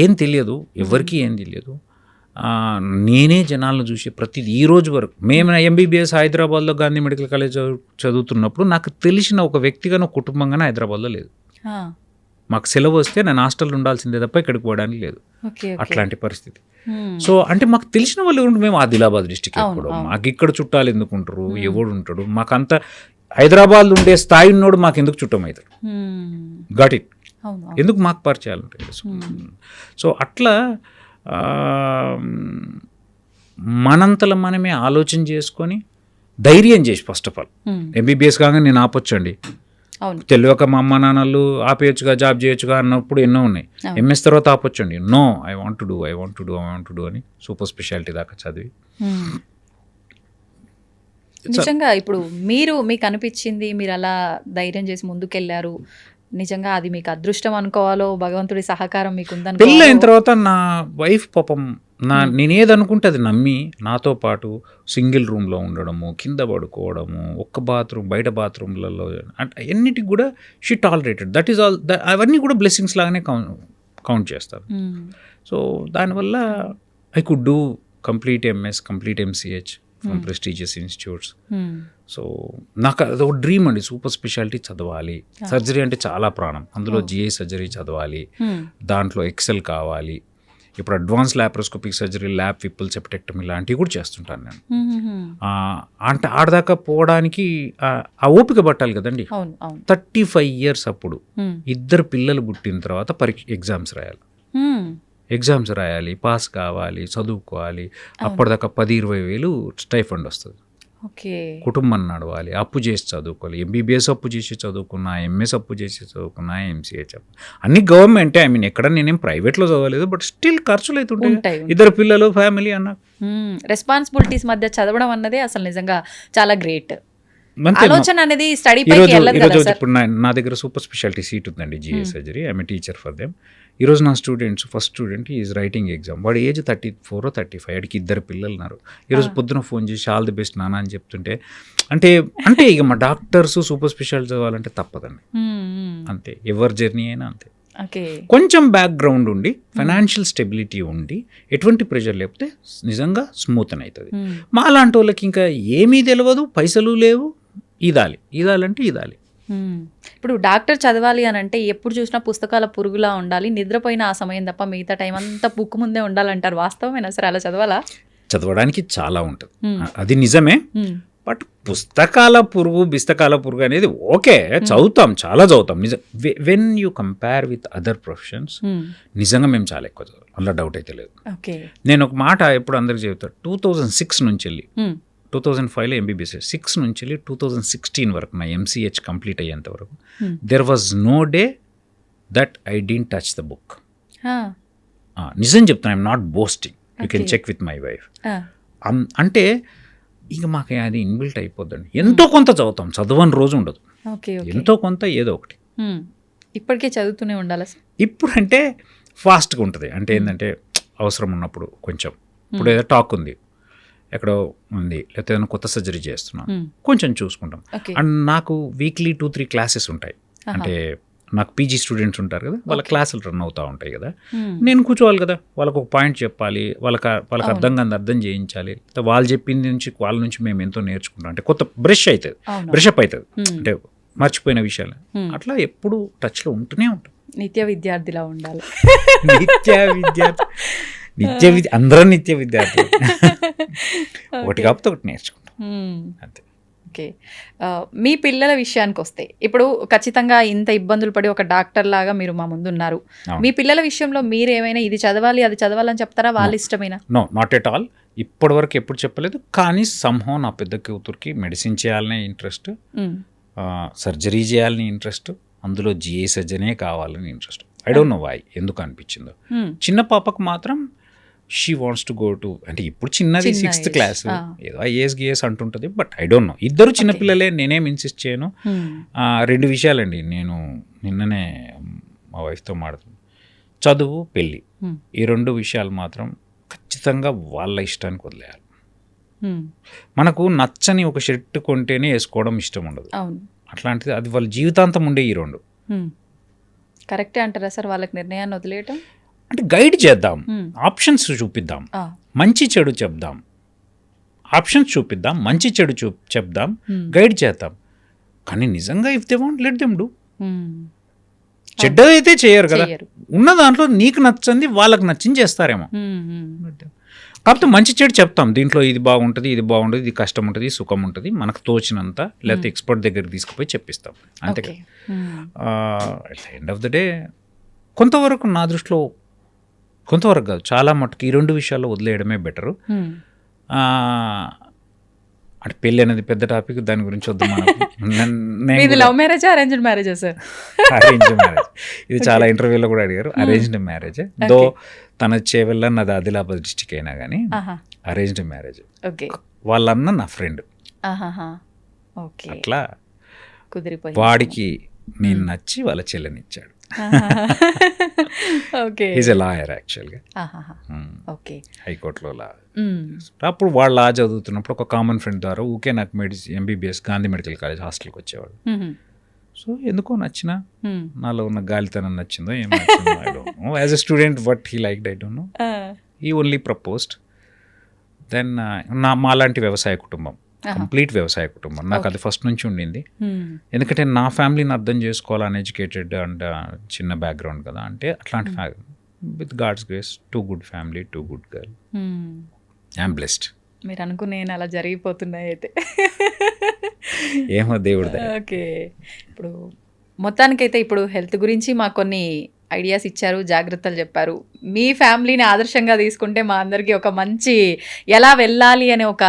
ఏం తెలియదు, ఎవరికి ఏం తెలియదు. నేనే జనాలను చూసి ప్రతిదీ ఈ రోజు వరకు మేము ఎంబీబీఎస్ హైదరాబాద్లో గాంధీ మెడికల్ కాలేజ్ చదువుతున్నప్పుడు నాకు తెలిసిన ఒక వ్యక్తిగానో కుటుంబంగానే హైదరాబాద్లో లేదు. మాకు సెలవు వస్తే నేను హాస్టల్లో ఉండాల్సిందే తప్ప ఇక్కడికి పోవడానికి లేదు, అట్లాంటి పరిస్థితి. సో అంటే మాకు తెలిసిన వాళ్ళు మేము ఆదిలాబాద్ డిస్టిక్ ఎక్కడో, మాకు ఇక్కడ చుట్టాలు ఎందుకు ఉంటారు, ఎవడు ఉంటాడు, మాకంతా హైదరాబాద్ ఉండే స్థాయి ఉన్నోడు మాకు ఎందుకు చుట్టం అవుతాడు, గాట్ ఇట్, ఎందుకు మాకు పరిచయాలు ఉంటాయి. సో అట్లా మనంతలో మనమే ఆలోచన చేసుకొని ధైర్యం చేసి ఫస్ట్ ఆఫ్ ఆల్ ఎంబీబీఎస్ కాగా నేను ఆపొచ్చండి, తెలియక మా అమ్మ నాన్నలు ఆపేయచ్చుగా జాబ్ చేయొచ్చుగా అన్నప్పుడు ఎన్నో ఉన్నాయి. ఎంఎస్ తర్వాత ఆపొచ్చండి, no I want to do అని సూపర్ స్పెషాలిటీ దాకా చదివి. నిజంగా ఇప్పుడు మీకు అనిపించింది, మీరు అలా ధైర్యం చేసి ముందుకెళ్ళారు, నిజంగా అది మీకు అదృష్టం అనుకోవాలో, భగవంతుడి సహకారం మీకు ఉందని. పెళ్ళి అయిన తర్వాత నా వైఫ్ పాపం నేనేదనుకుంటే అది నమ్మి నాతో పాటు సింగిల్ రూమ్లో ఉండడము, కింద పడుకోవడము, ఒక్క బాత్రూమ్ బయట బాత్రూమ్లలో అంటే ఎన్నిటికి కూడా she tolerated. That is all, అవన్నీ కూడా బ్లెస్సింగ్స్ లాగానే కౌంట్ చేస్తారు. సో దానివల్ల I could do complete MS, complete MCh from prestigious institutes. So నాకు అదొక డ్రీమ్ అండి, సూపర్ స్పెషాలిటీ చదవాలి. సర్జరీ అంటే చాలా ప్రాణం, అందులో జిఐ సర్జరీ చదవాలి, దాంట్లో ఎక్సెల్ కావాలి. ఇప్పుడు అడ్వాన్స్ ల్యాప్రోస్కోపిక్ సర్జరీ, ల్యాబ్ విప్పుల్ సెప్టెక్టమీ లాంటివి కూడా చేస్తుంటాను నేను. అంటే ఆడదాకా పోవడానికి ఆ ఓపిక పట్టాలి కదండి. 35 years అప్పుడు 2 పిల్లలు పుట్టిన తర్వాత ఎగ్జామ్స్ రాయాలి, పాస్ కావాలి, చదువుకోవాలి. అప్పటిదాకా 10-20 వేలు స్టైఫండ్ వస్తుంది. కుటుంబం నడవాలి, అప్పు చేసి చదువుకోవాలి. ఎంబీబీఎస్ అప్పు చేసి చదువుకున్నా, ఎంఎస్ అప్పు చేసి చదువుకున్నా, ఎంసీహెచ్ అప్పు అన్ని గవర్నమెంటే. ఐ మీన్ ఎక్కడ నేనేం ప్రైవేట్లో చదవలేదు, బట్ స్టిల్ ఖర్చులు అయితే ఉంటాయి. 2 పిల్లలు, ఫ్యామిలీ అన్న రెస్పాన్సిబిలిటీస్ మధ్య చదవడం అన్నదే అసలు నిజంగా చాలా గ్రేట్. ఆలోచన అనేది స్టడీ పైకి వెళ్ళదు కదా సార్. ఇప్పుడు నా దగ్గర సూపర్ స్పెషాలిటీ సీట్ ఉందండి, GI surgery. I'm a teacher for them. ఈరోజు నా first student is writing exam. వాడు ఏజ్ 34 or 35, వాడికి 2 పిల్లలు ఉన్నారు. ఈరోజు పొద్దున ఫోన్ చేసి ఆల్ ది బెస్ట్ నాన్న అని చెప్తుంటే అంటే ఇక మా డాక్టర్స్ సూపర్ స్పెషాలిటీ చదవాలంటే తప్పదండి, అంతే. ఎవరి జర్నీ అయినా అంతే. కొంచెం బ్యాక్గ్రౌండ్ ఉండి, ఫైనాన్షియల్ స్టెబిలిటీ ఉండి, ఎటువంటి ప్రెషర్ లేకపోతే నిజంగా స్మూత్ అని అవుతుంది. మా లాంటి వాళ్ళకి ఇంకా ఏమీ తెలియదు, పైసలు లేవు, ఈదాలంటే ఈదాలి. ఇప్పుడు డాక్టర్ చదవాలి అని అంటే ఎప్పుడు చూసినా పుస్తకాల పురుగులా ఉండాలి, నిద్రపోయిన ఆ సమయం తప్ప మిగతా టైం అంతా బుక్ ముందే ఉండాలంటారు. వాస్తవమేనా సరే? అలా చదవడానికి చాలా ఉంటుంది, అది నిజమే. బట్ పుస్తకాల పురుగు అనేది ఓకే, చదువుతాం, చాలా చదువుతాం. When you compare with other professions నిజంగా మేము చాలా ఎక్కువ చదువు, అందులో డౌట్ అయితే లేదు. నేను ఒక మాట ఎప్పుడు అందరికి చెబుతాను, 2006 నుంచి వెళ్ళి 2005లో ఎంబీబీఎస్, 6 నుంచి వెళ్ళి 2016 వరకు నా ఎంసీహెచ్ కంప్లీట్ అయ్యేంత వరకు there was no day that I didn't touch the book. నిజం చెప్తాను, I'm not boasting, you can check with my wife. అంటే ఇక మాకు అది ఇన్బిల్ట్ అయిపోద్దండి. ఎంతో కొంత చదువుతాం, చదవని రోజు ఉండదు, ఎంతో కొంత ఏదో ఒకటి. ఇప్పటికే చదువుతూనే ఉండాలి. ఇప్పుడు అంటే ఫాస్ట్గా ఉంటుంది, అంటే ఏంటంటే అవసరం ఉన్నప్పుడు కొంచెం. ఇప్పుడు ఏదో టాక్ ఉంది, ఎక్కడో ఉంది, లేకపోతే ఏదైనా కొత్త సర్జరీ చేస్తున్నాను, కొంచెం చూసుకుంటాం. అండ్ నాకు వీక్లీ 2-3 క్లాసెస్ ఉంటాయి. అంటే నాకు పీజీ స్టూడెంట్స్ ఉంటారు కదా, వాళ్ళ క్లాసులు రన్ అవుతూ ఉంటాయి కదా, నేను కూర్చోవాలి కదా, వాళ్ళకు ఒక పాయింట్ చెప్పాలి, వాళ్ళకి అర్థం చేయించాలి. వాళ్ళు చెప్పింది వాళ్ళ నుంచి మేము ఎంతో నేర్చుకుంటాం. అంటే కొత్త బ్రషప్ అవుతుంది, అంటే మర్చిపోయిన విషయాలు. అట్లా ఎప్పుడు టచ్లో ఉంటూనే ఉంటాం. నిత్య విద్యార్థిలా ఉండాలి. అందరం నిత్య విద్యార్థి, ఒకటి కాకపోతే ఒకటి నేర్చుకుంటాం అంతే. ఓకే, మీ పిల్లల విషయానికి వస్తే ఇప్పుడు ఖచ్చితంగా ఇంత ఇబ్బందులు పడి ఒక డాక్టర్ లాగా మీరు మా ముందు ఉన్నారు. మీ పిల్లల విషయంలో మీరు ఏమైనా ఇది చదవాలి అది చదవాలని చెప్తారా? వాళ్ళ ఇష్టమేనా? No, not at all. ఇప్పటి వరకు ఎప్పుడు చెప్పలేదు. కానీ సంహో నా పెద్ద కూతురికి మెడిసిన్ చేయాలనే ఇంట్రెస్ట్, సర్జరీ చేయాలని ఇంట్రెస్ట్, అందులో జిఐ సర్జనే కావాలని interest. I don't know why, ఎందుకు అనిపించిందో. చిన్న పాపకు మాత్రం she wants to go to, అంటే ఇప్పుడు చిన్నది 6th క్లాస్, ఏదో ఐఏఎస్ అంటుంటుంది, బట్ ఐ డోంట్ నో. ఇద్దరు చిన్నపిల్లలే, నేనేం ఇన్సిస్ట్ చేయను. 2 విషయాలండి, నేను నిన్ననే మా వైఫ్తో మాట్లాడుతున్నాను, చదువు, పెళ్ళి, ఈ 2 విషయాలు మాత్రం ఖచ్చితంగా వాళ్ళ ఇష్టానికి వదిలేయాలి. మనకు నచ్చని ఒక షర్ట్ కొంటేనే వేసుకోవడం ఇష్టం ఉండదు. అవును. అట్లాంటిది అది వాళ్ళ జీవితాంతం ఉండే ఈ రెండు. కరెక్టే అంటారా సార్ వాళ్ళకి నిర్ణయాన్ని వదిలేయటం? అంటే గైడ్ చేద్దాం, ఆప్షన్స్ చూపిద్దాం, మంచి చెడు చెప్దాం, ఆప్షన్స్ చూపిద్దాం, మంచి చెడు చెప్దాం, గైడ్ చేద్దాం. కానీ నిజంగా if they want let them do. చెడ్డదైతే చేయరు కదా, ఉన్న దాంట్లో నీకు నచ్చింది వాళ్ళకి నచ్చింది చేస్తారేమో. కాకపోతే మంచి చెడు చెప్తాం, దీంట్లో ఇది బాగుంటుంది, ఇది బాగుంటుంది, ఇది కష్టం ఉంటుంది, సుఖం ఉంటుంది, మనకు తోచినంత, లేకపోతే ఎక్స్పర్ట్ దగ్గరికి తీసుకుపోయి చెప్పిస్తాం అంతే కదా. At the end of the day కొంతవరకు నా దృష్టిలో, కొంతవరకు కాదు చాలా మటుకు ఈ రెండు విషయాల్లో వదిలేయడమే బెటరు. అంటే పెళ్ళి అనేది పెద్ద టాపిక్, దాని గురించి వద్దు మనకు. Love marriage arranged marriage sir? Arranged marriage. ఇది చాలా ఇంటర్వ్యూలో కూడా అడిగారు. అరేంజ్డ్ మ్యారేజ్ దో తన చేవెళ్ళ నాది ఆదిలాబాద్ డిస్టిక్ అయినా కానీ అరేంజ్డ్ మ్యారేజ్. వాళ్ళన్న నా ఫ్రెండ్, అట్లా కుదిరిపోయి వాడికి నేను నచ్చి వాళ్ళ చెల్లెనిచ్చాడు. ఈజ్ ఎ లాయర్ యాక్చువల్గా, హైకోర్టులో లా. అప్పుడు వాళ్ళు లా చదువుతున్నప్పుడు ఒక కామన్ ఫ్రెండ్ ద్వారా ఊకే నాకు ఎంబీబీఎస్ గాంధీ మెడికల్ కాలేజ్ హాస్టల్కి వచ్చేవాడు. సో ఎందుకో నచ్చిన, నాలో ఉన్న గాలితనం నచ్చిందో ఏం నచ్చిందో I don't know. As a student what he liked I don't know. He only proposed. Then మాలాంటి వ్యవసాయ కుటుంబం, కంప్లీట్ వ్యవసాయ కుటుంబం, నాకు అది ఫస్ట్ నుంచి ఉండింది. ఎందుకంటే నా ఫ్యామిలీని అర్థం చేసుకోవాలి, అన్ఎడ్యుకేటెడ్ అండ్ చిన్న బ్యాక్గ్రౌండ్ కదా. అంటే అట్లాంటి with God's grace, too good family, too good girl, I'm blessed. మీరు అనుకునే అలా జరిగిపోతున్నాయి అయితే. ఏమో దేవుడు. ఓకే, ఇప్పుడు మొత్తానికైతే ఇప్పుడు హెల్త్ గురించి మాకు కొన్ని ఐడియాస్ ఇచ్చారు, జాగ్రత్తలు చెప్పారు. మీ ఫ్యామిలీని ఆదర్శంగా తీసుకుంటే మా అందరికీ ఒక మంచి ఎలా వెళ్ళాలి అనే ఒక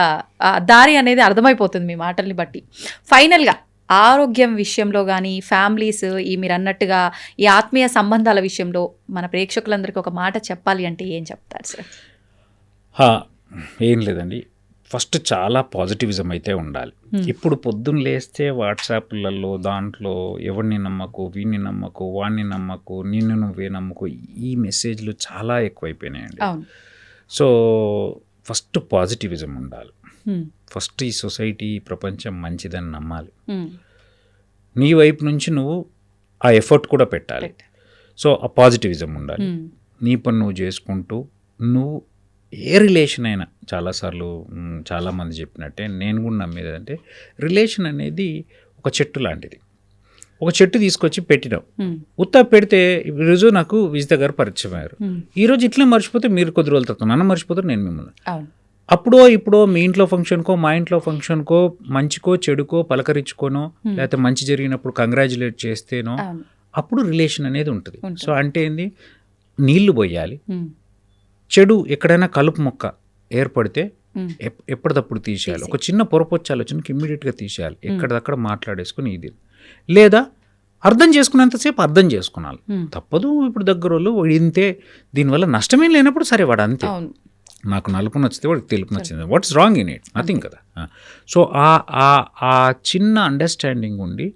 దారి అనేది అర్థమైపోతుంది మీ మాటల్ని బట్టి. ఫైనల్గా ఆరోగ్యం విషయంలో కానీ, ఫ్యామిలీస్ ఈ మీరు అన్నట్టుగా ఈ ఆత్మీయ సంబంధాల విషయంలో మన ప్రేక్షకులందరికీ ఒక మాట చెప్పాలి అంటే ఏం చెప్తారు సార్? ఏం లేదండి, ఫస్ట్ చాలా పాజిటివిజం అయితే ఉండాలి. ఇప్పుడు పొద్దున్న లేస్తే వాట్సాప్లలో దాంట్లో ఎవరిని నమ్మకు, వీడిని నమ్మకు, వాడిని నమ్మకు, నిన్ను నువ్వే నమ్మకు, ఈ మెసేజ్లు చాలా ఎక్కువైపోయినాయండి. సో ఫస్ట్ పాజిటివిజం ఉండాలి. ఫస్ట్ ఈ సొసైటీ, ప్రపంచం మంచిదని నమ్మాలి. నీ వైపు నుంచి నువ్వు ఆ ఎఫర్ట్ కూడా పెట్టాలి. సో ఆ పాజిటివిజం ఉండాలి. నీ పని నువ్వు చేసుకుంటూ, నువ్వు ఏ రిలేషన్ అయినా, చాలాసార్లు చాలామంది చెప్పినట్టే నేను కూడా నమ్మేది అంటే, రిలేషన్ అనేది ఒక చెట్టు లాంటిది. ఒక చెట్టు తీసుకొచ్చి పెట్టినాం, ఉత్తా పెడితే ఈరోజు నాకు విజిత గారు పరిచయం అయ్యారు, ఈరోజు ఇట్లా మర్చిపోతే మీరు కొద్ది రోజుల తర్వాత నన్ను మర్చిపోతారు, నేను మిమ్మల్ని. అప్పుడో ఇప్పుడో మీ ఇంట్లో ఫంక్షన్కో, మా ఇంట్లో ఫంక్షన్కో, మంచికో చెడుకో పలకరించుకోనో, లేకపోతే మంచి జరిగినప్పుడు కంగ్రాచులేట్ చేస్తేనో అప్పుడు రిలేషన్ అనేది ఉంటుంది. సో అంటే ఏంది, నీళ్లు పోయాలి, చెడు ఎక్కడైనా కలుపు మొక్క ఏర్పడితే ఎప్పటిదప్పుడు తీసేయాలి. ఒక చిన్న పొరపొచ్చి ఆలోచనకి ఇమ్మీడియట్గా తీసేయాలి, ఎక్కడిదక్కడ మాట్లాడేసుకుని. ఇది లేదా అర్థం చేసుకునేంతసేపు అర్థం చేసుకున్నాలి, తప్పదు. ఇప్పుడు దగ్గర వాళ్ళు ఇంతే, దీనివల్ల నష్టమేం లేనప్పుడు సరే వాడు అంతే, నాకు నలుపు నచ్చితే వాడికి తెలుపు నచ్చింది, what's wrong in it, nothing కదా. సో ఆ చిన్న అండర్స్టాండింగ్ ఉండి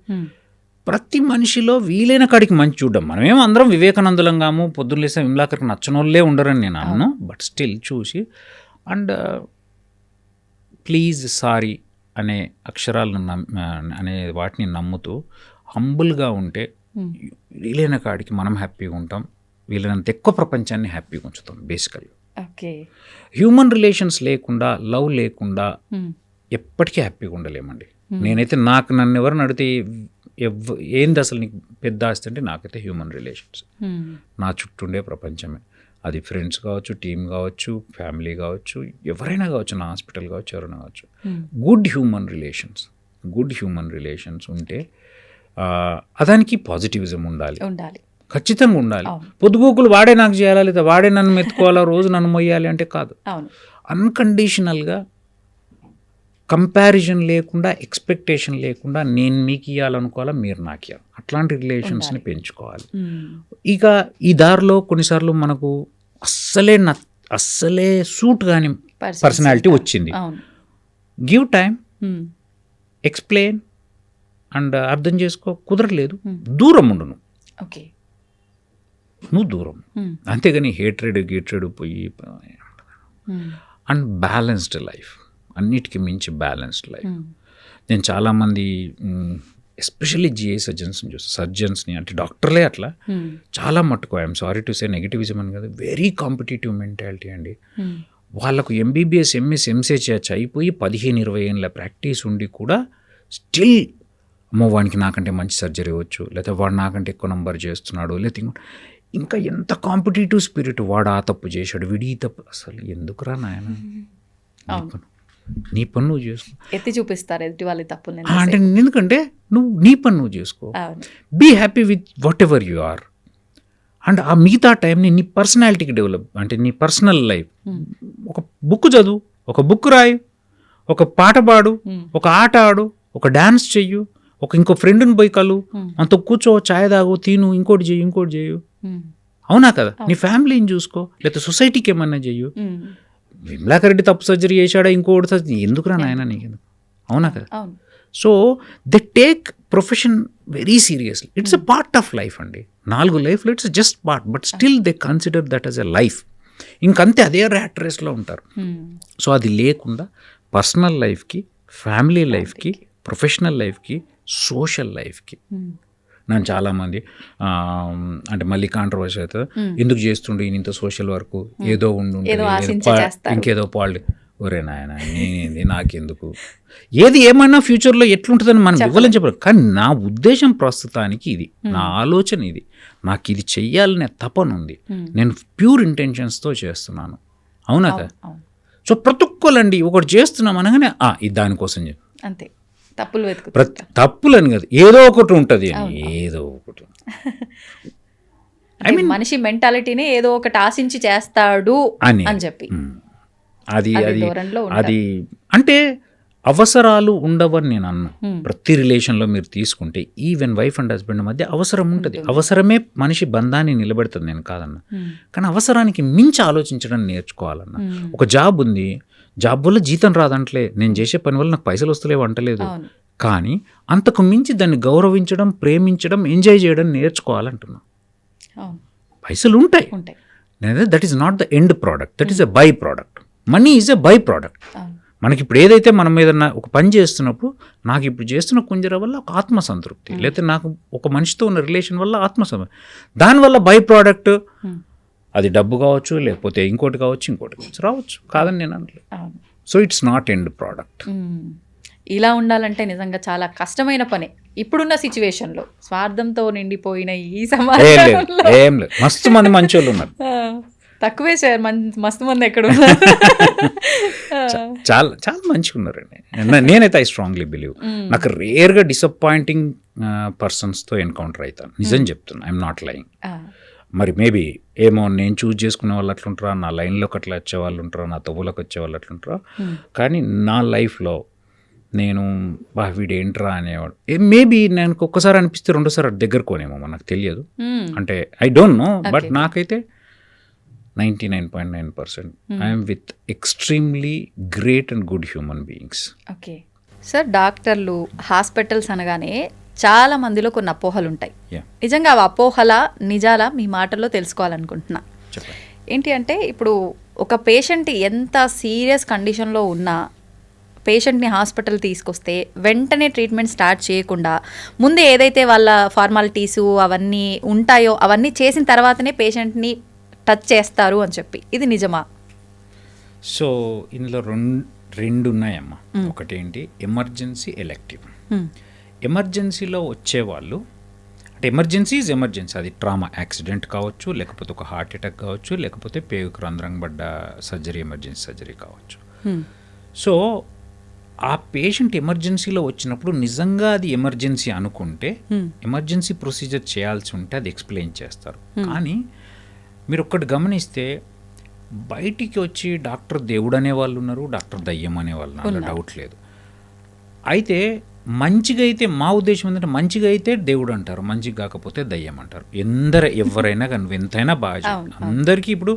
ప్రతి మనిషిలో వీలైన కాడికి మంచి చూడడం. మనమేమో అందరం వివేకానందులంగాము, పొద్దున్న లేసే విమలాకర్కి నచ్చనోళ్ళే ఉండరని నేను అన్నాను, బట్ స్టిల్ చూసి అండ్ ప్లీజ్ సారీ అనే అక్షరాలను అనే వాటిని నమ్ముతూ హంబుల్గా ఉంటే వీలైన కాడికి మనం హ్యాపీగా ఉంటాం, వీలైనంత ఎక్కువ ప్రపంచాన్ని హ్యాపీగా ఉంచుతాం. బేసికల్గా హ్యూమన్ రిలేషన్స్ లేకుండా, లవ్ లేకుండా ఎప్పటికీ హ్యాపీగా ఉండలేమండి. నేనైతే నన్ను ఎవరిని అడిగితే ఏంది అసలు నీకు పెద్ద ఆస్తి అంటే, నాకైతే హ్యూమన్ రిలేషన్స్, నా చుట్టూండే ప్రపంచమే. అది ఫ్రెండ్స్ కావచ్చు, టీమ్ కావచ్చు, ఫ్యామిలీ కావచ్చు, ఎవరైనా కావచ్చు, నా హాస్పిటల్ కావచ్చు, ఎవరైనా కావచ్చు. గుడ్ హ్యూమన్ రిలేషన్స్ ఉంటే అదానికి పాజిటివిజం ఉండాలి, ఖచ్చితంగా ఉండాలి. పొద్దుగూకులు వాడే నాకు చేయాలా, లేదా వాడే నన్ను మెత్తుకోవాలా, రోజు నన్ను మొయ్యాలి అంటే కాదు. అన్కండిషనల్గా, కంపారిజన్ లేకుండా, ఎక్స్పెక్టేషన్ లేకుండా, నేను మీకు ఇవ్వాలనుకోవాలా, మీరు నాకు ఇవ్వాలి, అట్లాంటి రిలేషన్స్ని పెంచుకోవాలి. ఇక ఈ దారిలో కొన్నిసార్లు మనకు అస్సలే సూట్ కాని పర్సనాలిటీ వచ్చింది, గివ్ టైం, ఎక్స్ప్లెయిన్ అండ్ అర్థం చేసుకో. కుదరలేదు, దూరం ఉండు, నువ్వు దూరం, అంతేగాని హేట్రెడ్ పోయి. అండ్ బ్యాలెన్స్డ్ లైఫ్, అన్నిటికీ మించి బ్యాలెన్స్డ్ లైఫ్. నేను చాలామంది ఎస్పెషల్లీ జిఐ సర్జన్స్ని చూస్తాను, సర్జన్స్ని అంటే డాక్టర్లే అట్లా చాలా మట్టుకు I'm sorry to say negativism అని కదా, వెరీ కాంపిటేటివ్ మెంటాలిటీ అండి. వాళ్ళకు ఎంబీబీఎస్ ఎంఎస్ ఎంసీహెచ్ అయిపోయి 15-20 ఏళ్ళ ప్రాక్టీస్ ఉండి కూడా స్టిల్ అమ్మో వానికి నాకంటే మంచి సర్జరీ అవ్వచ్చు, లేకపోతే వాడు నాకంటే ఎక్కువ నంబర్ చేస్తున్నాడు, లేకపోతే ఇంకా ఎంత కాంపిటేటివ్ స్పిరిట్, వాడు ఆ తప్పు చేశాడు, వీడి ఈ తప్పు. అసలు ఎందుకురా నాయన, నీ పని నువ్వు చేసుకో. ఎత్తి చూపిస్తారు ఎదుటి వాళ్ళ తప్పు. అంటే ఎందుకంటే నువ్వు నీ పని నువ్వు చేసుకో, be happy with whatever you are. And ఆ మిగతా టైంని నీ పర్సనాలిటీకి డెవలప్, అంటే నీ పర్సనల్ లైఫ్, ఒక బుక్ చదువు, ఒక బుక్ రాయి, ఒక పాట పాడు, ఒక ఆట ఆడు, ఒక డాన్స్ చెయ్యు, ఒక ఇంకో ఫ్రెండ్ని పోయి కలు, అంత కూర్చో, ఛాయ్ తాగు, తిను, ఇంకోటి చేయు. అవునా కదా? నీ ఫ్యామిలీని చూసుకో, లేకపోతే సొసైటీకి ఏమన్నా చెయ్యు. విమలాకర్ రెడ్డి తప్పు సర్జరీ చేశాడా, ఇంకోటి సర్జరీ, ఎందుకురా నాయన నీకు? అవునా కదా? So they take profession very seriously. It's a part of life అండి. 4 లైఫ్లో it's just part, but still they consider that as a life. ఇంకంతే, అదే ర్యాట్ రేస్లో ఉంటారు. సో అది లేకుండా పర్సనల్ లైఫ్కి, ఫ్యామిలీ లైఫ్కి, ప్రొఫెషనల్ లైఫ్కి, సోషల్ లైఫ్కి. నేను చాలామంది అంటే మళ్ళీ కాంట్రవర్సీ అవుతుంది, ఎందుకు చేస్తుండే ఈయన ఇంత సోషల్ వర్క్, ఏదో ఇంకేదో పాలి, ఒరే నాయన నేనేంది నాకెందుకు, ఏది ఏమైనా ఫ్యూచర్లో ఎట్లుంటుందని మనం ఇవ్వాలని చెప్పారు. కానీ నా ఉద్దేశం ప్రస్తుతానికి ఇది, నా ఆలోచన ఇది, నాకు ఇది చెయ్యాలనే తపన ఉంది, నేను ప్యూర్ ఇంటెన్షన్స్తో చేస్తున్నాను. అవునా కదా? సో ప్రతి ఒక్కళ్ళండి ఒకటి చేస్తున్నాం అనగానే ఇది దానికోసం చెప్పి అంతే, తప్పులు తప్పులని కదా, ఏదో ఒకటి ఉంటుంది అని, ఏదో ఒకటి ఐ మీన్ మనిషి మెంటాలిటీని ఏదో ఒకటి ఆశించి చేస్తాడు అని చెప్పి అది అంటే అవసరాలు ఉండవని నేను అన్నా. ప్రతి రిలేషన్లో మీరు తీసుకుంటే ఈవెన్ వైఫ్ అండ్ హస్బెండ్ మధ్య అవసరం ఉంటుంది, అవసరమే మనిషి బంధాన్ని నిలబెడుతుంది, నేను కాదన్నా. కానీ అవసరానికి మించి ఆలోచించడం నేర్చుకోవాలన్నా. ఒక జాబ్ ఉంది, జాబ్ వల్ల జీతం రాదంటలే, నేను చేసే పని వల్ల నాకు పైసలు వస్తలేవు అంటలేదు, కానీ అంతకు మించి దాన్ని గౌరవించడం, ప్రేమించడం, ఎంజాయ్ చేయడం నేర్చుకోవాలంటున్నా. పైసలు ఉంటాయి, that is not the end product, that is a by product. Money is a by product. మనకి ఇప్పుడు ఏదైతే మనం ఏదన్నా ఒక పని చేస్తున్నప్పుడు, నాకు ఇప్పుడు చేస్తున్న కుంజర వల్ల ఒక ఆత్మసంతృప్తి, లేకపోతే నాకు ఒక మనిషితో ఉన్న రిలేషన్ వల్ల ఆత్మసంతృప్తి, దానివల్ల బై ప్రోడక్ట్ అది డబ్బు కావచ్చు, లేకపోతే ఇంకోటి కావచ్చు, రావచ్చు, కాదని నేను అనట్లేదు. So it's not end product. ఇలా ఉండాలంటే నిజంగా చాలా కష్టమైన పని ఇప్పుడున్న సిచ్యువేషన్లో. స్వార్థంతో నిండిపోయిన ఈ సమాజంలో ఏం లేదు, మస్తు మంది మంచి వాళ్ళు ఉన్నారు, తక్కువే సార్, మస్తు మంది ఎక్కడ ఉన్నారు, చాలా చాలా మంచిగా ఉన్నారండి. నేనైతే ఐ స్ట్రాంగ్లీ బిలీవ్, నాకు రేర్గా డిసప్పాయింటింగ్ పర్సన్స్తో ఎన్కౌంటర్ అవుతాను, నిజం చెప్తున్నా, ఐఎమ్ నాట్ లైయింగ్. మరి మేబీ ఏమో నేను చూస్ చేసుకునే వాళ్ళు అట్లుంటారా, నా లైన్లోకి అట్లా వచ్చే వాళ్ళు ఉంటారా, నా తవ్వులోకి వచ్చే వాళ్ళు అట్లుంటారా, కానీ నా లైఫ్లో నేను వీడేంట్రా అనేవాడు. మేబీ నేను ఒక్కసారి అనిపిస్తే రెండోసారి దగ్గర కోనేమో, నాకు తెలియదు, అంటే ఐ డోంట్ నో, బట్ నాకైతే 99.9% I'm with extremely great and good human beings. Okay sir, డాక్టర్లు, హాస్పిటల్స్ అనగానే చాలా మందిలో కొన్ని అపోహలు ఉంటాయి. నిజంగా ఆ అపోహల నిజాలా మీ మాటల్లో తెలుసుకోవాలనుకుంటున్నా. ఏంటి అంటే, ఇప్పుడు ఒక పేషెంట్ ఎంత సీరియస్ కండిషన్లో ఉన్నా పేషెంట్ని హాస్పిటల్ తీసుకొస్తే వెంటనే ట్రీట్మెంట్ స్టార్ట్ చేయకుండా ముందు ఏదైతే వాళ్ళ ఫార్మాలిటీసు అవన్నీ ఉంటాయో అవన్నీ చేసిన తర్వాతనే పేషెంట్ని టచ్ చేస్తారు అని చెప్పి, ఇది నిజమా? సో ఇందులో రెండు ఉన్నాయమ్మా. ఒకటేంటి ఎమర్జెన్సీ, ఎలెక్టివ్. ఎమర్జెన్సీలో వచ్చేవాళ్ళు, అంటే ఎమర్జెన్సీ ఈజ్ ఎమర్జెన్సీ, అది ట్రామా, యాక్సిడెంట్ కావచ్చు, లేకపోతే ఒక హార్ట్ అటాక్ కావచ్చు, లేకపోతే పేగుకు రంధ్రం పడ్డ సర్జరీ, ఎమర్జెన్సీ సర్జరీ కావచ్చు. సో ఆ పేషెంట్ ఎమర్జెన్సీలో వచ్చినప్పుడు నిజంగా అది ఎమర్జెన్సీ అనుకుంటే ఎమర్జెన్సీ ప్రొసీజర్ చేయాల్సి ఉంటే అది ఎక్స్ప్లెయిన్ చేస్తారు. కానీ మీరు ఒక్కటి గమనిస్తే బయటికి వచ్చి డాక్టర్ దేవుడు అనేవాళ్ళు ఉన్నారు, డాక్టర్ దయ్యం అనేవాళ్ళు, నాకు డౌట్ లేదు. అయితే మంచిగా అయితే, మా ఉద్దేశం ఏంటంటే మంచిగా అయితే దేవుడు అంటారు, మంచిగా కాకపోతే దయ్యం అంటారు. ఎవరైనా కానీ ఎంతైనా బాగా అందరికీ. ఇప్పుడు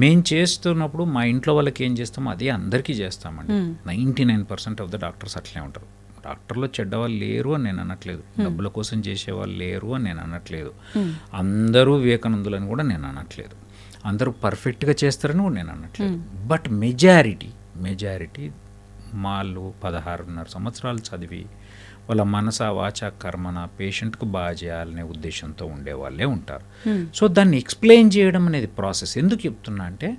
మేము చేస్తున్నప్పుడు మా ఇంట్లో వాళ్ళకి ఏం చేస్తామో అదే అందరికీ చేస్తామండి. 99% ఆఫ్ ద డాక్టర్స్ అట్లే ఉంటారు. డాక్టర్లో చెడ్డవాళ్ళు లేరు అని నేను అనట్లేదు, డబ్బుల కోసం చేసేవాళ్ళు లేరు అని నేను అనట్లేదు, అందరూ వివేకానందులని కూడా నేను అనట్లేదు, అందరూ పర్ఫెక్ట్గా చేస్తారని కూడా నేను అనట్లేదు. బట్ మెజారిటీ వాళ్ళు 16.5 సంవత్సరాలు చదివి వాళ్ళ మనస వాచ కర్మన పేషెంట్కు బాగా చేయాలనే ఉద్దేశంతో ఉండేవాళ్ళే ఉంటారు. సో దాన్ని ఎక్స్ప్లెయిన్ చేయడం అనేది ప్రాసెస్. ఎందుకు చెప్తున్నా అంటే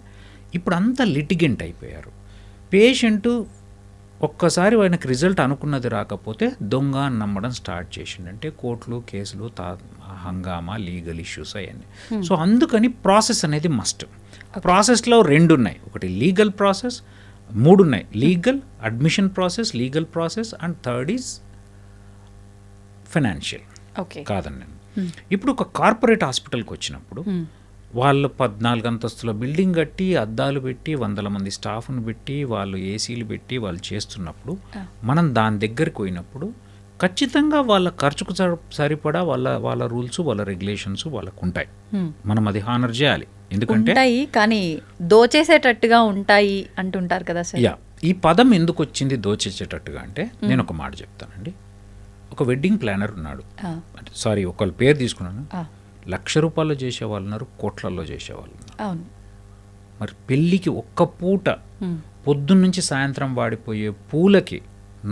ఇప్పుడు అంతా లిటిగెంట్ అయిపోయారు. పేషెంటు ఒక్కసారి ఆయనకు రిజల్ట్ అనుకున్నది రాకపోతే దొంగ అని నమ్మడం స్టార్ట్ చేసిండంటే కోర్టులు కేసులు హంగామా లీగల్ ఇష్యూస్ అవన్నీ. సో అందుకని ప్రాసెస్ అనేది మస్ట్. ప్రాసెస్లో 2 ఉన్నాయి. ఒకటి లీగల్ ప్రాసెస్, 3 ఉన్నాయి. Legal admission process, legal process and third is financial. కాదండి. ఇప్పుడు ఒక కార్పొరేట్ హాస్పిటల్కి వచ్చినప్పుడు వాళ్ళు 14 అంతస్తుల బిల్డింగ్ కట్టి అద్దాలు పెట్టి 100 మంది స్టాఫ్ను పెట్టి వాళ్ళు ఏసీలు పెట్టి వాళ్ళు చేస్తున్నప్పుడు మనం దాని దగ్గరికి పోయినప్పుడు ఖచ్చితంగా వాళ్ళ ఖర్చుకు సరిపడా వాళ్ళ రూల్స్ వాళ్ళ రెగ్యులేషన్స్ వాళ్ళకు ఉంటాయి. మనం అది హానర్ చేయాలి. ఎందుకంటే కానీ దోచేసేటట్టుగా ఉంటాయి అంటుంటారు కదా సార్. ఈ పదం ఎందుకు వచ్చింది దోచేసేటట్టుగా అంటే నేను ఒక మాట చెప్తానండి. ఒక వెడ్డింగ్ ప్లానర్ ఉన్నాడు, సారీ ఒకళ్ళ పేరు తీసుకున్నాను. ₹1,00,000 చేసేవాళ్ళు ఉన్నారు, కోట్లల్లో చేసేవాళ్ళు ఉన్నారు. మరి పెళ్ళికి ఒక్క పూట పొద్దున్నుంచి సాయంత్రం వాడిపోయే పూలకి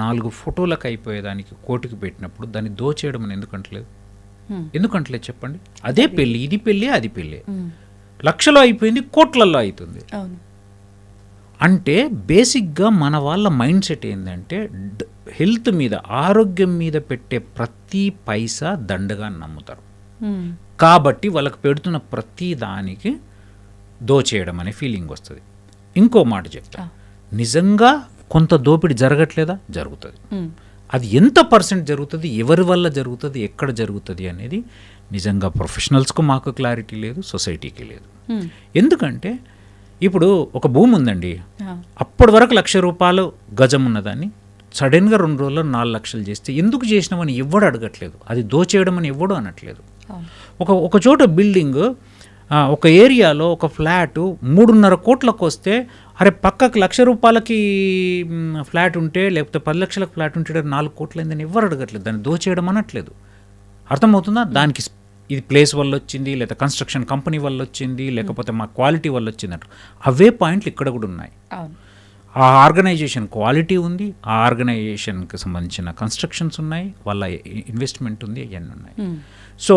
4 ఫోటోలకు అయిపోయేదానికి కోటికి పెట్టినప్పుడు దాన్ని దోచేయడం అని ఎందుకంటలేదు చెప్పండి. అదే పెళ్ళి, ఇది పెళ్ళి, అది పెళ్ళి. లక్షలో అయిపోయింది, కోట్లల్లో అవుతుంది. అంటే బేసిక్గా మన వాళ్ళ మైండ్ సెట్ ఏంటంటే హెల్త్ మీద, ఆరోగ్యం మీద పెట్టే ప్రతి పైసా దండగా నమ్ముతారు. కాబట్టి వాళ్ళకి పెడుతున్న ప్రతి దానికి దోచేయడం అనే ఫీలింగ్ వస్తుంది. ఇంకో మాట చెప్తా, నిజంగా కొంత దోపిడీ జరగట్లేదా? జరుగుతుంది. అది ఎంత పర్సెంట్ జరుగుతుంది, ఎవరి వల్ల జరుగుతుంది, ఎక్కడ జరుగుతుంది అనేది నిజంగా ప్రొఫెషనల్స్కు మాకు క్లారిటీ లేదు, సొసైటీకి లేదు. ఎందుకంటే ఇప్పుడు ఒక భూమి ఉందండి, అప్పటి వరకు ₹1,00,000 గజం ఉన్నదాన్ని సడన్గా 2 రోజుల్లో 4 లక్షలు చేస్తే ఎందుకు చేసినామని ఎవ్వడు అడగట్లేదు. అది దోచేయడం అని ఎవ్వడు అనట్లేదు. ఒక చోట బిల్డింగ్, ఒక ఏరియాలో ఒక ఫ్లాటు 3.5 కోట్లకు వస్తే అరే పక్కకు ₹1,00,000 ఫ్లాట్ ఉంటే లేకపోతే 10 లక్షలకు ఫ్లాట్ ఉంటే 4 కోట్లు అయిందని ఎవరు అడగట్లేదు. దాన్ని దోచేయడం అనట్లేదు. అర్థమవుతుందా? దానికి ఇది ప్లేస్ వల్ల వచ్చింది, లేదా కన్స్ట్రక్షన్ కంపెనీ వల్ల వచ్చింది, లేకపోతే మా క్వాలిటీ వల్ల వచ్చింది అంటారు. అవే పాయింట్లు ఇక్కడ కూడా ఉన్నాయి. ఆ ఆర్గనైజేషన్ క్వాలిటీ ఉంది, ఆ ఆర్గనైజేషన్కి సంబంధించిన కన్స్ట్రక్షన్స్ ఉన్నాయి, వాళ్ళ ఇన్వెస్ట్మెంట్ ఉంది, అవన్నీ ఉన్నాయి. సో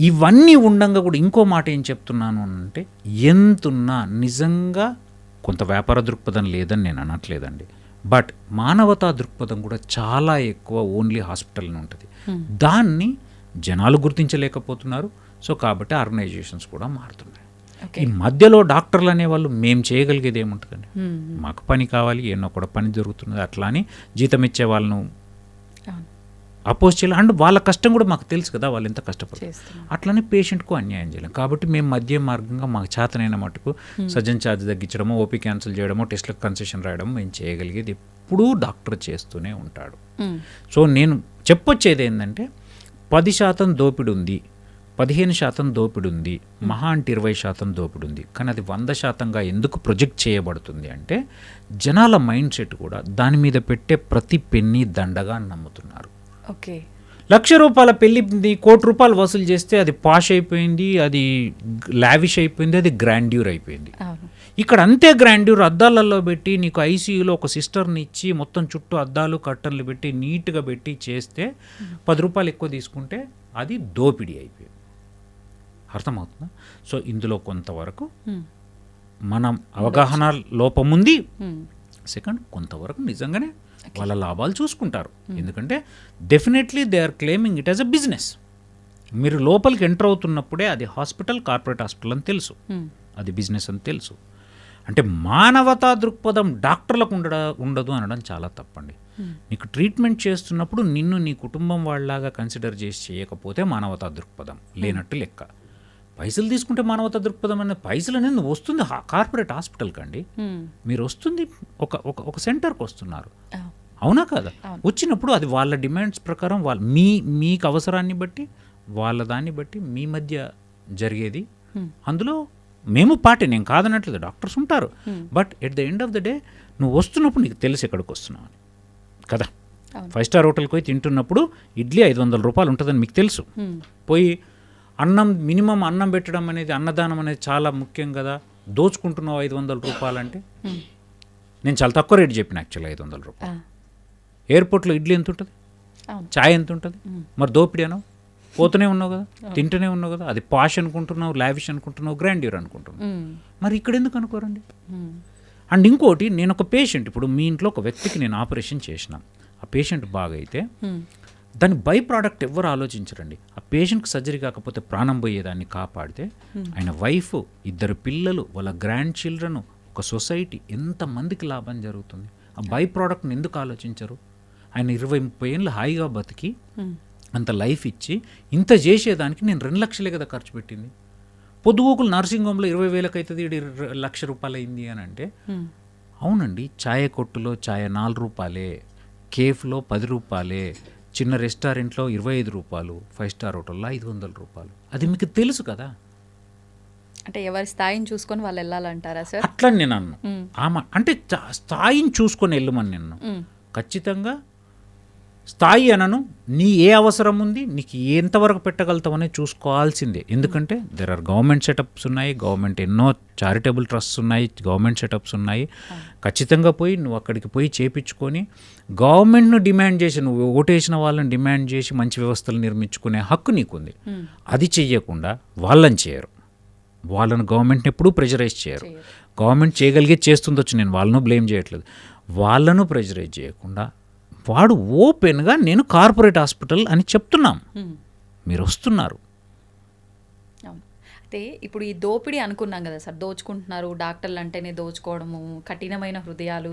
ఇవన్నీ ఉండంగా కూడా ఇంకో మాట ఏం చెప్తున్నాను అంటే ఎంతున్నా నిజంగా కొంత వ్యాపార దృక్పథం లేదని నేను అనట్లేదండి. బట్ మానవతా దృక్పథం కూడా చాలా ఎక్కువ ఓన్లీ హాస్పిటల్ని ఉంటుంది. దాన్ని జనాలు గుర్తించలేకపోతున్నారు. సో కాబట్టి ఆర్గనైజేషన్స్ కూడా మారుతున్నాయి. ఈ మధ్యలో డాక్టర్లు అనేవాళ్ళు మేము చేయగలిగేది ఏముంటుందండి? మాకు పని కావాలి, ఎన్నో కూడా పని జరుగుతున్నది, అట్లా అని జీతం ఇచ్చే వాళ్ళను అపోజ్ చేయాలి. అండ్ వాళ్ళ కష్టం కూడా మాకు తెలుసు కదా, వాళ్ళు ఎంత కష్టపడతారు. అట్లనే పేషెంట్కు అన్యాయం చేయలేం. కాబట్టి మేము మధ్య మార్గంగా మాకు చేతనైన మటుకు సర్జన్ ఛార్జ్ తగ్గించడమో, ఓపీ క్యాన్సిల్ చేయడమో, టెస్ట్లకు కన్సెషన్ రాయడమో మేము చేయగలిగేది ఎప్పుడూ డాక్టర్ చేస్తూనే ఉంటాడు. సో నేను చెప్పొచ్చేది ఏంటంటే 10% దోపిడి ఉంది, 15% దోపిడి ఉంది, మహా అంటే 20% దోపిడి ఉంది. కానీ అది 100%గా ఎందుకు ప్రొజెక్ట్ చేయబడుతుంది అంటే జనాల మైండ్ సెట్ కూడా దాని మీద పెట్టే ప్రతి పెన్నీ దండగా నమ్ముతున్నారు. ₹1,00,000 పెళ్ళి ₹1,00,00,000 వసూలు చేస్తే అది పాష్ అయిపోయింది, అది లావిష్ అయిపోయింది, అది గ్రాండ్యూర్ అయిపోయింది. ఇక్కడ అంతే గ్రాండ్యూర్ అద్దాలలో పెట్టి నీకు ఐసీయూలో ఒక సిస్టర్ని ఇచ్చి మొత్తం చుట్టూ అద్దాలు కట్టర్లు పెట్టి నీట్గా పెట్టి చేస్తే ₹10 ఎక్కువ తీసుకుంటే అది దోపిడీ అయిపోయింది. అర్థమవుతుందా? సో ఇందులో కొంతవరకు మనం అవగాహన లోపం ఉంది. సెకండ్, కొంతవరకు నిజంగానే వాళ్ళ లాభాలు చూసుకుంటారు. ఎందుకంటే definitely they are claiming it as a business. మీరు లోపలికి ఎంటర్ అవుతున్నప్పుడే అది హాస్పిటల్, కార్పొరేట్ హాస్పిటల్ అని తెలుసు, అది బిజినెస్ అని తెలుసు. అంటే మానవతా దృక్పథం డాక్టర్లకు ఉండదు అనడం చాలా తప్పండి. నీకు ట్రీట్మెంట్ చేస్తున్నప్పుడు నిన్ను నీ కుటుంబం వాళ్ళలాగా కన్సిడర్ చేసి చేయకపోతే మానవతా దృక్పథం లేనట్టు లెక్క. పైసలు తీసుకుంటే మానవతా దృక్పథం అనేది పైసలు అనేది వస్తుంది కార్పొరేట్ హాస్పిటల్కి అండి. మీరు వస్తుంది ఒక సెంటర్కి వస్తున్నారు, అవునా కదా? వచ్చినప్పుడు అది వాళ్ళ డిమాండ్స్ ప్రకారం మీకు అవసరాన్ని బట్టి వాళ్ళ దాన్ని బట్టి మీ మధ్య జరిగేది. అందులో మేము పార్టీ, నేను కాదనట్లేదు, డాక్టర్స్ ఉంటారు. But at the end of the day నువ్వు వస్తున్నప్పుడు నీకు తెలుసు ఎక్కడికి వస్తున్నావు అని కదా. 5 స్టార్ హోటల్కి పోయి తింటున్నప్పుడు ఇడ్లీ ₹500 ఉంటుందని మీకు తెలుసు. పోయి మినిమం అన్నం పెట్టడం అనేది, అన్నదానం అనేది చాలా ముఖ్యం కదా. దోచుకుంటున్నావు ₹500 అంటే నేను చాలా తక్కువ రేటు చెప్పిన యాక్చువల్గా 500 రూపాయలు. ఎయిర్పోర్ట్లో ఇడ్లీ ఎంత ఉంటుంది, అవును. చాయ్ ఎంత ఉంటుంది, మరి దోపిడీ అనవు, పోతూనే ఉన్నావు కదా, తింటూనే ఉన్నావు కదా, అది పాష్ అనుకుంటున్నావు, లావిష్ అనుకుంటున్నావు, గ్రాండ్యూర్ అనుకుంటున్నావు. మరి ఇక్కడ ఎందుకు అనుకోరండి? అండ్ ఇంకోటి, నేను ఒక పేషెంట్, ఇప్పుడు మీ ఇంట్లో ఒక వ్యక్తికి నేను ఆపరేషన్ చేసిన, ఆ పేషెంట్ బాగైతే దాని బై ప్రోడక్ట్ ఎవరు ఆలోచించరండి. ఆ పేషెంట్కి సర్జరీ కాకపోతే ప్రాణం పోయేదాన్ని కాపాడితే ఆయన వైఫ్, 2 పిల్లలు, వాళ్ళ గ్రాండ్ చిల్డ్రన్, ఒక సొసైటీ, ఎంతమందికి లాభం జరుగుతుంది. ఆ బై ప్రోడక్ట్ని ఎందుకు ఆలోచించరు? ఆయన 20-30 ఏళ్ళు హాయిగా బతికి అంత లైఫ్ ఇచ్చి ఇంత చేసేదానికి నేను 2 లక్షలే కదా ఖర్చు పెట్టింది. పొద్దుగోకులు నర్సింగ్ హోమ్లో 20,000 అవుతుంది, 1,00,000 రూపాయలు అయింది అని అంటే అవునండి. ఛాయ కొట్టులో ఛాయ 4 రూపాయలే, కేఫ్లో 10 రూపాయలే, చిన్న రెస్టారెంట్లో 25 రూపాయలు, 5 స్టార్ హోటల్లో 500 రూపాయలు. అది మీకు తెలుసు కదా. అంటే ఎవరి స్థాయిని చూసుకొని వాళ్ళు వెళ్ళాలంటారా సార్? అట్లా నేను అన్నా. అంటే స్థాయిని చూసుకొని వెళ్ళమని నేను ఖచ్చితంగా స్థాయి అనను. నీ ఏ అవసరం ఉంది, నీకు ఎంతవరకు పెట్టగలుగుతామని చూసుకోవాల్సిందే. ఎందుకంటే దెర్ ఆర్ గవర్నమెంట్ సెటప్స్ ఉన్నాయి, గవర్నమెంట్ ఎన్నో చారిటబుల్ ట్రస్ట్స్ ఉన్నాయి, గవర్నమెంట్ సెటప్స్ ఉన్నాయి. ఖచ్చితంగా పోయి నువ్వు అక్కడికి పోయి చేపించుకొని గవర్నమెంట్ను డిమాండ్ చేసి, నువ్వు ఓటేసిన వాళ్ళని డిమాండ్ చేసి మంచి వ్యవస్థలు నిర్మించుకునే హక్కు నీకుంది. అది చెయ్యకుండా వాళ్ళని చేయరు. వాళ్ళను గవర్నమెంట్ని ఎప్పుడూ ప్రెజరైజ్ చేయరు. గవర్నమెంట్ చేయగలిగే చేస్తుండొచ్చు, నేను వాళ్ళను బ్లేమ్ చేయట్లేదు. వాళ్ళను ప్రెజరైజ్ చేయకుండా వాడు ఓపెన్గా నేను కార్పొరేట్ హాస్పిటల్ అని చెప్తున్నాం, మీరు వస్తున్నారు. అయితే ఇప్పుడు ఈ దోపిడీ అనుకున్నాం కదా సార్, దోచుకుంటున్నారు, డాక్టర్లు అంటేనే దోచుకోవడము, కఠినమైన హృదయాలు,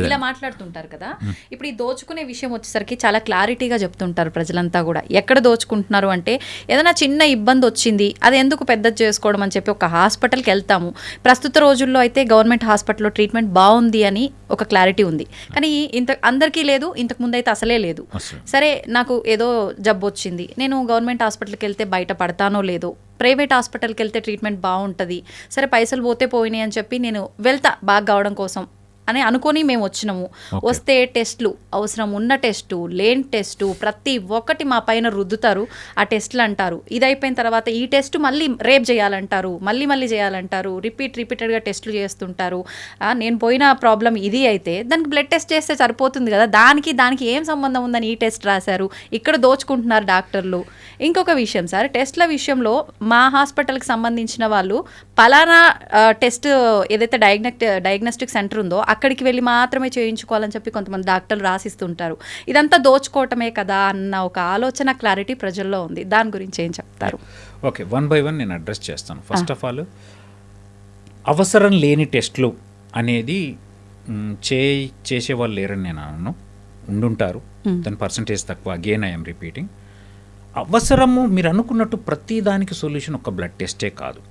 ఇలా మాట్లాడుతుంటారు కదా. ఇప్పుడు ఈ దోచుకునే విషయం వచ్చేసరికి చాలా క్లారిటీగా చెప్తుంటారు ప్రజలంతా కూడా. ఎక్కడ దోచుకుంటున్నారు అంటే, ఏదైనా చిన్న ఇబ్బంది వచ్చింది, అది ఎందుకు పెద్ద చేసుకోవడం అని చెప్పి ఒక హాస్పిటల్కి వెళ్తాము. ప్రస్తుత రోజుల్లో అయితే గవర్నమెంట్ హాస్పిటల్లో ట్రీట్మెంట్ బాగుంది అని ఒక క్లారిటీ ఉంది, కానీ అందరికీ లేదు, ఇంతకు ముందు అయితే అసలే లేదు. సరే, నాకు ఏదో జబ్బు వచ్చింది, నేను గవర్నమెంట్ హాస్పిటల్కి వెళ్తే బయట పడతానో లేదో, ప్రైవేట్ హాస్పిటల్కి వెళ్తే ట్రీట్మెంట్ బాగుంటుంది, సరే పైసలు పోతే పోయినాయి అని చెప్పి నేను వెళ్తా బాగా కావడం కోసం అని అనుకొని మేము వచ్చినాము. వస్తే టెస్టులు, అవసరం ఉన్న టెస్టు, లేని టెస్టు, ప్రతి ఒక్కటి మా పైన రుద్దుతారు. ఆ టెస్టులు అంటారు, ఇది అయిపోయిన తర్వాత ఈ టెస్ట్ మళ్ళీ రేపు చేయాలంటారు, మళ్ళీ చేయాలంటారు, రిపీటెడ్గా టెస్టులు చేస్తుంటారు. నేను పోయిన ప్రాబ్లం ఇది అయితే దానికి బ్లడ్ టెస్ట్ చేస్తే సరిపోతుంది కదా, దానికి ఏం సంబంధం ఉందని ఈ టెస్ట్ రాశారు. ఇక్కడ దోచుకుంటున్నారు డాక్టర్లు. ఇంకొక విషయం సార్, టెస్ట్ల విషయంలో మా హాస్పిటల్కి సంబంధించిన వాళ్ళు పలానా టెస్ట్ ఏదైతే డయాగ్నోస్టిక్ సెంటర్ ఉందో అక్కడికి వెళ్ళి మాత్రమే చేయించుకోవాలని చెప్పి కొంతమంది డాక్టర్లు రాసిస్తుంటారు. ఇదంతా దోచుకోవటమే కదా అన్న ఒక ఆలోచన, క్లారిటీ ప్రజల్లో ఉంది. దాని గురించి ఏం చెప్తారు? ఓకే, 1 by 1 నేను అడ్రస్ చేస్తాను. ఫస్ట్ ఆఫ్ ఆల్, అవసరం లేని టెస్టులు అనేది చేసేవాళ్ళు లేరని నేను అనను, ఉండుంటారు, దాని పర్సంటేజ్ తక్కువ. అగైన్ ఐఎమ్ రిపీటింగ్, అవసరము మీరు అనుకున్నట్టు ప్రతి దానికి సొల్యూషన్ ఒక బ్లడ్ టెస్టే కాదు.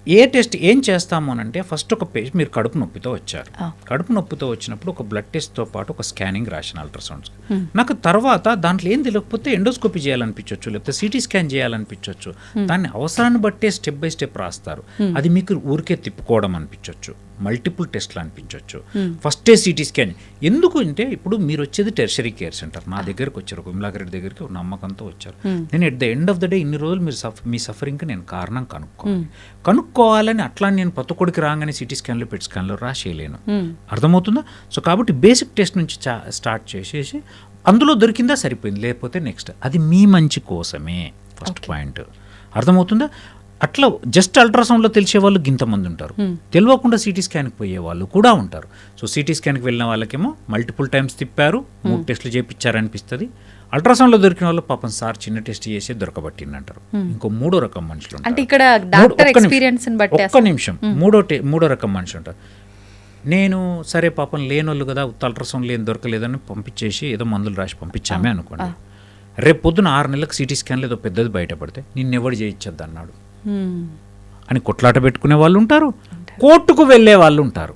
ఏ టెస్ట్ ఏం చేస్తాము అని అంటే, ఫస్ట్ ఒక పేషెంట్ మీరు కడుపు నొప్పితో వచ్చారు, కడుపు నొప్పితో వచ్చినప్పుడు ఒక బ్లడ్ టెస్ట్తో పాటు ఒక స్కానింగ్ రాసిన, అల్ట్రాసౌండ్స్. నాకు తర్వాత దాంట్లో ఏం తెలియకపోతే ఎండోస్కోపీ చేయాలనిపించవచ్చు, లేకపోతే సిటీ స్కాన్ చేయాలనిపించవచ్చు. దాన్ని అవసరాన్ని బట్టే స్టెప్ బై స్టెప్ రాస్తారు. అది మీకు ఊరికే తిప్పుకోవడం అనిపించవచ్చు, మల్టిపుల్ టెస్ట్లు అనిపించవచ్చు. ఫస్టే సిటీ స్కాన్ ఎందుకు అంటే, ఇప్పుడు మీరు వచ్చేది టెర్షరీ కేర్ సెంటర్, నా దగ్గరకు వచ్చారు, విమలాకర్ రెడ్డి దగ్గరికి ఒక నమ్మకంతో వచ్చారు. నేను at the end of the day ఇన్ని రోజులు మీ సఫరింగ్కి నేను కారణం కనుక్కోవాలని అట్లా నేను పత్తకొడికి రాగానే సిటీ స్కాన్లో పెట్ స్కాన్లో రాసేయలేను. అర్థమవుతుందా? సో కాబట్టి బేసిక్ టెస్ట్ నుంచి స్టార్ట్ చేసేసి అందులో దొరికిందా సరిపోయింది, లేకపోతే నెక్స్ట్. అది మీ మంచి కోసమే ఫస్ట్ పాయింట్. అర్థమవుతుందా? అట్లా జస్ట్ అల్ట్రాసౌండ్లో తెలిసే వాళ్ళు ఇంతమంది ఉంటారు, తెలియకుండా సిటీ స్కాన్కి పోయే వాళ్ళు కూడా ఉంటారు. సో సిటీ స్కాన్కి వెళ్ళిన వాళ్ళకేమో మల్టిపుల్ టైమ్స్ తిప్పారు, 3 టెస్టులు చేయించారనిపిస్తుంది. అల్ట్రాసౌండ్లో దొరికిన వాళ్ళు పాపం సార్ చిన్న టెస్ట్ చేసి దొరకబట్టింది అంటారు. ఇంకో 3వ రకం మనుషులు ఉంటారు. ఒక్క నిమిషం, మూడో రకం మనుషులు ఉంటారు. నేను సరే పాపం లేనోళ్ళు కదా, అల్ట్రాసౌండ్ లేని దొరకలేదని పంపించేసి ఏదో మందులు రాసి పంపించామే అనుకోండి. రేపు పొద్దున 6 నెలలకు సిటీ స్కాన్లో ఏదో పెద్దది బయటపడితే నిన్నెవడు చేయించద్దు అన్నాడు అని కొట్లాట పెట్టుకునే వాళ్ళు ఉంటారు, కోర్టుకు వెళ్ళే వాళ్ళు ఉంటారు.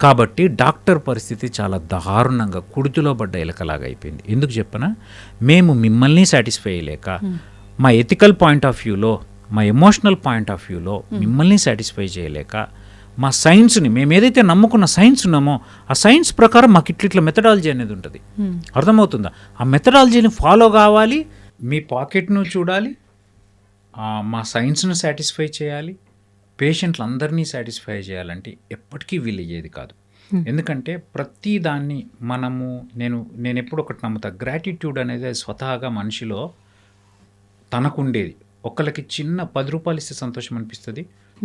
కాబట్టి డాక్టర్ పరిస్థితి చాలా దారుణంగా కుడితిలో పడ్డ ఎలకలాగా అయిపోయింది. ఎందుకు చెప్పనా, మేము మిమ్మల్ని సాటిస్ఫై అయ్యలేక, మా ఎథికల్ పాయింట్ ఆఫ్ వ్యూలో, మా ఎమోషనల్ పాయింట్ ఆఫ్ వ్యూలో మిమ్మల్ని సాటిస్ఫై చేయలేక, మా సైన్స్ని మేము ఏదైతే నమ్ముకున్న సైన్స్ ఉన్నామో ఆ సైన్స్ ప్రకారం మాకు ఇట్లా మెథడాలజీ అనేది ఉంటుంది. అర్థమవుతుందా? ఆ మెథడాలజీని ఫాలో కావాలి, మీ పాకెట్ను చూడాలి, మా సైన్స్ను సాటిస్ఫై చేయాలి, పేషెంట్లు అందరినీ సాటిస్ఫై చేయాలంటే ఎప్పటికీ వీలయ్యేది కాదు. ఎందుకంటే ప్రతి దాన్ని నేను ఎప్పుడు ఒకటి నమ్ముతా, గ్రాటిట్యూడ్ అనేది స్వతహాగా మనిషిలో తనకుండేది. ఒకళ్ళకి చిన్న 10 రూపాయలు ఇస్తే సంతోషం అనిపిస్తుంది,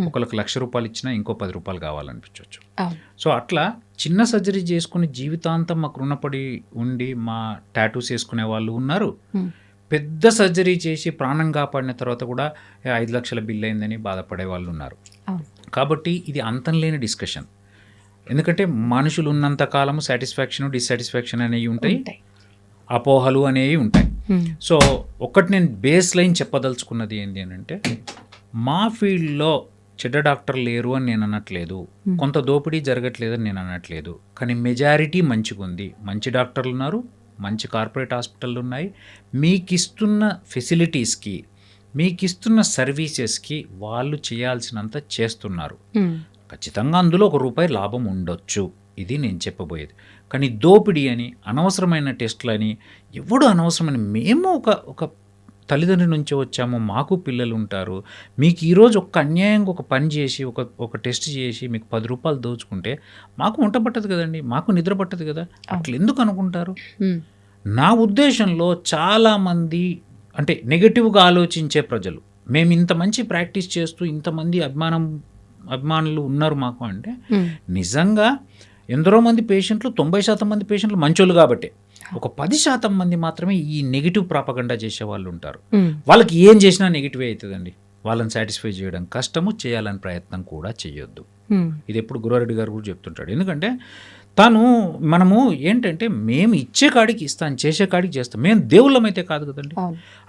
ఒకళ్ళకి 1,00,000 రూపాయలు ఇచ్చినా ఇంకో 10 రూపాయలు కావాలనిపించవచ్చు. సో అట్లా చిన్న సర్జరీ చేసుకుని జీవితాంతం మాకు రుణపడి ఉండి మా టాటూస్ వేసుకునే వాళ్ళు ఉన్నారు. పెద్ద సర్జరీ చేసి ప్రాణం కాపాడిన తర్వాత కూడా 5 లక్షల బిల్ అయిందని బాధపడే వాళ్ళు ఉన్నారు. కాబట్టి ఇది అంతం లేని డిస్కషన్. ఎందుకంటే మనుషులు ఉన్నంత కాలము సాటిస్ఫాక్షన్, డిస్సాటిస్ఫాక్షన్ అనేవి ఉంటాయి, అపోహలు అనేవి ఉంటాయి. సో ఒకటి నేను బేస్ లైన్ చెప్పదలుచుకున్నది ఏంటి అని అంటే, మా ఫీల్డ్లో చెడ్డ డాక్టర్ లేరు అని నేను అనట్లేదు, కొంత దోపిడీ జరగట్లేదని నేను అనట్లేదు. కానీ మెజారిటీ మంచిగా ఉంది. మంచి డాక్టర్లు ఉన్నారు, మంచి కార్పొరేట్ హాస్పిటళ్ళు ఉన్నాయి. మీకు ఇస్తున్న ఫెసిలిటీస్కి, మీకు ఇస్తున్న సర్వీసెస్కి వాళ్ళు చేయాల్సినంత చేస్తున్నారు. ఖచ్చితంగా అందులో ₹1 లాభం ఉండొచ్చు, ఇది నేను చెప్పబోయేది. కానీ దోపిడీ అని, అనవసరమైన టెస్టులు అని, ఎవడు అనవసరమైన, మేము ఒక తల్లిదండ్రుల నుంచి వచ్చాము, మాకు పిల్లలు ఉంటారు. మీకు ఈరోజు ఒక్క అన్యాయంగా ఒక పని చేసి ఒక టెస్ట్ చేసి మీకు ₹10 దోచుకుంటే మాకు వంట పట్టదు కదండి, మాకు నిద్ర పట్టదు కదా. అట్లా ఎందుకు అనుకుంటారు? నా ఉద్దేశంలో చాలామంది అంటే నెగటివ్గా ఆలోచించే ప్రజలు, మేము ఇంత మంచి ప్రాక్టీస్ చేస్తూ ఇంతమంది అభిమానులు ఉన్నారు మాకు అంటే, నిజంగా ఎందరో మంది పేషెంట్లు, 90% మంది పేషెంట్లు మంచోళ్ళు కాబట్టి ఒక 10% మంది మాత్రమే ఈ నెగిటివ్ ప్రాపగండా చేసే వాళ్ళు ఉంటారు. వాళ్ళకి ఏం చేసినా నెగిటివ్ అవుతుందండి. వాళ్ళని సాటిస్ఫై చేయడం కష్టము, చేయాలని ప్రయత్నం కూడా చేయొద్దు. ఇది ఎప్పుడు గురువారెడ్డి గారు కూడా చెప్తుంటాడు. ఎందుకంటే మనము ఏంటంటే, మేము ఇచ్చే కాడికి ఇస్తాను, చేసే కాడికి చేస్తాం, మేము దేవుళ్ళమైతే కాదు కదండి.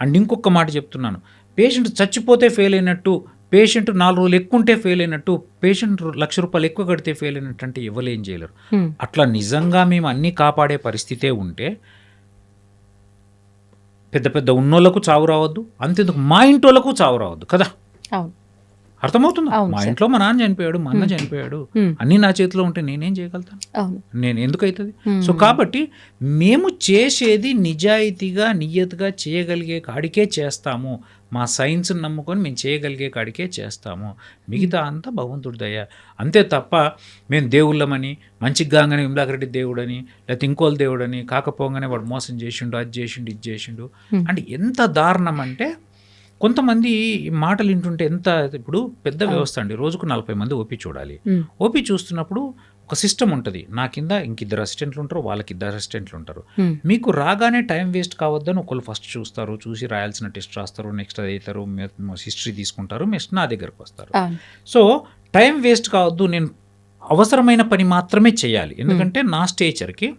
అండ్ ఇంకొక మాట చెప్తున్నాను, పేషెంట్ చచ్చిపోతే ఫెయిల్ అయినట్టు, పేషెంట్ 4 రోజులు ఎక్కువ ఉంటే ఫెయిల్ అయినట్టు, పేషెంట్ ₹1,00,000 ఎక్కువ కడితే ఫెయిల్ అయినట్టు అంటే ఎవరు ఏం చేయలేరు. అట్లా నిజంగా మేము అన్నీ కాపాడే పరిస్థితే ఉంటే పెద్ద పెద్ద ఉన్నోళ్ళకు చావు రావద్దు, అంతేందుకు మా ఇంటోళ్ళకు చావు రావద్దు కదా. అర్థమవుతుంది? మా ఇంట్లో మా నాన్న చనిపోయాడు, మా అన్న చనిపోయాడు, అన్నీ నా చేతిలో ఉంటే నేనేం చేయగలుగుతాను? నేను ఎందుకు అవుతుంది? సో కాబట్టి మేము చేసేది నిజాయితీగా, నియతగా చేయగలిగే కాడికే చేస్తాము. మా సైన్స్ని నమ్ముకొని మేము చేయగలిగే కాడికే చేస్తాము. మిగతా అంతా భగవంతుడి దయ. అంతే తప్ప మేము దేవుళ్ళమని, మంచిగానే విమలాకరెడ్డి దేవుడని, లేకపోతే ఇంకోళ్ళ దేవుడని, కాకపోగానే వాడు మోసం చేసిండు, అది చేసిండు, ఇది చేసిండు అంటే ఎంత దారుణం అంటే, కొంతమంది మాటలు వింటుంటే ఎంత, ఇప్పుడు పెద్ద వ్యవస్థ అండి, రోజుకు 40 మంది ఓపీ చూడాలి. ఓపీ చూస్తున్నప్పుడు ఒక సిస్టమ్ ఉంటుంది. నా కింద ఇంకిద్దరు అసిస్టెంట్లు ఉంటారు, వాళ్ళకి 2 అసిస్టెంట్లు ఉంటారు. మీకు రాగానే టైం వేస్ట్ కావద్దని ఒకళ్ళు ఫస్ట్ చూస్తారు, చూసి రాయాల్సిన టెస్ట్ రాస్తారు, నెక్స్ట్ అది అవుతారు, హిస్టరీ తీసుకుంటారు, నెక్స్ట్ నా దగ్గరకు వస్తారు. సో టైం వేస్ట్ కావద్దు, నేను అవసరమైన పని మాత్రమే చేయాలి. ఎందుకంటే నా స్టేచర్కి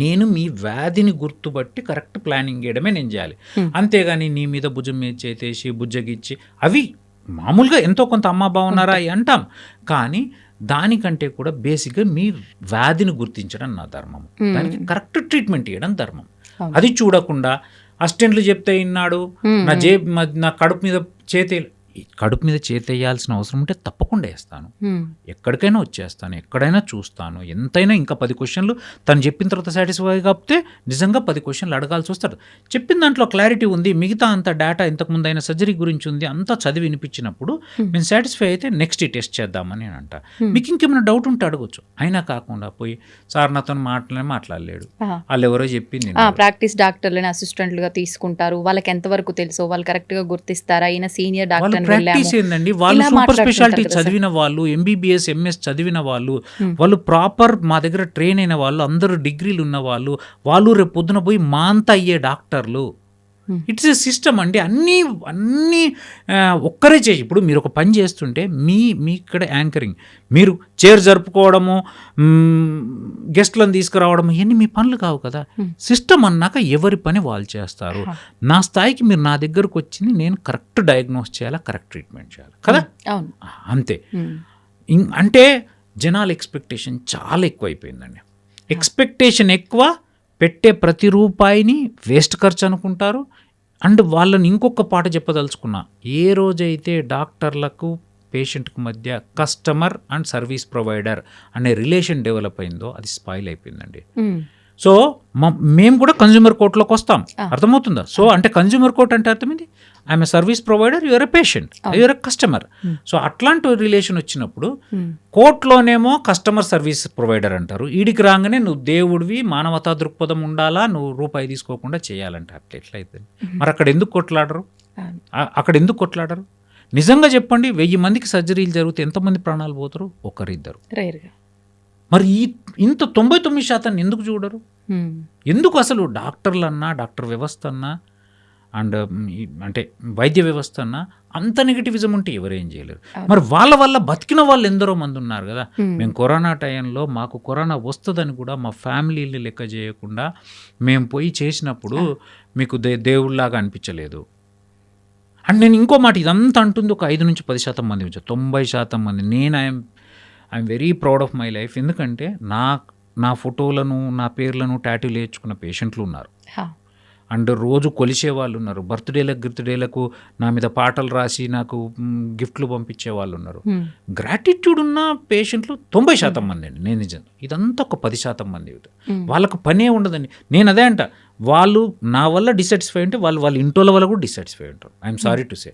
నేను మీ వ్యాధిని గుర్తుపట్టి కరెక్ట్ ప్లానింగ్ చేయడమే నేను చేయాలి. అంతేగాని నీ మీద భుజం మీద చేతేసి బుజ్జగిచ్చి, అవి మామూలుగా ఎంతో కొంత అమ్మ బాగున్నారా అంటాం, కానీ దానికంటే కూడా బేసిక్గా మీ వ్యాధిని గుర్తించడం నా ధర్మం, దానికి కరెక్ట్ ట్రీట్మెంట్ ఇవ్వడం ధర్మం. అది చూడకుండా అసిస్టెంట్లు చెప్తే విన్నాడు, నా కడుపు మీద చేతేయాల్సిన అవసరం ఉంటే తప్పకుండా వేస్తాను, ఎక్కడికైనా వచ్చేస్తాను, ఎక్కడైనా చూస్తాను, ఎంతైనా ఇంకా 10 క్వశ్చన్లు తను చెప్పిన తర్వాత సాటిస్ఫై కాకపోతే నిజంగా 10 క్వశ్చన్లు అడగాల్సి వస్తాడు. చెప్పిన దాంట్లో క్లారిటీ ఉంది, మిగతా అంత డేటా ఇంతకుముందు అయిన సర్జరీ గురించి ఉంది, అంతా చదివి వినిపించినప్పుడు మేము సాటిస్ఫై అయితే నెక్స్ట్ ఈ టెస్ట్ చేద్దామని అంట. మీకు ఇంకేమైనా డౌట్ ఉంటే అడగచ్చు. అయినా కాకుండా పోయి సార్ నాతో మాట్లాడలేడు, వాళ్ళు ఎవరో చెప్పింది. ప్రాక్టీస్ డాక్టర్లని అసిస్టెంట్లుగా తీసుకుంటారు, వాళ్ళకి ఎంతవరకు తెలుసో వాళ్ళు కరెక్ట్గా గుర్తిస్తారా, ఈయన సీనియర్ డాక్టర్ ప్రాక్టీస్ ఏందండి, వాళ్ళు సూపర్ స్పెషాలిటీ చదివిన వాళ్ళు, MBBS MS చదివిన వాళ్ళు, వాళ్ళు ప్రాపర్ మా దగ్గర ట్రైన్ అయిన వాళ్ళు, అందరూ డిగ్రీలు ఉన్న వాళ్ళు, వాళ్ళు రేపు పొద్దున పోయి మా అంతా అయ్యే డాక్టర్లు. ఇట్స్ ఏ సిస్టమ్ అండి. అన్నీ ఒక్కరే చేసి, ఇప్పుడు మీరు ఒక పని చేస్తుంటే మీ ఇక్కడ యాంకరింగ్, మీరు చైర్ జరుపుకోవడము, గెస్ట్లను తీసుకురావడము, ఇవన్నీ మీ పనులు కావు కదా. సిస్టమ్ అన్నాక ఎవరి పని వాళ్ళు చేస్తారు. నా స్థాయికి మీరు నా దగ్గరకు వచ్చింది, నేను కరెక్ట్ డయాగ్నోస్ చేయాలా, కరెక్ట్ ట్రీట్మెంట్ చేయాలి కదా, అంతే. అంటే జనాల ఎక్స్పెక్టేషన్ చాలా ఎక్కువ అయిపోయిందండి. ఎక్స్పెక్టేషన్ ఎక్కువ, పెట్టే ప్రతి రూపాయిని వేస్ట్ ఖర్చు అనుకుంటారు. అండ్ వాళ్ళని ఇంకొక పాట చెప్పదలుచుకున్నా, ఏ రోజైతే డాక్టర్లకు పేషెంట్కి మధ్య కస్టమర్ అండ్ సర్వీస్ ప్రొవైడర్ అనే రిలేషన్ డెవలప్ అయిందో అది స్పాయిల్ అయిపోయిందండి. సో మేము కూడా కన్జ్యూమర్ కోర్టులోకి వస్తాం, ఆ. అర్థమవుతుందా? సో అంటే కన్జ్యూమర్ కోర్ట్ అంటే అర్థమైంది, I'm a service provider, your a patient, your a customer. So అట్లాంటి రిలేషన్ వచ్చినప్పుడు కోర్టులోనేమో కస్టమర్ సర్వీస్ ప్రొవైడర్ అంటారు, ఈడికి రాగానే నువ్వు దేవుడివి, మానవతా దృక్పథం ఉండాలా, నువ్వు రూపాయి తీసుకోకుండా చేయాలంటే అట్లా ఎట్లయితే మరి అక్కడ ఎందుకు కొట్లాడరు? అక్కడ ఎందుకు కొట్లాడరు? నిజంగా చెప్పండి, 1000 మందికి సర్జరీలు జరిగితే ఎంతమంది ప్రాణాలు పోతారు? ఒకరిద్దరు. రేర్గా. మరి ఇంత 99% ఎందుకు చూడరు? ఎందుకు అసలు డాక్టర్లన్నా, డాక్టర్ వ్యవస్థ అన్నా, అండ్ అంటే వైద్య వ్యవస్థ అన్నా అంత నెగిటివిజం ఉంటే ఎవరేం చేయలేరు. మరి వాళ్ళ వల్ల బతికిన వాళ్ళు ఎందరో మంది ఉన్నారు కదా. మేము కరోనా టైంలో మాకు కరోనా వస్తుందని కూడా మా ఫ్యామిలీని లెక్క చేయకుండా మేము పోయి చేసినప్పుడు మీకు దేవుళ్ళలాగా అనిపించలేదు. అండ్ నేను ఇంకో మాట, ఇదంతా అంటుంది ఒక 5-10% మంది, 90% మంది. నేను I'm very proud of my life. ఎందుకంటే నా ఫోటోలను, నా పేర్లను టాటూలు వేయించుకున్న పేషెంట్లు ఉన్నారు, అండ్ రోజు కొలిసే వాళ్ళు ఉన్నారు, బర్త్డేలకు నా మీద పాటలు రాసి నాకు గిఫ్ట్లు పంపించే వాళ్ళు ఉన్నారు. గ్రాటిట్యూడ్ ఉన్న పేషెంట్లు 90% మంది అండి. నేను నిజం, ఇదంతా ఒక 10% మంది. వాళ్ళకు పనే ఉండదండి. నేను అదే అంట, వాళ్ళు నా వల్ల డిసాటిస్ఫై ఉంటే వాళ్ళ ఇంటోళ్ళ వల్ల కూడా డిసాటిస్ఫై ఉంటారు. I'm sorry to say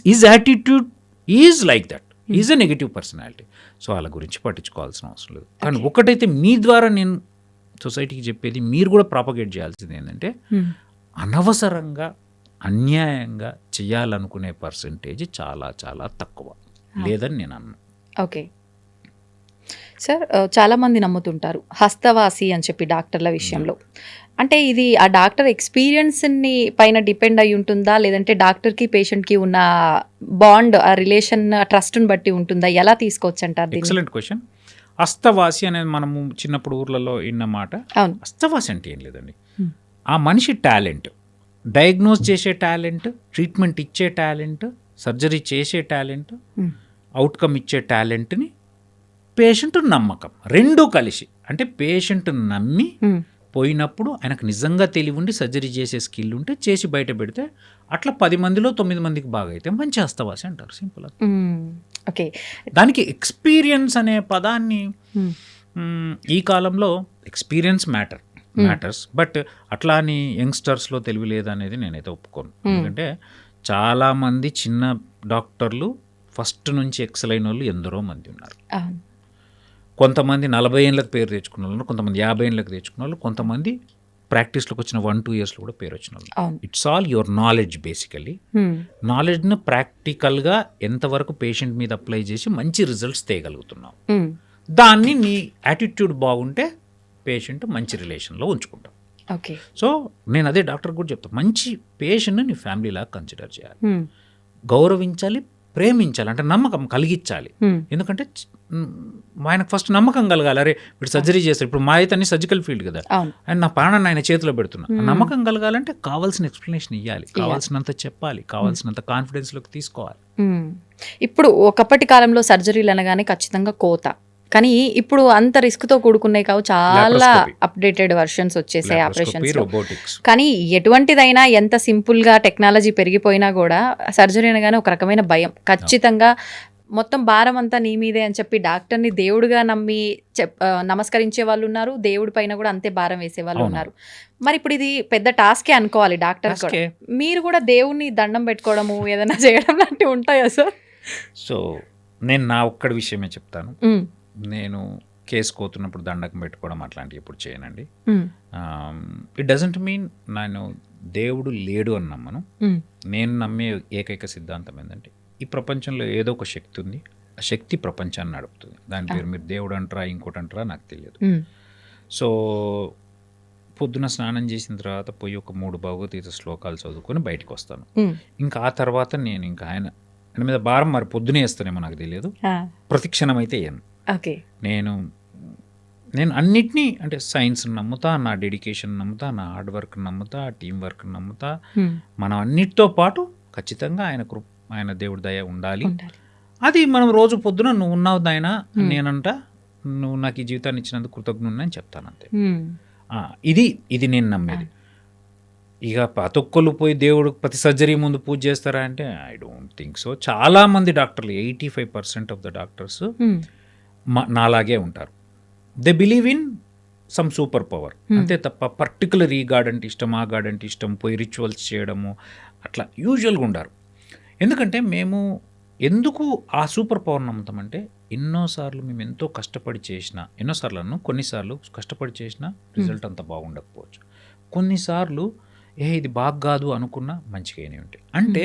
his attitude is like that, is a negative personality. So వాళ్ళ గురించి పట్టించుకోవాల్సిన అవసరం లేదు. కానీ ఒకటైతే మీ ద్వారా నేను సొసైటీకి చెప్పేది, మీరు కూడా ప్రాపగేట్ చేయాల్సింది ఏంటంటే, అనవసరంగా అన్యాయంగా చేయాలనుకునే పర్సంటేజ్ చాలా చాలా తక్కువ లేదని నేను అన్నాను. ఓకే సార్, చాలామంది నమ్ముతుంటారు హస్తవాసి అని చెప్పి డాక్టర్ల విషయంలో. అంటే ఇది ఆ డాక్టర్ ఎక్స్పీరియన్స్ని పైన డిపెండ్ అయి ఉంటుందా, లేదంటే డాక్టర్కి పేషెంట్కి ఉన్న బాండ్, ఆ రిలేషన్, ట్రస్ట్ని బట్టి ఉంటుందా? ఎలా తీసుకోవచ్చు అంటారు? Excellent question. హస్తవాసి అనేది మనము చిన్నప్పుడు ఊర్లలో విన్న మాట. హస్తవాసి అంటే ఏం లేదండి, ఆ మనిషి టాలెంట్, డయాగ్నోస్ చేసే టాలెంట్, ట్రీట్మెంట్ ఇచ్చే టాలెంట్, సర్జరీ చేసే టాలెంట్, అవుట్కమ్ ఇచ్చే టాలెంట్ని పేషెంట్ నమ్మకం రెండూ కలిసి, అంటే పేషెంట్ నమ్మి పోయినప్పుడు ఆయనకు నిజంగా తెలివి ఉండి సర్జరీ చేసే స్కిల్ ఉంటే చేసి బయట పెడితే అట్లా 10 మందిలో 9 మందికి బాగా అయితే మంచి హస్తవాసి అంటారు. సింపుల్. ఓకే, దానికి ఎక్స్పీరియన్స్ అనే పదాన్ని ఈ కాలంలో ఎక్స్పీరియన్స్ మ్యాటర్స్, బట్ అట్లా అని యంగ్స్టర్స్లో తెలివి లేదనేది నేనైతే ఒప్పుకోను. ఎందుకంటే చాలామంది చిన్న డాక్టర్లు ఫస్ట్ నుంచి ఎక్సెల్ అయిన వాళ్ళు ఎందరో మంది ఉన్నారు. కొంతమంది 40 ఏళ్ళకి పేరు తెచ్చుకున్న వాళ్ళు, కొంతమంది 50 ఏళ్ళకి తెచ్చుకున్న వాళ్ళు, కొంతమంది ప్రాక్టీస్లోకి వచ్చిన 1-2 ఇయర్స్లో కూడా పేరు వచ్చిన వాళ్ళు. It's all your knowledge. Basically నాలెడ్జ్ను ప్రాక్టికల్గా ఎంతవరకు పేషెంట్ మీద అప్లై చేసి మంచి రిజల్ట్స్ తేయగలుగుతున్నావు, దాన్ని నీ యాటిట్యూడ్ బాగుంటే పేషెంట్ మంచి రిలేషన్లో ఉంచుకుంటాం. ఓకే, సో నేను అదే డాక్టర్ కూడా చెప్తాను, మంచి పేషెంట్ని నీ ఫ్యామిలీలాగా కన్సిడర్ చేయాలి, గౌరవించాలి, ప్రేమించాలి, అంటే నమ్మకం కలిగించాలి. ఎందుకంటే ఆయనకు ఫస్ట్ నమ్మకం కలగాలి. అరే వీడు సర్జరీ చేస్తారు, ఇప్పుడు మా అయితే అన్ని సర్జికల్ ఫీల్డ్ కదా, అండ్ నా ప్రాణాన్ని ఆయన చేతిలో పెడుతున్నా. నమ్మకం కలగాలంటే కావాల్సిన ఎక్స్ప్లెనేషన్ ఇవ్వాలి, కావాల్సినంత చెప్పాలి, కావాల్సినంత కాన్ఫిడెన్స్లోకి తీసుకోవాలి. ఇప్పుడు ఒకప్పటి కాలంలో సర్జరీలు అనగానే ఖచ్చితంగా కోత, కానీ ఇప్పుడు అంత రిస్క్తో కూడుకున్నాయి కావు, చాలా అప్డేటెడ్ వర్షన్స్ వచ్చేసాయి ఆపరేషన్స్. కానీ ఎటువంటిదైనా ఎంత సింపుల్గా టెక్నాలజీ పెరిగిపోయినా కూడా సర్జరీ అనగానే ఒక రకమైన భయం. ఖచ్చితంగా మొత్తం భారం అంతా నీ మీదే అని చెప్పి డాక్టర్ని దేవుడిగా నమ్మి నమస్కరించే వాళ్ళు ఉన్నారు, దేవుడి పైన కూడా అంతే భారం వేసే వాళ్ళు ఉన్నారు. మరి ఇప్పుడు ఇది పెద్ద టాస్కే అనుకోవాలి డాక్టర్. మీరు కూడా దేవుణ్ణి దండం పెట్టుకోవడము, ఏదైనా చేయడం లాంటివి ఉంటాయా సార్? సో నేను నా ఒక్కడి విషయమే చెప్తాను. నేను కేసు కోతున్నప్పుడు దండకం పెట్టుకోవడం అట్లాంటివి ఎప్పుడు చేయనండి. ఇట్ డజంట్ మీన్ నేను దేవుడు లేడు అని నమ్మను. నేను నమ్మే ఏకైక సిద్ధాంతం ఏంటంటే, ఈ ప్రపంచంలో ఏదో ఒక శక్తి ఉంది, ఆ శక్తి ప్రపంచాన్ని నడుపుతుంది. దాని పేరు మీరు దేవుడు అంటారా ఇంకోటి అంటారా నాకు తెలియదు. సో పొద్దున స్నానం చేసిన తర్వాత పోయి ఒక 3 భగవద్గీత శ్లోకాలు చదువుకొని బయటకు వస్తాను. ఇంకా ఆ తర్వాత నేను ఇంకా ఆయన మీద భారం మరి పొద్దునే వేస్తానేమో నాకు తెలియదు, ప్రతిక్షణం అయితే వేయను. నేను అన్నిటినీ, అంటే సైన్స్ నమ్ముతా, నా డెడికేషన్ నమ్ముతా, నా హార్డ్ వర్క్ నమ్ముతా, టీం వర్క్ నమ్ముతా. మనం అన్నిటితో పాటు ఖచ్చితంగా ఆయన దేవుడి దయ ఉండాలి. అది మనం రోజు పొద్దున నువ్వు ఉన్నావు నాయనా, నేనంట నువ్వు నాకు ఈ జీవితాన్ని ఇచ్చినందుకు కృతజ్ఞుడిని అని చెప్తాను అంతే. ఇది నేను నమ్మేది. ఇక ప్రతొక్కరు పోయి దేవుడు ప్రతి సర్జరీ ముందు పూజ చేస్తారా అంటే ఐ డోంట్ థింక్ సో. చాలామంది డాక్టర్లు, 85% ఆఫ్ ద డాక్టర్స్ నాలాగే ఉంటారు. They believe in some super power, అంతే తప్ప పర్టికులర్ ఈ గాడ్ అంటే ఇష్టం, ఆ గాడ్ అంటే ఇష్టం, పోయి రిచువల్స్ చేయడము అట్లా యూజువల్గా ఉండారు. ఎందుకంటే మేము ఎందుకు ఆ సూపర్ పవర్ నమ్ముతామంటే ఎన్నోసార్లు మేము ఎంతో కష్టపడి చేసిన, ఎన్నోసార్లు కొన్నిసార్లు కష్టపడి చేసిన రిజల్ట్ అంత బాగుండకపోవచ్చు, కొన్నిసార్లు ఇది బాగా కాదు అనుకున్న మంచిగానే ఉంటాయి. అంటే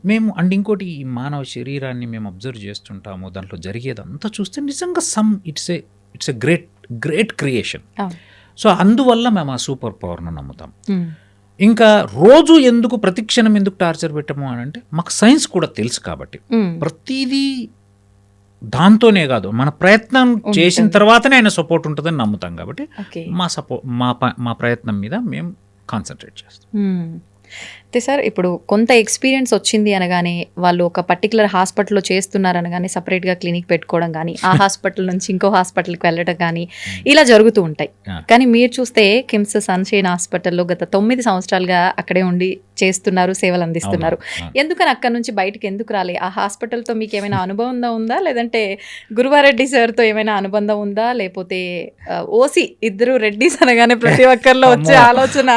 మేము అండ్ ఇంకోటి ఈ మానవ శరీరాన్ని మేము అబ్జర్వ్ చేస్తుంటాము, దాంట్లో జరిగేదంతా చూస్తే నిజంగా it's a great creation. So అందువల్ల మేము ఆ సూపర్ పవర్ను నమ్ముతాం. ఇంకా రోజు ఎందుకు ప్రతి క్షణం ఎందుకు టార్చర్ పెట్టము అని అంటే మాకు సైన్స్ కూడా తెలుసు కాబట్టి ప్రతిదీ దాంతోనే కాదు, మన ప్రయత్నం చేసిన తర్వాతనే ఆయన సపోర్ట్ ఉంటుందని నమ్ముతాం కాబట్టి మా ప్రయత్నం మీద మేము కాన్సన్ట్రేట్ చేస్తాం. అయితే సార్, ఇప్పుడు కొంత ఎక్స్పీరియన్స్ వచ్చింది అనగానే వాళ్ళు ఒక పర్టికులర్ హాస్పిటల్లో చేస్తున్నారు అనగానే సపరేట్గా క్లినిక్ పెట్టుకోవడం కానీ, ఆ హాస్పిటల్ నుంచి ఇంకో హాస్పిటల్కి వెళ్ళడం కానీ ఇలా జరుగుతూ ఉంటాయి. కానీ మీరు చూస్తే కిమ్స్ సన్షైన్ హాస్పిటల్లో గత 9 సంవత్సరాలుగా అక్కడే ఉండి చేస్తున్నారు, సేవలు అందిస్తున్నారు. ఎందుకని అక్కడ నుంచి బయటకు ఎందుకు రాలే? ఆ హాస్పిటల్తో మీకు ఏమైనా అనుబంధం ఉందా, లేదంటే గురువారెడ్డి సార్తో ఏమైనా అనుబంధం ఉందా, లేకపోతే ఓసి ఇద్దరు రెడ్డిస్ అనగానే ప్రతి ఒక్కరిలో వచ్చే ఆలోచన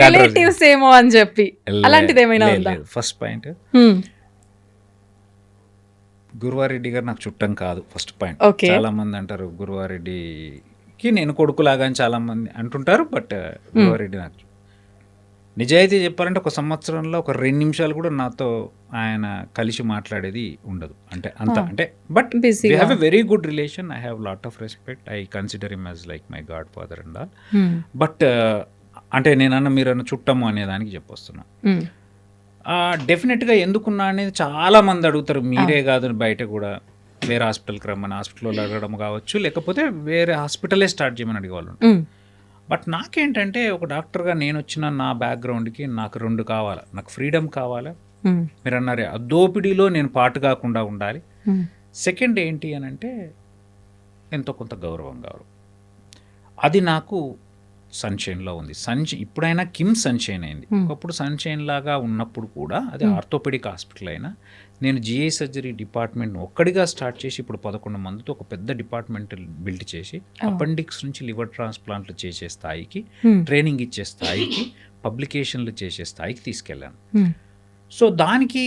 రిలేటివ్స్ ఏమో అని చెప్పి అలాంటిది ఏమైనా ఉందా? ఫస్ట్ పాయింట్, గురువారెడ్డి గారు నాకు చుట్టం కాదు. ఫస్ట్ పాయింట్, చాలా మంది అంటారు గురువారెడ్డికి నేను కొడుకులాగా అని చాలా మంది అంటుంటారు. బట్ గురువారెడ్డి నాకు నిజాయితీ చెప్పాలంటే ఒక సంవత్సరంలో ఒక 2 నిమిషాలు కూడా నాతో ఆయన కలిసి మాట్లాడేది ఉండదు. అంటే అంత అంటే but we have a very good relation. I have lot of respect. I consider him as like my godfather and all. But అంటే నేనన్న మీరన్న చుట్టము అనేదానికి చెప్పొస్తున్నా. డెఫినెట్గా ఎందుకున్నా అనేది చాలా మంది అడుగుతారు. మీరే కాదు, బయట కూడా వేరే హాస్పిటల్కి రమ్మని హాస్పిటల్లో అడగడం కావచ్చు, లేకపోతే వేరే హాస్పిటలే స్టార్ట్ చేయమని అడిగేవాళ్ళు. బట్ నాకేంటంటే ఒక డాక్టర్గా నేను వచ్చిన నా బ్యాక్గ్రౌండ్కి నాకు 2 కావాలి. నాకు ఫ్రీడమ్ కావాలి, మీరు అన్నారే ఆ దోపిడీలో నేను పాటు కాకుండా ఉండాలి. సెకండ్ ఏంటి అని అంటే ఎంతో కొంత గౌరవం కావాలి. అది నాకు సన్షైన్లో ఉంది. ఇప్పుడైనా కిమ్స్ సన్షైన్ అయింది. ఒకప్పుడు సన్షైన్ లాగా ఉన్నప్పుడు కూడా అది ఆర్థోపెడిక్ హాస్పిటల్ అయినా నేను జిఐ సర్జరీ డిపార్ట్మెంట్ను ఒక్కడిగా స్టార్ట్ చేసి ఇప్పుడు 11 మందితో ఒక పెద్ద డిపార్ట్మెంట్ బిల్డ్ చేసి అపెండిక్స్ నుంచి లివర్ ట్రాన్స్ప్లాంట్లు చేసే స్థాయికి, ట్రైనింగ్ ఇచ్చే స్థాయికి, పబ్లికేషన్లు చేసే స్థాయికి తీసుకెళ్ళాను. సో దానికి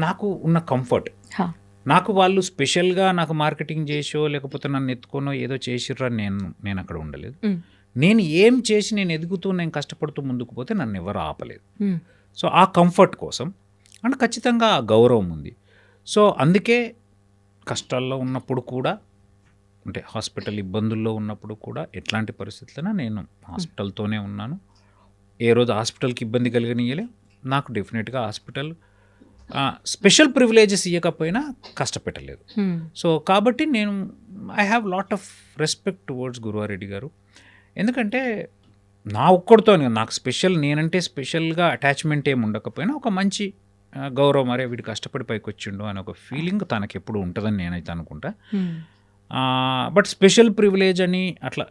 నాకు ఉన్న కంఫర్ట్, నాకు వాళ్ళు స్పెషల్గా నాకు మార్కెటింగ్ చేసో లేకపోతే నన్ను ఎత్తుకోనో ఏదో చేసిర్రా నేను అక్కడ ఉండలేదు. నేను ఏం చేసి నేను ఎదుగుతూ నేను కష్టపడుతూ ముందుకు పోతే నన్ను ఎవరు ఆపలేదు. సో ఆ కంఫర్ట్ కోసం అండ్ ఖచ్చితంగా ఆ గౌరవం ఉంది. సో అందుకే కష్టాల్లో ఉన్నప్పుడు కూడా, అంటే హాస్పిటల్ ఇబ్బందుల్లో ఉన్నప్పుడు కూడా, ఎట్లాంటి పరిస్థితులైనా నేను హాస్పిటల్తోనే ఉన్నాను. ఏ రోజు హాస్పిటల్కి ఇబ్బంది కలిగనియలే. నాకు డెఫినెట్గా హాస్పిటల్ స్పెషల్ ప్రివిలేజెస్ ఇవ్వకపోయినా కష్టపెట్టలేదు. సో కాబట్టి నేను I have lot of respect towards Guruva Reddy గారు. ఎందుకంటే నా ఒక్కడితో నాకు నేనంటే స్పెషల్గా అటాచ్మెంట్ ఏమి ఉండకపోయినా ఒక మంచి గౌరవం, అరే వీడు కష్టపడి పైకి వచ్చిండు అని ఒక ఫీలింగ్ తనకు ఎప్పుడు ఉంటుందని నేనైతే అనుకుంటా. బట్ స్పెషల్ ప్రివిలేజ్ అని అట్లా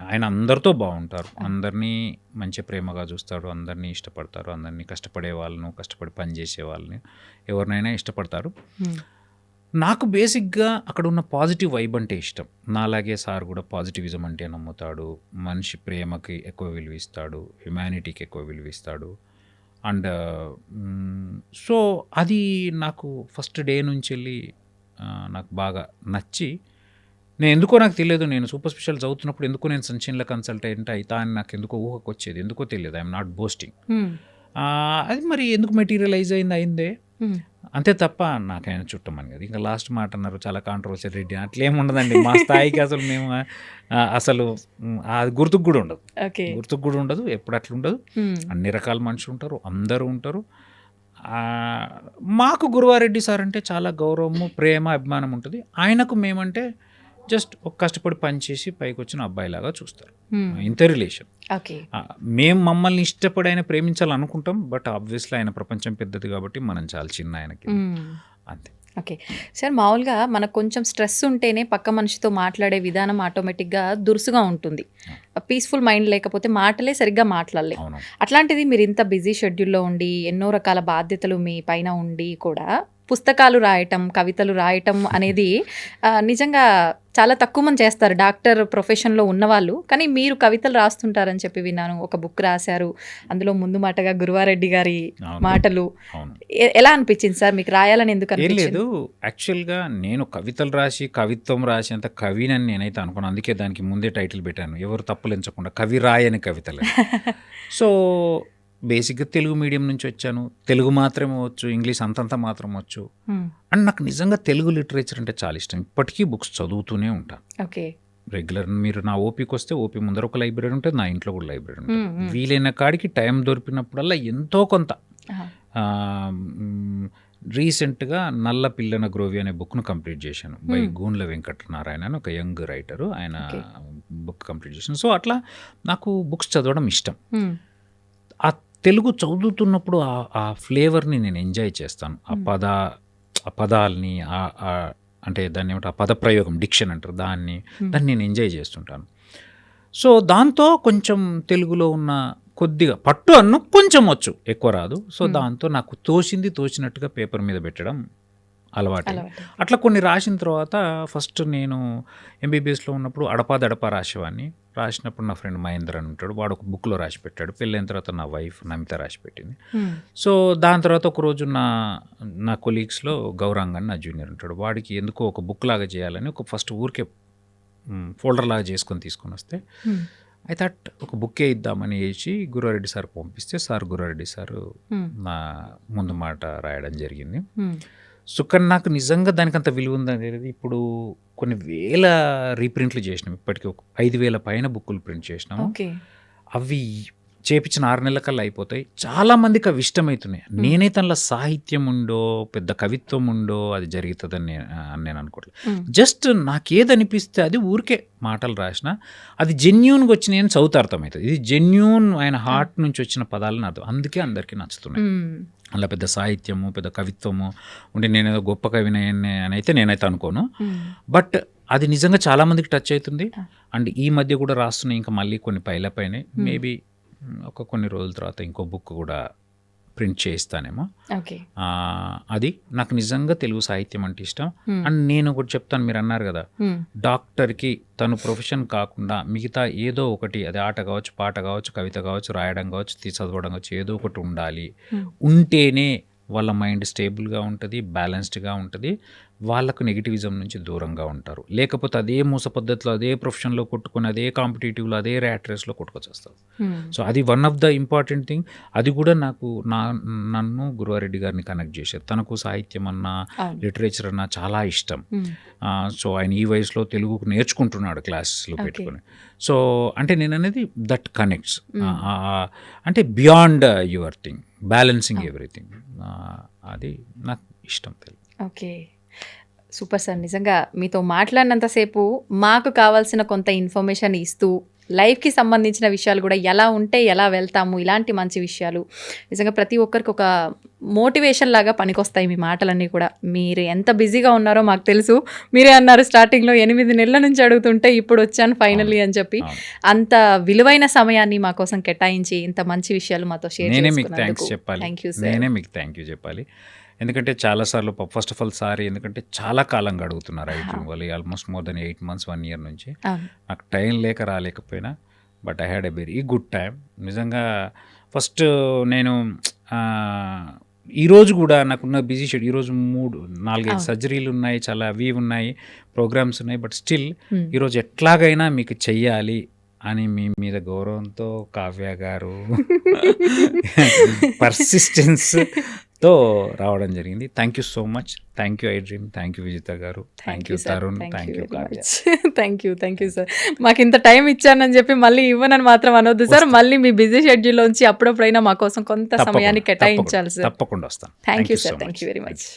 ఆయన అందరితో బాగుంటారు, అందరినీ మంచి ప్రేమగా చూస్తారు, అందరినీ ఇష్టపడతారు, అందరినీ కష్టపడే వాళ్ళను, కష్టపడి పనిచేసే వాళ్ళని ఎవరినైనా ఇష్టపడతారు. నాకు బేసిక్గా అక్కడ ఉన్న పాజిటివ్ వైబ్ అంటే ఇష్టం. నాలాగే సార్ కూడా పాజిటివిజం అంటే నమ్ముతాడు, మనిషి ప్రేమకి ఎక్కువ విలువిస్తాడు, హ్యుమానిటీకి ఎక్కువ విలువిస్తాడు. అండ్ సో అది నాకు ఫస్ట్ డే నుంచి వెళ్ళి నాకు బాగా నచ్చి, నేను ఎందుకో నాకు తెలియదు, నేను సూపర్ స్పెషల్ చదువుతున్నప్పుడు ఎందుకో నేను సన్షైన్లో కన్సల్టెంట్ అవుతా అని నాకు ఎందుకో ఊహకు వచ్చేది, ఎందుకో తెలియదు. I'm not boasting. అది మరి ఎందుకు మెటీరియలైజ్ అయిందే అంతే తప్ప నాకు ఆయన చుట్టమని కదా. ఇంకా లాస్ట్ మాట అన్నారు, చాలా కాంట్రవర్షియల్ రెడ్డి, అట్లేమి ఉండదండి. మా స్థాయికి అసలు మేము అసలు అది గుర్తుకు కూడా ఉండదు, ఎప్పుడు అట్లా ఉండదు. అన్ని రకాల మనుషులు ఉంటారు, అందరూ ఉంటారు. మాకు గురువారెడ్డి సార్ అంటే చాలా గౌరవము, ప్రేమ, అభిమానం ఉంటుంది. ఆయనకు మేమంటే జస్ట్ ఒక కష్టపడి పనిచేసి పైకి వచ్చిన అబ్బాయిలాగా చూస్తారు. ఇంత రిలేషన్. మేము మమ్మల్ని ఇష్టపడి ఆయన ప్రేమించాలనుకుంటాం, బట్ ఆబ్వియస్లీ ఆయన ప్రపంచం పెద్దది కాబట్టి మనం చాలా చిన్న ఆయనకి, అంతే. ఓకే సార్, మామూలుగా మనకు కొంచెం స్ట్రెస్ ఉంటేనే పక్క మనిషితో మాట్లాడే విధానం ఆటోమేటిక్గా దురుసుగా ఉంటుంది. పీస్ఫుల్ మైండ్ లేకపోతే మాటలే సరిగ్గా మాట్లాడలే. అట్లాంటిది మీరు ఇంత బిజీ షెడ్యూల్లో ఉండి ఎన్నో రకాల బాధ్యతలు మీ పైన ఉండి కూడా పుస్తకాలు రాయటం, కవితలు రాయటం అనేది నిజంగా చాలా తక్కువ మంది చేస్తారు డాక్టర్ ప్రొఫెషన్లో ఉన్నవాళ్ళు. కానీ మీరు కవితలు రాస్తుంటారని చెప్పి విన్నాను. ఒక బుక్ రాశారు, అందులో ముందు మాటగా గురువారెడ్డి గారి మాటలు. ఎలా అనిపించింది సార్ మీకు? రాయాలని ఎందుకు అనిపించింది? లేదు, యాక్చువల్గా నేను కవితలు రాసి కవిత్వం రాసి అంత కవినని నేనైతే అనుకున్నాను. అందుకే దానికి ముందే టైటిల్ పెట్టాను, ఎవరు తప్పులించకుండా కవి రాయని కవితలు. సో బేసిక్గా తెలుగు మీడియం నుంచి వచ్చాను, తెలుగు మాత్రమే వచ్చు, ఇంగ్లీష్ అంతంత మాత్రం వచ్చు. అండ్ నాకు నిజంగా తెలుగు లిటరేచర్ అంటే చాలా ఇష్టం. ఇప్పటికీ బుక్స్ చదువుతూనే ఉంటాను. Okay, regular. మీరు నా ఓపీకి వస్తే ఓపీ ముందర ఒక లైబ్రరీ ఉంటుంది, నా ఇంట్లో కూడా లైబ్రరీ ఉంటుంది. వీలైన కాడికి టైం దొరికినప్పుడల్లా ఎంతో కొంత. రీసెంట్గా నల్ల పిల్లన గ్రోవి అనే బుక్ను కంప్లీట్ చేశాను బై గూన్ల వెంకటనారాయణ అని ఒక యంగ్ రైటరు, ఆయన బుక్ కంప్లీట్ చేశాను. సో అట్లా నాకు బుక్స్ చదవడం ఇష్టం. ఆ తెలుగు చదువుతున్నప్పుడు ఆ ఫ్లేవర్ని నేను ఎంజాయ్ చేస్తాను. ఆ పదాలని అంటే దాన్ని ఏమంటే ఆ పదప్రయోగం, డిక్షన్ అంటారు, దాన్ని నేను ఎంజాయ్ చేస్తుంటాను. సో దాంతో కొంచెం తెలుగులో ఉన్న కొద్దిగా పట్టు అన్ను కొంచెం వచ్చు, ఎక్కువ రాదు. సో దాంతో నాకు తోచినట్టుగా పేపర్ మీద పెట్టడం అలవాటు. అట్లా కొన్ని రాసిన తర్వాత ఫస్ట్ నేను ఎంబీబీఎస్లో ఉన్నప్పుడు అడపా రాసేవాడిని. రాసినప్పుడు నా ఫ్రెండ్ మహేంద్ర అని ఉంటాడు, వాడు ఒక బుక్లో రాసి పెట్టాడు. పెళ్ళైన తర్వాత నా వైఫ్ నమిత రాసి పెట్టింది. సో దాని తర్వాత ఒకరోజు నా కొలీగ్స్లో గౌరాంగ్ అని నా జూనియర్ ఉంటాడు, వాడికి ఎందుకో ఒక బుక్ లాగా చేయాలని ఒక ఫస్ట్ ఊరికే ఫోల్డర్ లాగా తీసుకొని వస్తే ఐ థాట్ ఒక బుక్కే ఇద్దామని వేసి గురువారెడ్డి సార్ పంపిస్తే గురువారెడ్డి సార్ నా ముందు మాట రాయడం జరిగింది. సో కానీ నాకు నిజంగా దానికి అంత విలువ ఉందనేది ఇప్పుడు కొన్ని వేల రీప్రింట్లు చేసినాం, ఇప్పటికీ ఒక 5,000 పైన బుక్కులు ప్రింట్ చేసినాము. అవి చేపించిన 6 నెలల కల్లా అయిపోతాయి. చాలామందికి అవి ఇష్టమవుతున్నాయి. నేనైతే అందులో సాహిత్యం ఉండో పెద్ద కవిత్వం ఉండో అది జరుగుతుందని నేను అనుకోవట్లేదు. జస్ట్ నాకేదనిపిస్తే అది ఊరికే మాటలు రాసిన అది జెన్యూన్గా వచ్చి నేను చదువుతా అర్థమవుతుంది. ఇది జెన్యూన్ ఆయన హార్ట్ నుంచి వచ్చిన పదాలను అర్థం, అందుకే అందరికీ నచ్చుతున్నాయి. అలా పెద్ద సాహిత్యము పెద్ద కవిత్వము ఉండి నేనేదో గొప్ప కవిని అని అయితే నేనైతే అనుకోను. బట్ అది నిజంగా చాలామందికి టచ్ అవుతుంది. అండ్ ఈ మధ్య కూడా రాస్తున్నాయి, ఇంకా మళ్ళీ కొన్ని పైన మేబీ ఒక కొన్ని రోజుల తర్వాత ఇంకో బుక్ కూడా ప్రింట్ చేయిస్తానేమో. అది నాకు నిజంగా తెలుగు సాహిత్యం అంటే ఇష్టం. అండ్ నేను ఒకటి చెప్తాను, మీరు అన్నారు కదా డాక్టర్కి తను ప్రొఫెషన్ కాకుండా మిగతా ఏదో ఒకటి, అది ఆట కావచ్చు, పాట కావచ్చు, కవిత కావచ్చు, రాయడం కావచ్చు, చదవడం కావచ్చు, ఏదో ఒకటి ఉండాలి. ఉంటేనే వాళ్ళ మైండ్ స్టేబుల్గా ఉంటుంది, బ్యాలెన్స్డ్గా ఉంటుంది, వాళ్ళకు నెగిటివిజం నుంచి దూరంగా ఉంటారు. లేకపోతే అదే మూస పద్ధతిలో అదే ప్రొఫెషన్లో కొట్టుకొని అదే కాంపిటేటివ్లో అదే ర్యాట్ రేస్లో కొట్టుకొచ్చేస్తారు. సో అది one of the important thing. అది కూడా నాకు నన్ను గురువారెడ్డి గారిని కనెక్ట్ చేశారు. తనకు సాహిత్యం అన్నా లిటరేచర్ అన్నా చాలా ఇష్టం. సో ఆయన ఈ వయసులో తెలుగుకు నేర్చుకుంటున్నాడు క్లాసెస్లో పెట్టుకొని. సో అంటే నేను అనేది దట్ కనెక్ట్స్, అంటే beyond your thing, balancing everything. అది నాకు ఇష్టం తెలుగు. Okay, super sir. నిజంగా మీతో మాట్లాడినంతసేపు మాకు కావాల్సిన కొంత ఇన్ఫర్మేషన్ ఇస్తూ లైఫ్కి సంబంధించిన విషయాలు కూడా ఎలా ఉంటే ఎలా వెళ్తాము, ఇలాంటి మంచి విషయాలు నిజంగా ప్రతి ఒక్కరికి ఒక మోటివేషన్ లాగా పనికొస్తాయి మీ మాటలన్నీ కూడా. మీరు ఎంత బిజీగా ఉన్నారో మాకు తెలుసు. మీరే అన్నారు స్టార్టింగ్లో 8 నెలల నుంచి అడుగుతుంటే ఇప్పుడు వచ్చాను ఫైనల్లీ అని చెప్పి. అంత విలువైన సమయాన్ని మా కోసం కేటాయించి ఇంత మంచి విషయాలు మాతో షేర్ చేసుకున్నందుకు థ్యాంక్ యూ సార్. నేనే మీకు థ్యాంక్ యూ చెప్పాలి. ఎందుకంటే చాలాసార్లు ఫస్ట్ ఆఫ్ ఆల్ సారీ, ఎందుకంటే చాలా కాలంగా అడుగుతున్నారు వాళ్ళు, almost more than 8 months 1 year నుంచి. నాకు టైం లేక రాలేకపోయినా, but I had a very good time. నిజంగా ఫస్ట్ నేను ఈరోజు కూడా నాకున్న బిజీ షెడ్యూల్, ఈరోజు 4-5 సర్జరీలు ఉన్నాయి, చాలా అవి ఉన్నాయి, ప్రోగ్రామ్స్ ఉన్నాయి. బట్ స్టిల్ ఈరోజు ఎట్లాగైనా మీకు చెయ్యాలి అని మీ మీద గౌరవంతో కావ్య గారు పర్సిస్టెన్స్తో రావడం జరిగింది. Thank you so much. Thank you I dream, thank you Vijitha garu, thank you Tarun, thank you Kavya. Thank you sir. మాకు ఇంత టైం ఇచ్చానని చెప్పి మళ్ళీ ఇవ్వనని మాత్రం అనొద్దు సార్. మళ్ళీ మీ బిజీ షెడ్యూల్లోంచి అప్పుడప్పుడైనా మా కోసం కొంత సమయాన్ని కేటాయించాలి సార్. తప్పకుండా వస్తాను. Thank you sir. Thank you very much.